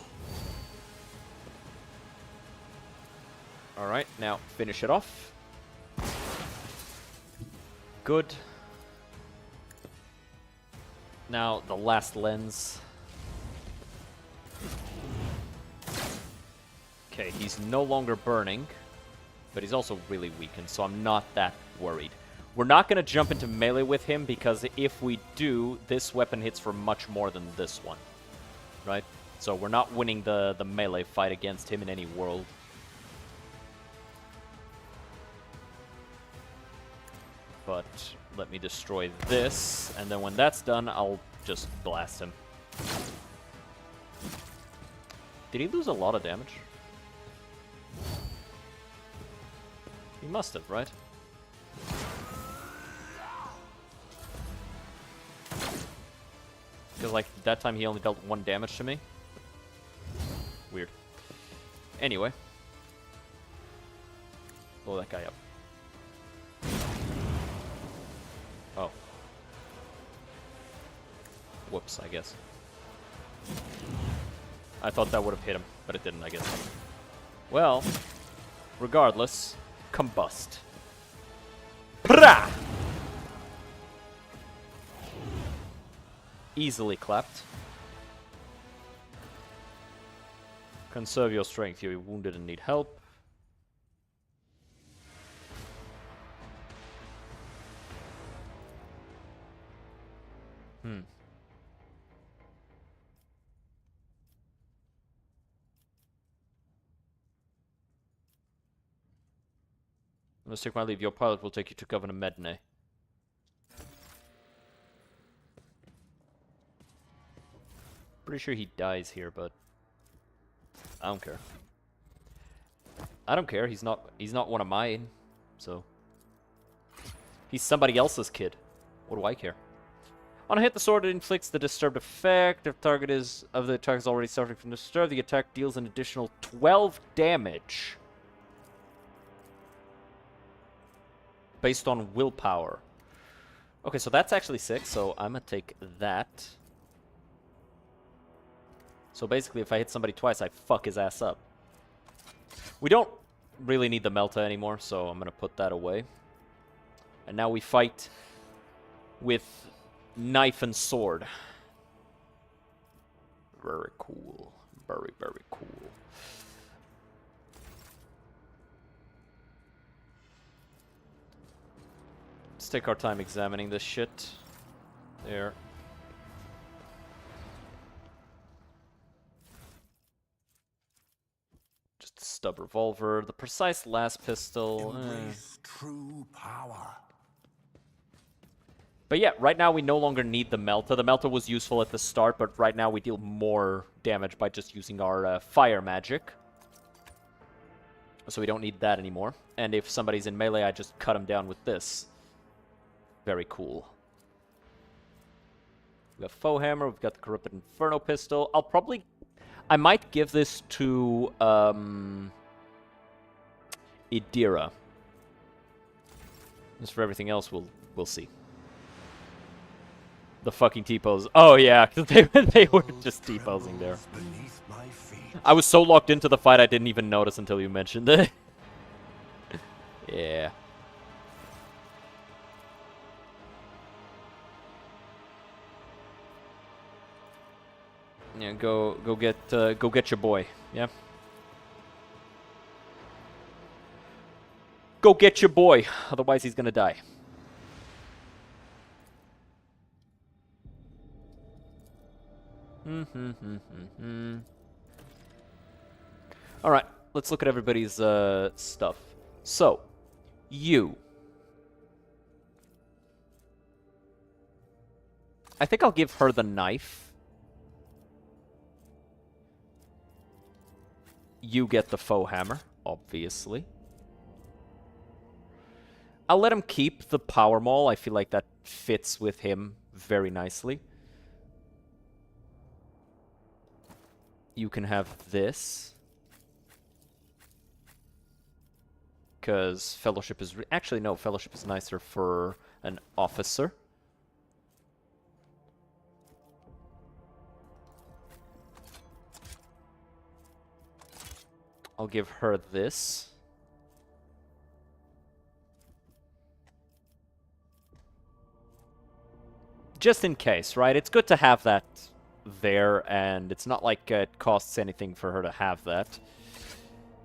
Alright, now finish it off. Good. Now, the last lens. Okay, he's no longer burning, but he's also really weakened, so I'm not that worried. We're not going to jump into melee with him, because if we do, this weapon hits for much more than this one. Right? So we're not winning the melee fight against him in any world. But let me destroy this, and then when that's done, I'll just blast him. Did he lose a lot of damage? He must have, right? Because, like, that time he only dealt 1 damage to me. Weird. Anyway. Blow that guy up. Oh. Whoops, I guess. I thought that would have hit him, but it didn't, I guess. Well, regardless, combust. Prah! Easily clapped. Conserve your strength. You're wounded and need help. Let's take my leave. Your pilot will take you to Governor Medney. Pretty sure he dies here, but I don't care. I don't care. He's not one of mine, so he's somebody else's kid. What do I care? On a hit, the sword inflicts the disturbed effect. If the target is already suffering from disturb, the attack deals an additional 12 damage. Based on willpower. Okay, so that's actually 6, so I'm gonna take that. So basically, if I hit somebody twice, I fuck his ass up. We don't really need the Melta anymore, so I'm gonna put that away. And now we fight with knife and sword. Very cool. Very, very cool. Let's take our time examining this shit. There. Just a stub revolver. The precise last pistol. Embrace true power. But yeah, right now we no longer need the Melta. The Melta was useful at the start, but right now we deal more damage by just using our fire magic. So we don't need that anymore. And if somebody's in melee, I just cut him down with this. Very cool. We have Foe Hammer, we've got the Corrupted Inferno Pistol. I might give this to Idira. As for everything else, we'll see. The fucking T-pose. Oh yeah, they were just T-posing there. I was so locked into the fight I didn't even notice until you mentioned it. Yeah. Yeah, go get your boy. Yeah. Go get your boy, otherwise he's gonna die. All right, let's look at everybody's stuff. So, you. I think I'll give her the knife. You get the Foe Hammer, obviously. I'll let him keep the Power Maul. I feel like that fits with him very nicely. You can have this. Because Fellowship is... Actually, no, Fellowship is nicer for an officer. I'll give her this. Just in case, right? It's good to have that there, and it's not like it costs anything for her to have that.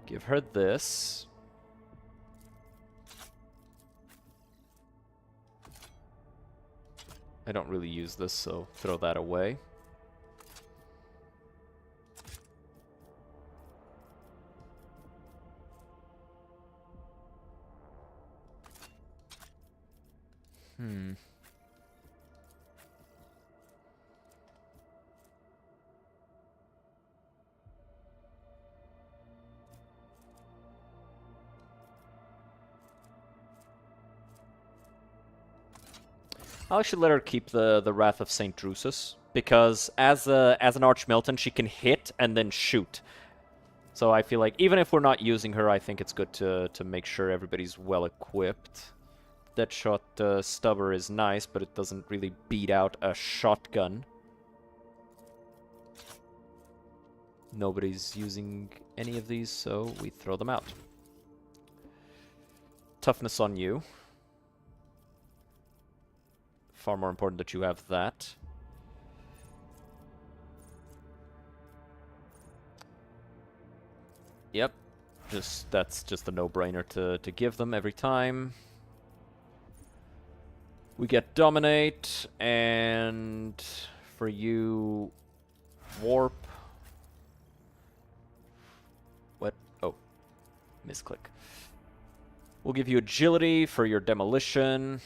Give her this. I don't really use this, so throw that away. I'll actually let her keep the Wrath of Saint Drusus, because as an Archmilton, she can hit and then shoot. So I feel like even if we're not using her, I think it's good to make sure everybody's well equipped. Deadshot Stubber is nice, but it doesn't really beat out a shotgun. Nobody's using any of these, so we throw them out. Toughness on you. Far more important that you have that. Yep. That's just a no-brainer to give them every time. We get Dominate, and for you, Warp. What? Oh, misclick. We'll give you Agility for your Demolition.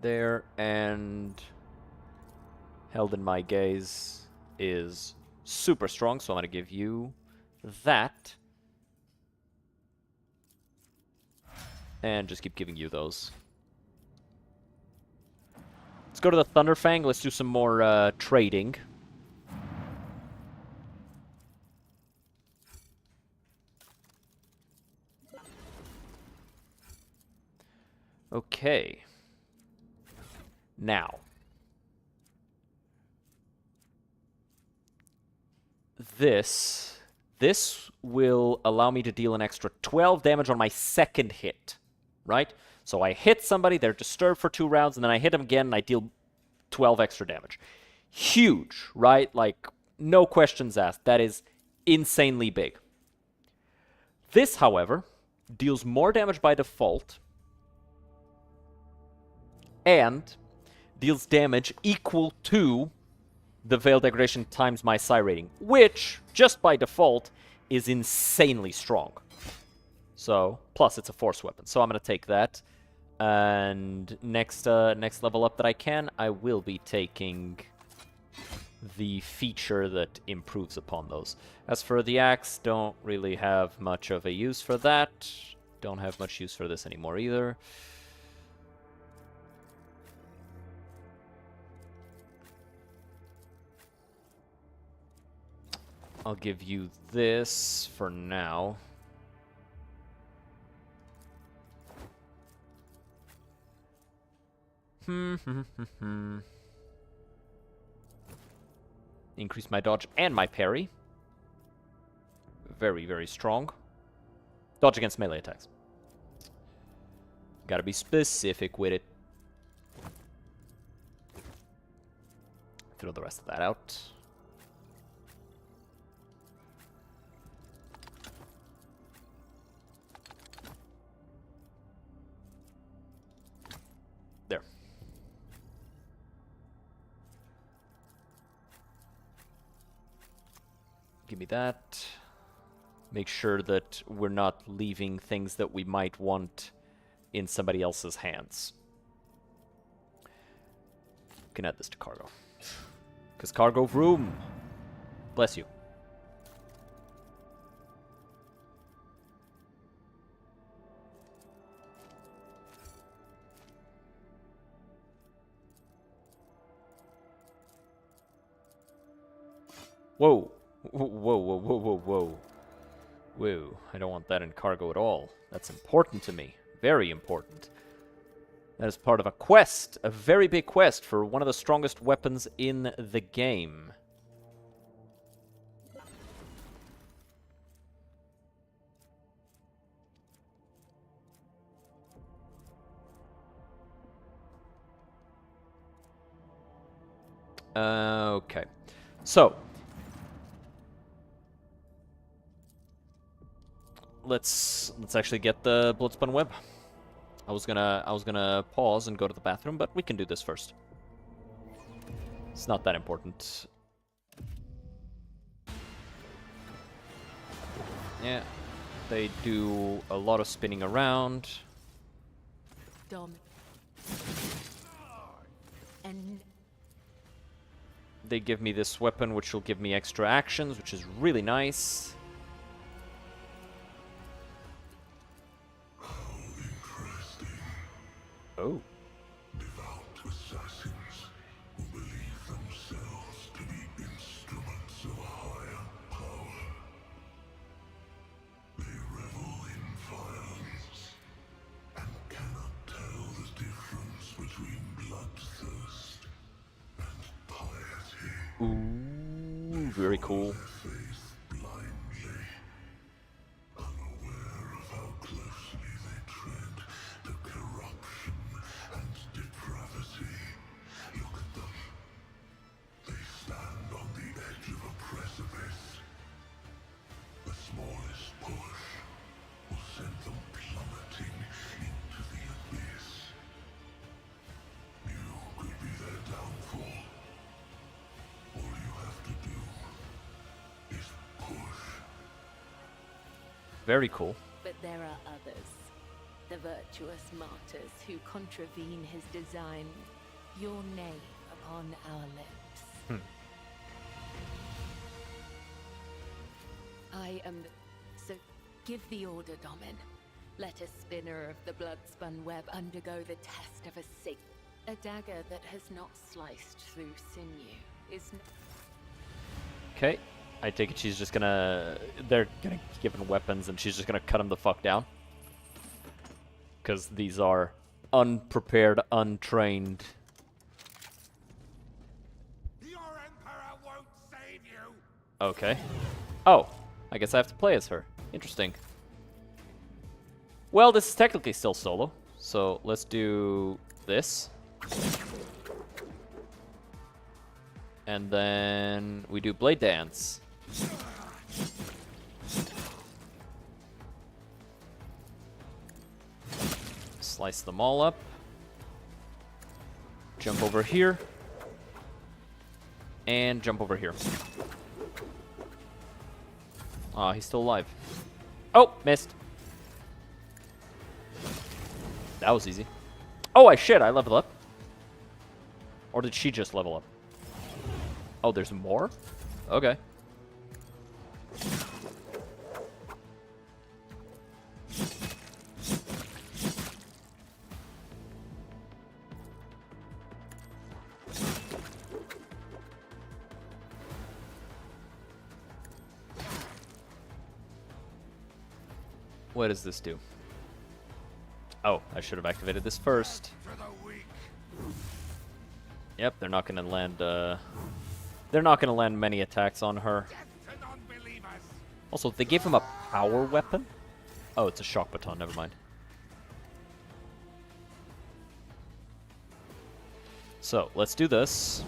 There, and Held in My Gaze is super strong, so I'm going to give you that. And just keep giving you those. Let's go to the Thunderfang. Let's do some more trading. Okay. Now. This will allow me to deal an extra 12 damage on my second hit. Right? So I hit somebody, they're disturbed for 2 rounds, and then I hit them again, and I deal 12 extra damage. Huge, right? Like, no questions asked. That is insanely big. This, however, deals more damage by default, and deals damage equal to the Veil Degradation times my Psi rating, which, just by default, is insanely strong. So, plus it's a force weapon, so I'm going to take that. And next level up that I can, I will be taking the feature that improves upon those. As for the axe, don't really have much of a use for that. Don't have much use for this anymore either. I'll give you this for now. Increase my dodge and my parry. Very, very strong. Dodge against melee attacks. Gotta be specific with it. Throw the rest of that out. There. Give me that. Make sure that we're not leaving things that we might want in somebody else's hands. Can add this to cargo. Because cargo room. Bless you. Whoa. Whoa, whoa, whoa, whoa, whoa, whoa. Whoa, I don't want that in cargo at all. That's important to me. Very important. That is part of a quest. A very big quest for one of the strongest weapons in the game. Okay. So, let's actually get the Bloodspun Web. I was gonna pause and go to the bathroom, but we can do this first. It's not that important. Yeah, they do a lot of spinning around. And They give me this weapon, which will give me extra actions, which is really nice. Oh. Devout assassins who believe themselves to be instruments of a higher power. They revel in violence and cannot tell the difference between bloodthirst and piety. Ooh, very cool. Their faith blindly, unaware of how closely they tread the corruption and depravity. Look at them. They stand on the edge of a precipice. The smallest push will send them plummeting into the abyss. You could be their downfall. All you have to do is push. Very cool. But there are others. The virtuous martyrs who contravene his design. Your name upon our lips. I am the... So, give the order, Domin. Let a spinner of the blood-spun web undergo the test of a sig. A dagger that has not sliced through sinew is... Okay. I take it she's just gonna... They're gonna give him weapons and she's just gonna cut him the fuck down. Because these are unprepared, untrained. Your Emperor won't save you! Okay. Oh, I guess I have to play as her. Interesting. Well, this is technically still solo. So let's do this. And then we do Blade Dance. Slice them all up. Jump over here. And jump over here. Aw, he's still alive. Oh, missed. That was easy. Oh, I leveled up. Or did she just level up? Oh, there's more? Okay. What does this do? Oh, I should have activated this first. Yep, they're not gonna land, they're not gonna land many attacks on her. Also, they gave him a power weapon? Oh, it's a shock baton, never mind. So, let's do this.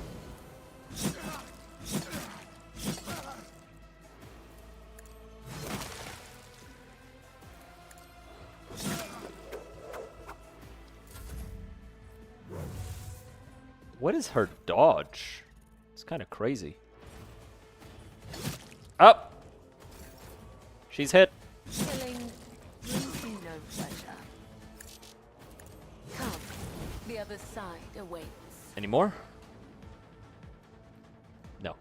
What is her dodge? It's kind of crazy. Up! She's hit. Killing brings you no pleasure. Come, the other side awaits. Any more? No.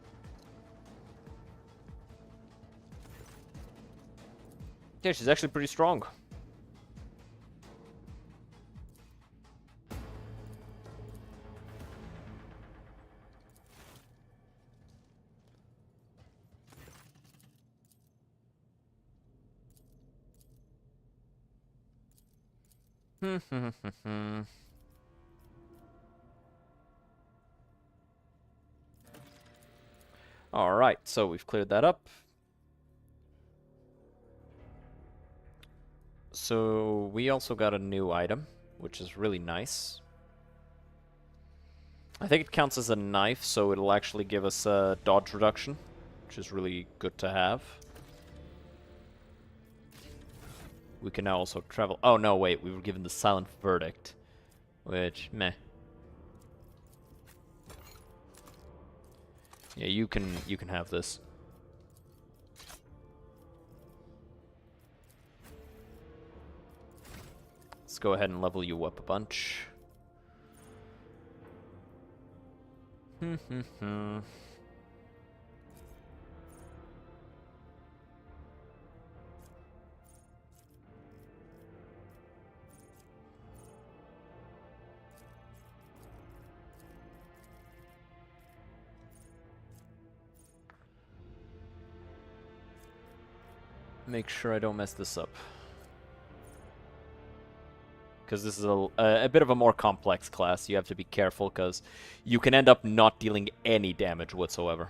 Yeah, she's actually pretty strong. Alright, so we've cleared that up. So we also got a new item, which is really nice. I think it counts as a knife, so it'll actually give us a dodge reduction, which is really good to have. We can now also travel. Oh no, wait, we were given the silent verdict, which meh. Yeah, you can have this. Let's go ahead and level you up a bunch. make sure I don't mess this up. Because this is a bit of a more complex class. You have to be careful because you can end up not dealing any damage whatsoever.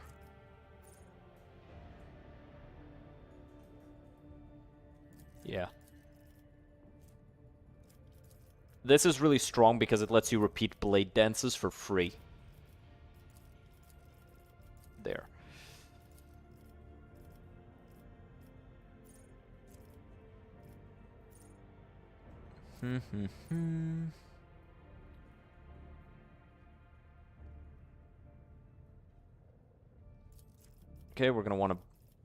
Yeah. This is really strong because it lets you repeat blade dances for free. There. Okay, we're gonna want to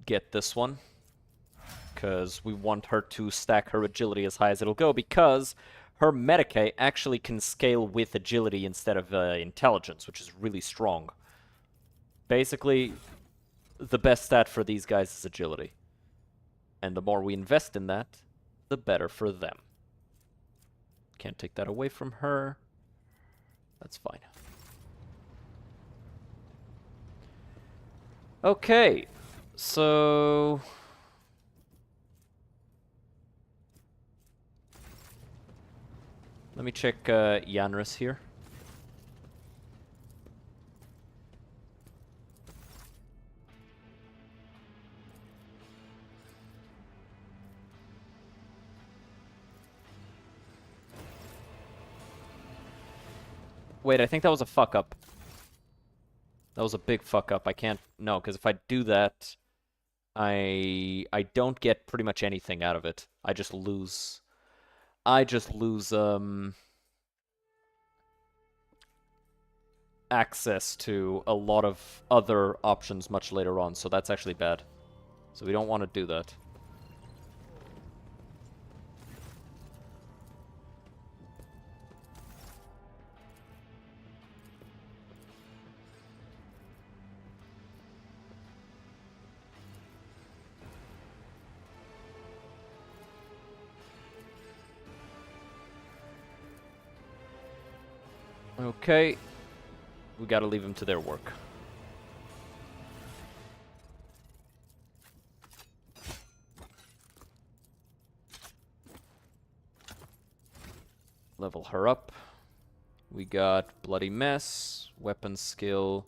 get this one. Because we want her to stack her agility as high as it'll go, because her Medicae actually can scale with agility instead of intelligence, which is really strong. Basically, the best stat for these guys is agility. And the more we invest in that, the better for them. Can't take that away from her. That's fine. Okay, so... let me check Yanris here. Wait, I think that was a fuck up. That was a big fuck up. I can't... no, because if I do that, I don't get pretty much anything out of it. I just lose access to a lot of other options much later on, so that's actually bad. So we don't want to do that. Okay, we gotta leave them to their work. Level her up. We got Bloody Mess, Weapon Skill,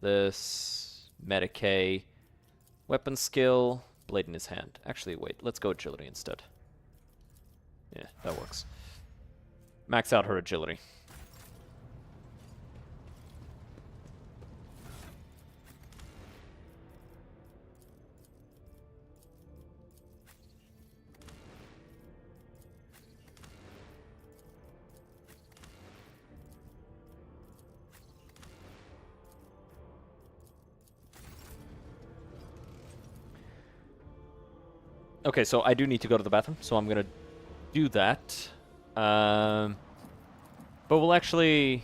this, Medicae, Weapon Skill, Blade in his hand. Actually, wait, let's go Agility instead. Yeah, that works. Max out her Agility. Okay, so I do need to go to the bathroom, so I'm gonna do that. But we'll actually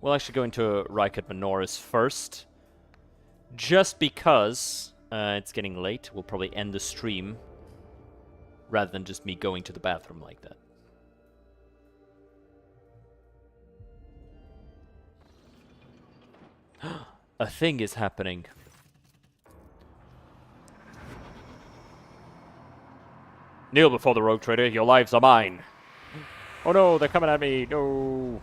go into Rykard Minoris first, just because it's getting late. We'll probably end the stream rather than just me going to the bathroom like that. A thing is happening. Kneel before the rogue trader, your lives are mine. Oh no, they're coming at me, no.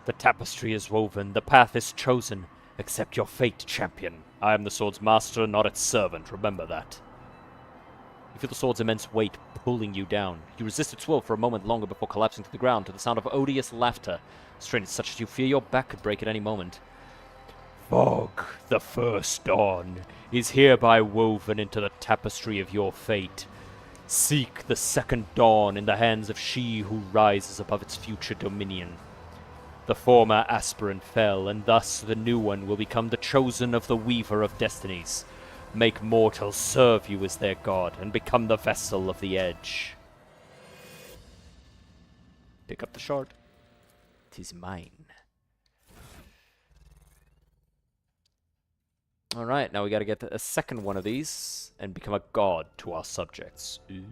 The tapestry is woven, the path is chosen. Accept your fate, champion. I am the sword's master, not its servant, remember that. You feel the sword's immense weight pulling you down. You resist its will for a moment longer before collapsing to the ground to the sound of odious laughter. Strain is such that you fear your back could break at any moment. Fog, the first dawn, is hereby woven into the tapestry of your fate. Seek the second dawn in the hands of she who rises above its future dominion. The former aspirant fell, and thus the new one will become the chosen of the Weaver of Destinies. Make mortals serve you as their god, and become the vessel of the Edge. Pick up the shard. 'Tis mine. Alright, now we gotta get a second one of these and become a god to our subjects. Ooh.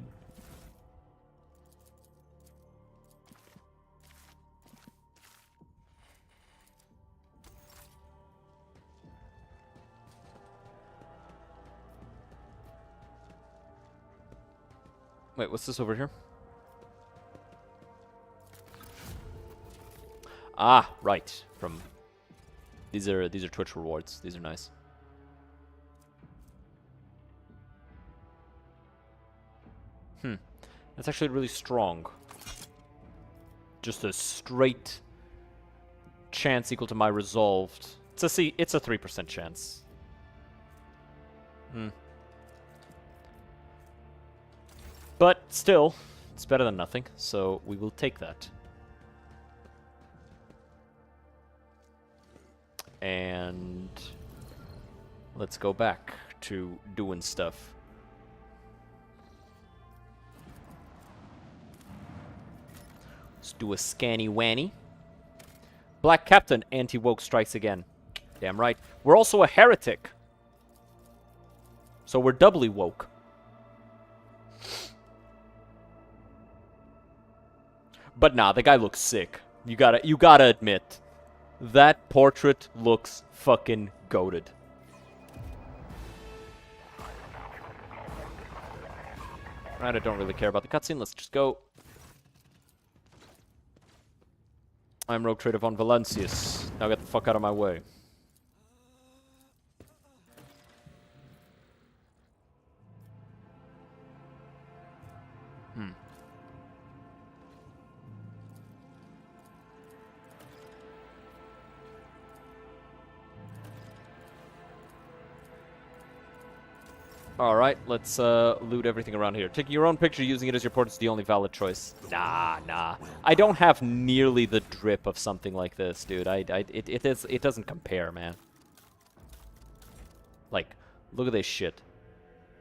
Wait, what's this over here? Ah, right. From these are Twitch rewards. These are nice. That's actually really strong. Just a straight chance equal to my resolved. It's a 3% chance. But still, it's better than nothing, so we will take that. And let's go back to doing stuff. Let's do a scanny wanny. Black Captain, anti-woke strikes again. Damn right. We're also a heretic. So we're doubly woke. But nah, the guy looks sick. You gotta admit. That portrait looks fucking goated. Right, I don't really care about the cutscene. Let's just go. I'm Rogue Trader von Valancius. Now get the fuck out of my way. Alright, let's loot everything around here. Taking your own picture, using it as your portrait is the only valid choice. Nah. I don't have nearly the drip of something like this, dude. It doesn't compare, man. Like, look at this shit.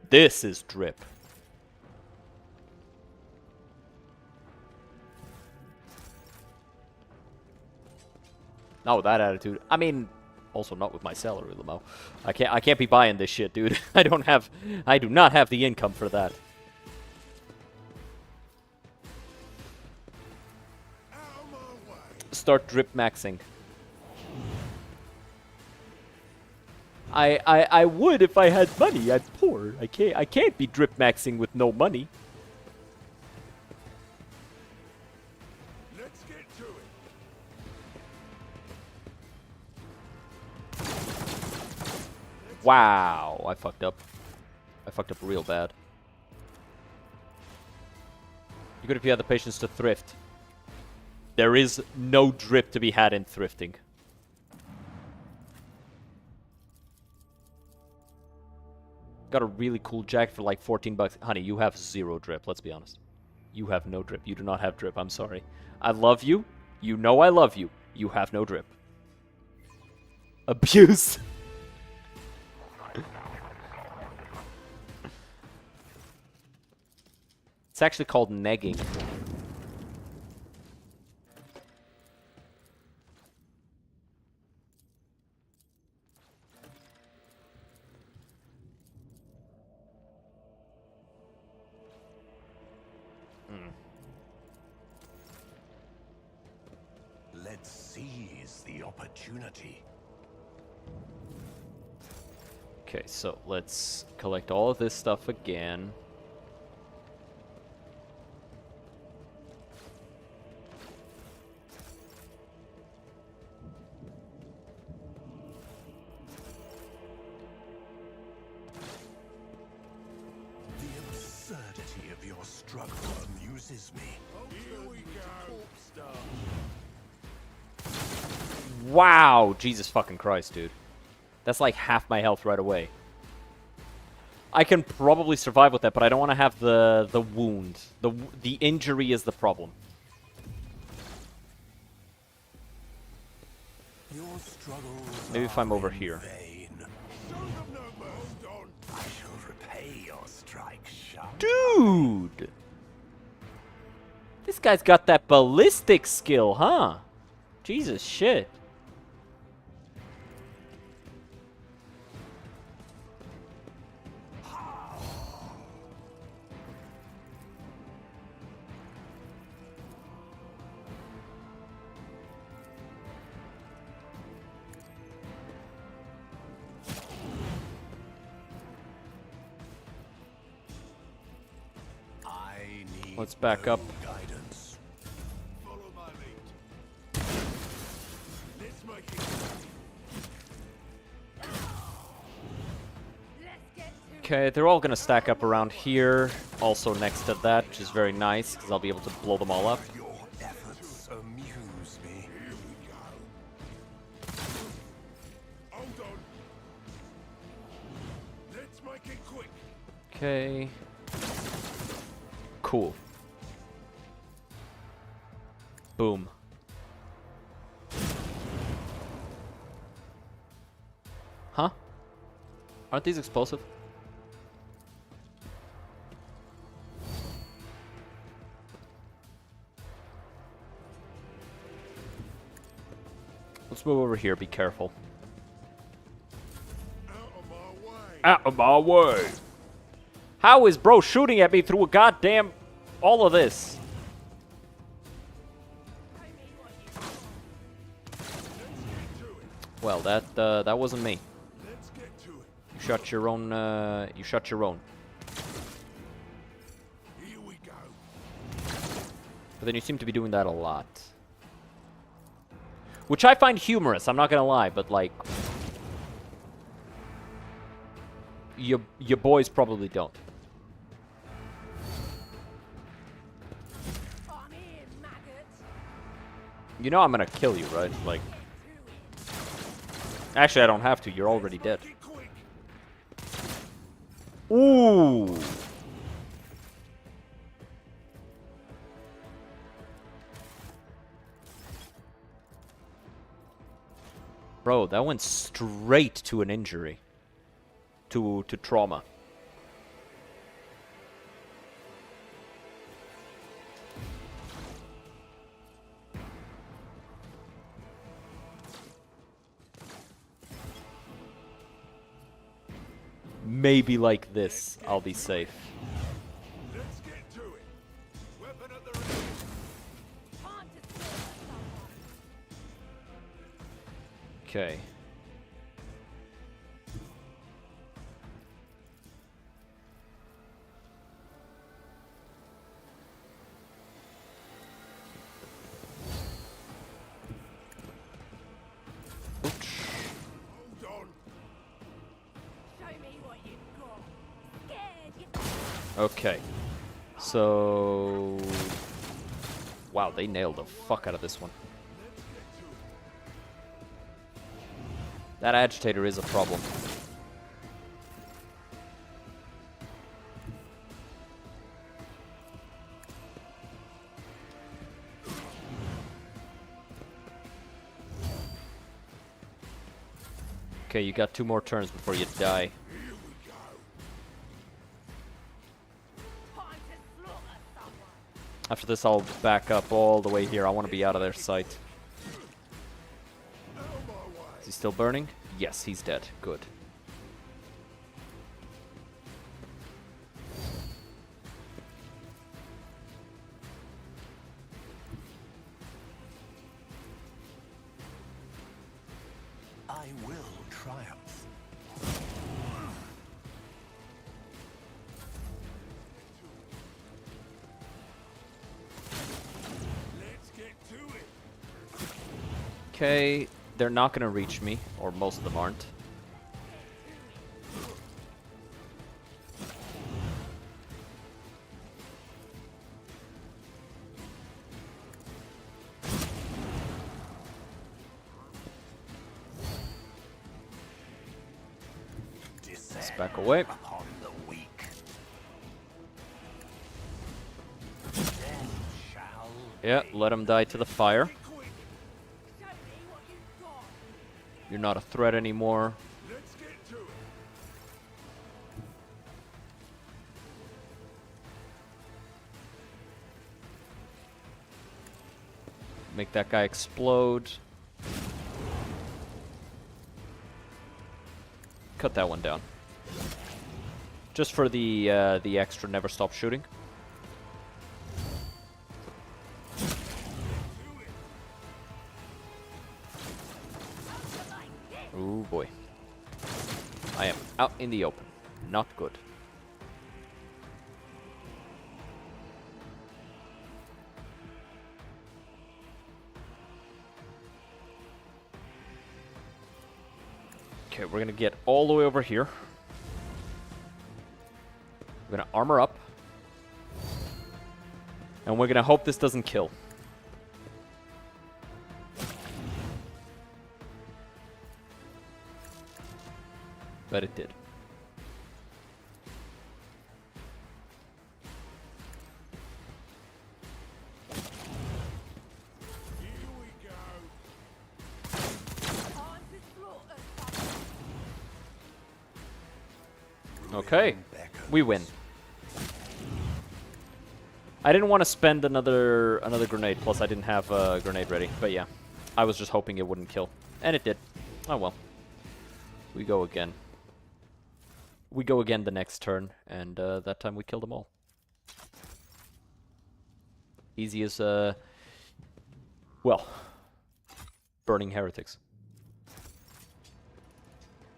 This is drip. Not with that attitude. I mean, also not with my salary, Lamo. I can't be buying this shit, dude. I do not have the income for that. Start drip maxing. I would if I had money. I'm poor. I can't be drip maxing with no money. Let's get to it. Wow, I fucked up. I fucked up real bad. You could if you had the patience to thrift. There is no drip to be had in thrifting. Got a really cool jacket for like 14 bucks. Honey, you have zero drip, let's be honest. You have no drip. You do not have drip, I'm sorry. I love you. You know I love you. You have no drip. Abuse. It's actually called negging. Let's seize the opportunity. Okay, so let's collect all of this stuff again. The absurdity of your struggle amuses me. Here we go. Wow! Jesus fucking Christ, dude. That's like half my health right away. I can probably survive with that, but I don't want to have the wound. The injury is the problem. Your struggles Maybe if I'm are over in here. vain. Show them no mercy, Don. I shall repay your strike sharp. Dude! This guy's got that ballistic skill, huh? Jesus shit. I Let's back up. Okay, they're all gonna stack up around here, also next to that, which is very nice, because I'll be able to blow them all up. Your efforts amuse me. Here we go. Hold on. Let's make it quick. Okay. Cool. Boom. Huh? Aren't these explosive? Let's move over here, be careful. Out of my way! How is bro shooting at me through a goddamn... all of this? Well, that wasn't me. You shot your own, you shot your own. Here we go. But then you seem to be doing that a lot. Which I find humorous, I'm not gonna lie, but like... Your boys probably don't. You know I'm gonna kill you, right? Like... Actually, I don't have to, you're already dead. Ooh! Bro, that went straight to an injury. To trauma. Maybe like this, I'll be safe. Let's get to it. Weapon at the ready. Okay. Okay. So... Wow, they nailed the fuck out of this one. That agitator is a problem. Okay, you got 2 more turns before you die. After this, I'll back up all the way here. I want to be out of their sight. Is he still burning? Yes, he's dead. Good. I will triumph. Let's get to it. Okay, they're not going to reach me, or most of them aren't. Let's back away. Upon the weak. Yeah, let him die to the fire. You're not a threat anymore. Let's get to it. Make that guy explode. Cut that one down. Just for the extra never stop shooting. Ooh boy. I am out in the open. Not good. Okay, we're gonna get all the way over here. We're gonna armor up. And we're gonna hope this doesn't kill. But it did. Okay, we win. I didn't want to spend another grenade, plus I didn't have a grenade ready. But yeah, I was just hoping it wouldn't kill. And it did. Oh well. We go again. We go again the next turn, and that time we killed them all. Easy as, well, burning heretics.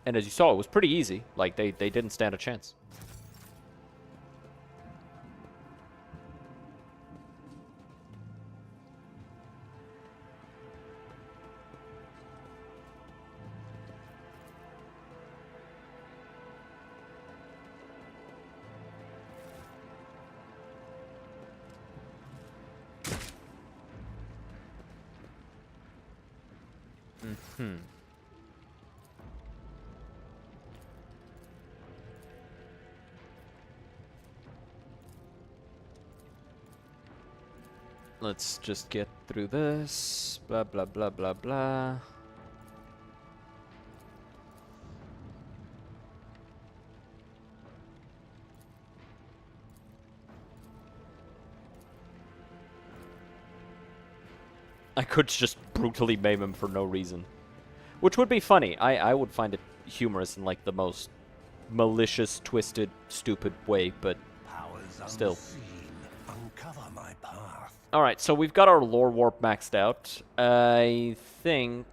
And as you saw, it was pretty easy. Like, they didn't stand a chance. Let's just get through this. Blah, blah, blah, blah, blah. I could just brutally maim him for no reason. Which would be funny. I would find it humorous in like the most malicious, twisted, stupid way, but still. Alright, so we've got our lore warp maxed out. I think...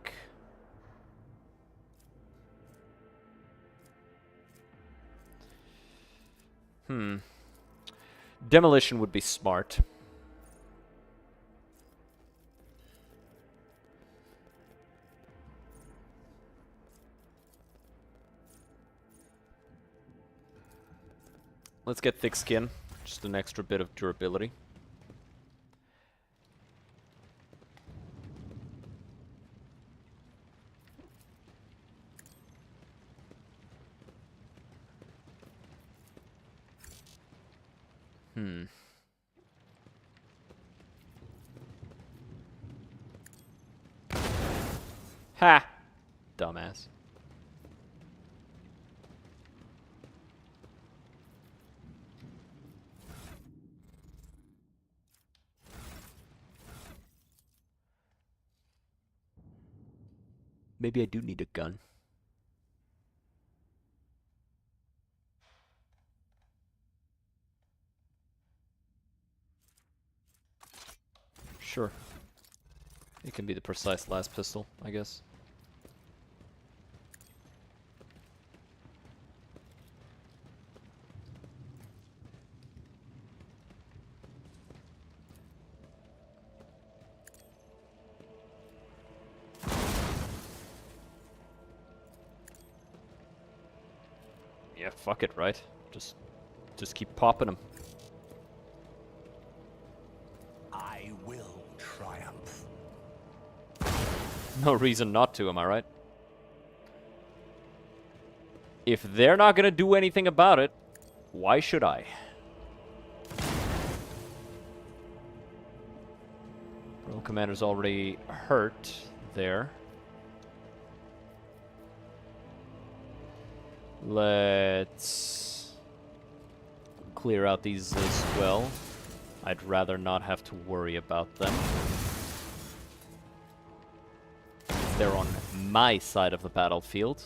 Demolition would be smart. Let's get thick skin. Just an extra bit of durability. Ha! Dumbass. Maybe I do need a gun. Sure. It can be the precise last pistol, I guess. Yeah, fuck it, right? Just keep popping them. I will triumph. No reason not to, am I right? If they're not gonna do anything about it, why should I? Royal Commander's already hurt there. Let's clear out these as well. I'd rather not have to worry about them. They're on my side of the battlefield.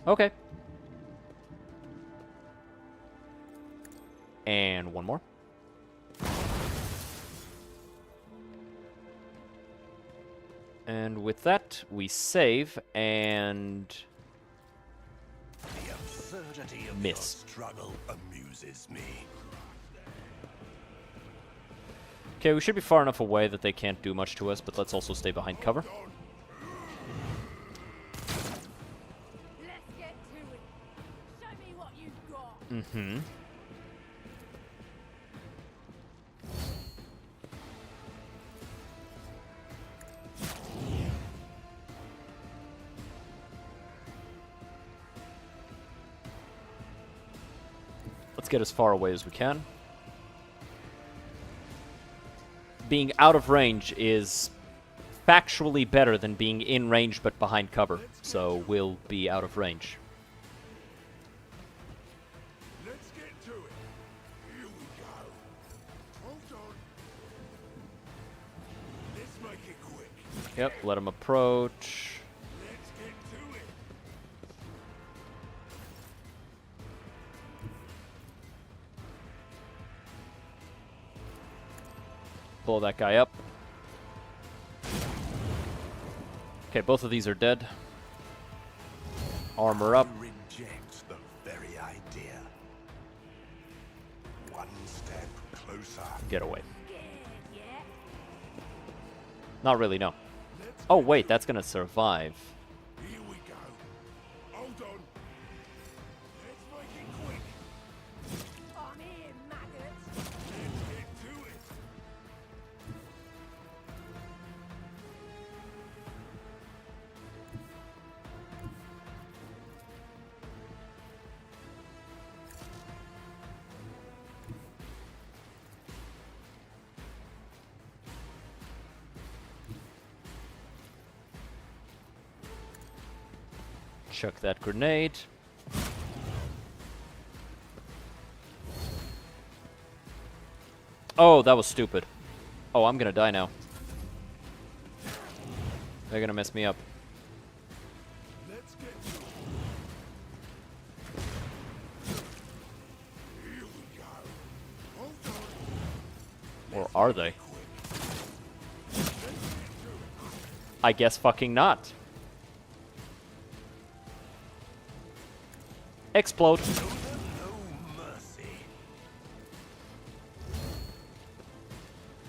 Okay. And one more. And with that, we save and The absurdity of miss. your struggle amuses me. Okay, we should be far enough away that they can't do much to us, but let's also stay behind cover. Let's get to it. Show me what you've got. Mm-hmm. Let's get as far away as we can. Being out of range is factually better than being in range but behind cover, so we'll be out of range. Let's get to it. Here we go. Hold on. Let's make it quick. Yep, let him approach. Let's get to it. Blow that guy up. Okay, both of these are dead. Armor up. Rejects the very idea. One step closer. Get away. Not really, no. Oh, wait, that's gonna survive. Here we go. Hold on. Let's make it quick. I'm here, maggots. Let's get to it. Chuck that grenade. Oh, that was stupid. Oh, I'm gonna die now. They're gonna mess me up. Let's get to it. Here we go. Hold on. Or are they? I guess fucking not. Explode.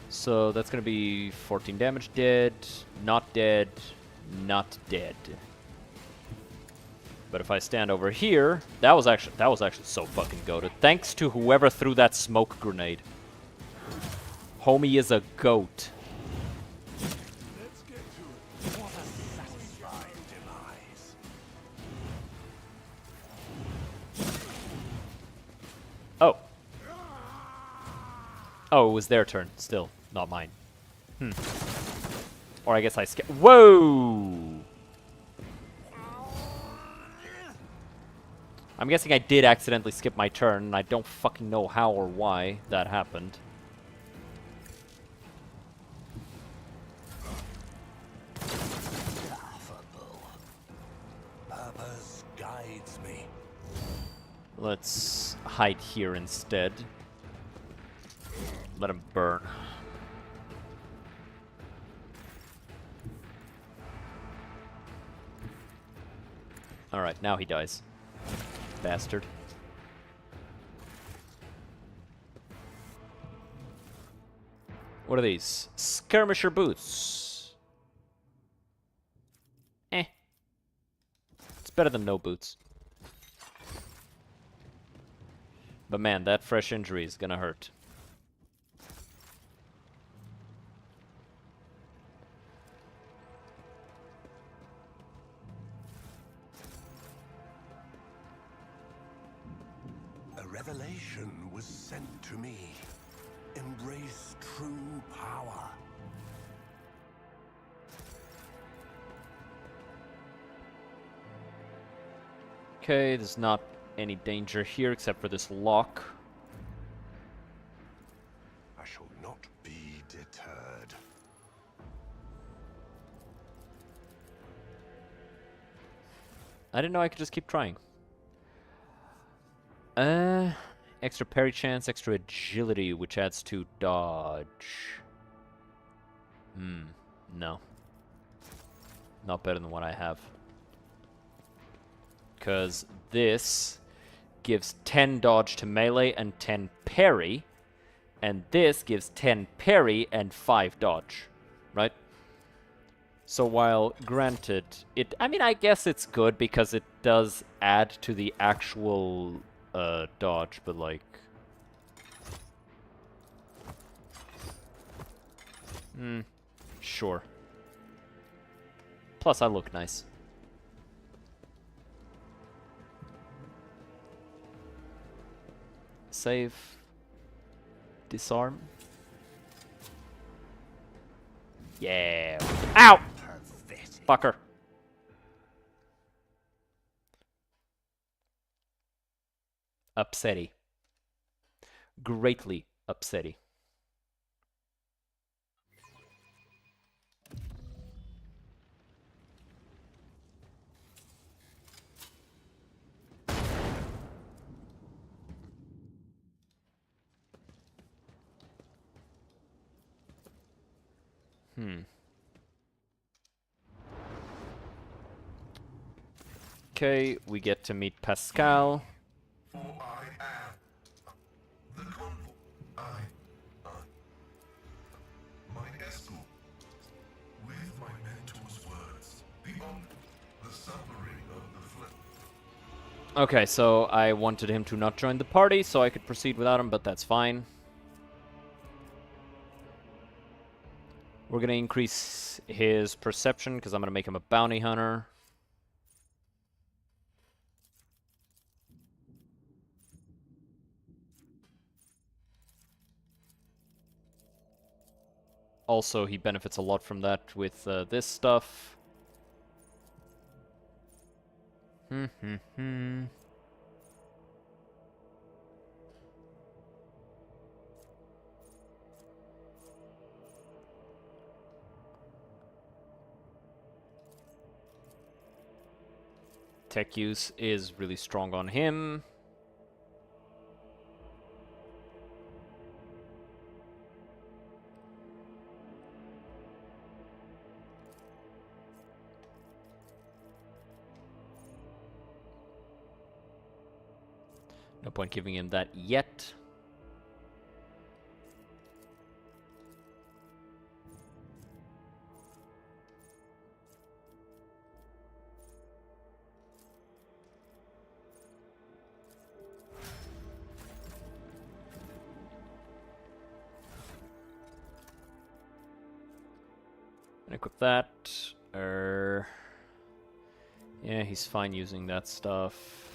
So that's gonna be 14 damage. Dead, not dead, not dead. But if I stand over here, that was actually so fucking goated. Thanks to whoever threw that smoke grenade. Homie is a goat. Let's get to it. What a satisfying demise. Oh. Oh, it was their turn. Still, not mine. Or I guess I skipped. Whoa! I'm guessing I did accidentally skip my turn, and I don't fucking know how or why that happened. Purpose guides me. Let's hide here instead. Let him burn. Alright, now he dies. Bastard. What are these? Skirmisher boots. Eh. It's better than no boots. But man, that fresh injury is gonna hurt. A revelation was sent to me. Embrace true power. Okay, there's not any danger here except for this lock. I shall not be deterred. I didn't know I could just keep trying. Extra parry chance, extra agility, which adds to dodge. No. Not better than what I have. Because this gives 10 dodge to melee and 10 parry, And this gives 10 parry and 5 dodge, right? So while granted, I mean, I guess it's good because it does add to the actual dodge, but like... Sure. Plus, I look nice. Save. Disarm. Yeah. Ow! Fucker. Upsetty. Greatly upsetty. Okay, we get to meet Pascal. For I am the convoy. My escort. With my mentor's words, the honor, the suffering of the flesh. Okay, so I wanted him to not join the party so I could proceed without him, but that's fine. We're gonna increase his perception because I'm gonna make him a bounty hunter. Also, he benefits a lot from that with this stuff. Tech use is really strong on him. No point giving him that yet. Equip that. Yeah, he's fine using that stuff.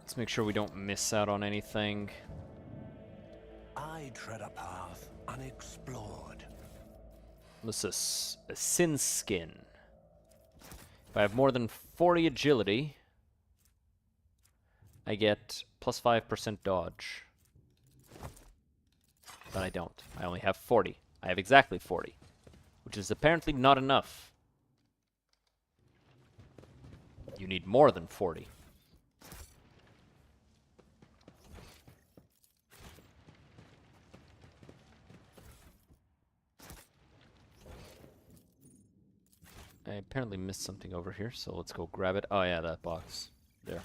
Let's make sure we don't miss out on anything. I tread a path unexplored. This is a sin skin. If I have more than 40 agility, I get plus 5% dodge. But I don't. I only have 40. I have exactly 40, which is apparently not enough. You need more than 40. I apparently missed something over here, so let's go grab it. Oh yeah, that box. There.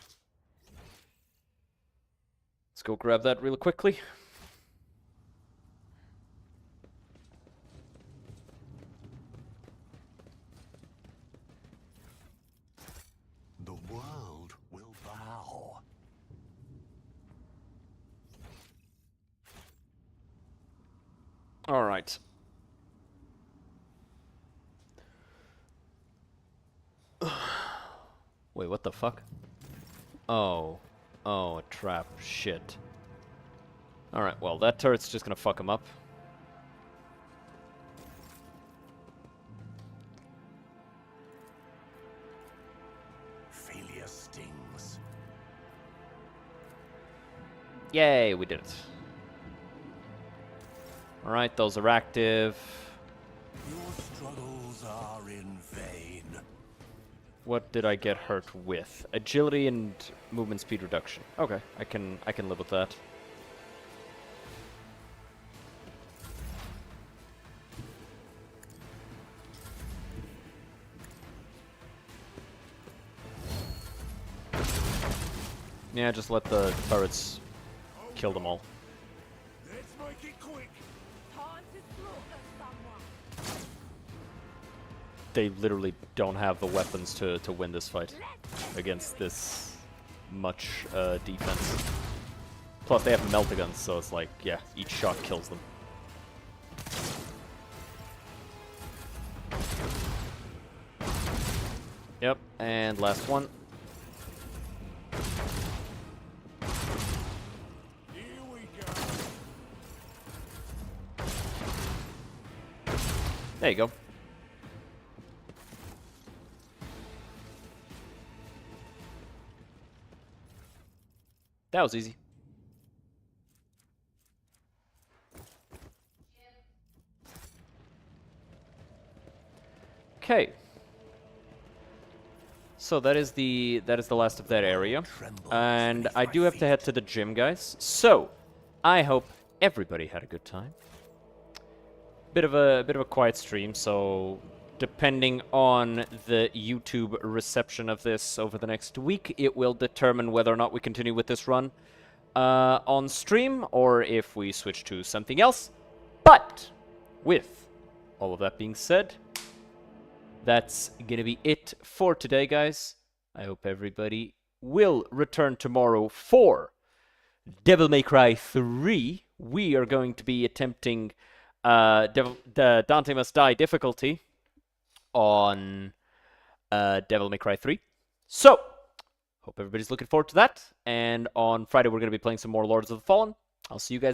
Let's go grab that real quickly. The world will bow. All right. Wait, what the fuck? Oh. Oh, a trap. Shit. Alright, well, that turret's just gonna fuck him up. Failure stings. Yay, we did it. Alright, those are active. Your struggles are in vain. What did I get hurt with? Agility and movement speed reduction. Okay, I can live with that. Yeah, just let the turrets kill them all. Let's make it quick. They literally don't have the weapons to win this fight against this much defense. Plus, they have melt-a-guns, so it's like, yeah, each shot kills them. Yep, and last one. Here we go. There you go. That was easy. Okay. So that is the last of that area. And I do have to head to the gym, guys. So, I hope everybody had a good time. Bit of a quiet stream, so depending on the YouTube reception of this over the next week, it will determine whether or not we continue with this run on stream, or if we switch to something else. But, with all of that being said, that's gonna be it for today, guys. I hope everybody will return tomorrow for Devil May Cry 3. We are going to be attempting the Dante Must Die difficulty on Devil May Cry 3. So, hope everybody's looking forward to that. And on Friday, we're going to be playing some more Lords of the Fallen. I'll see you guys.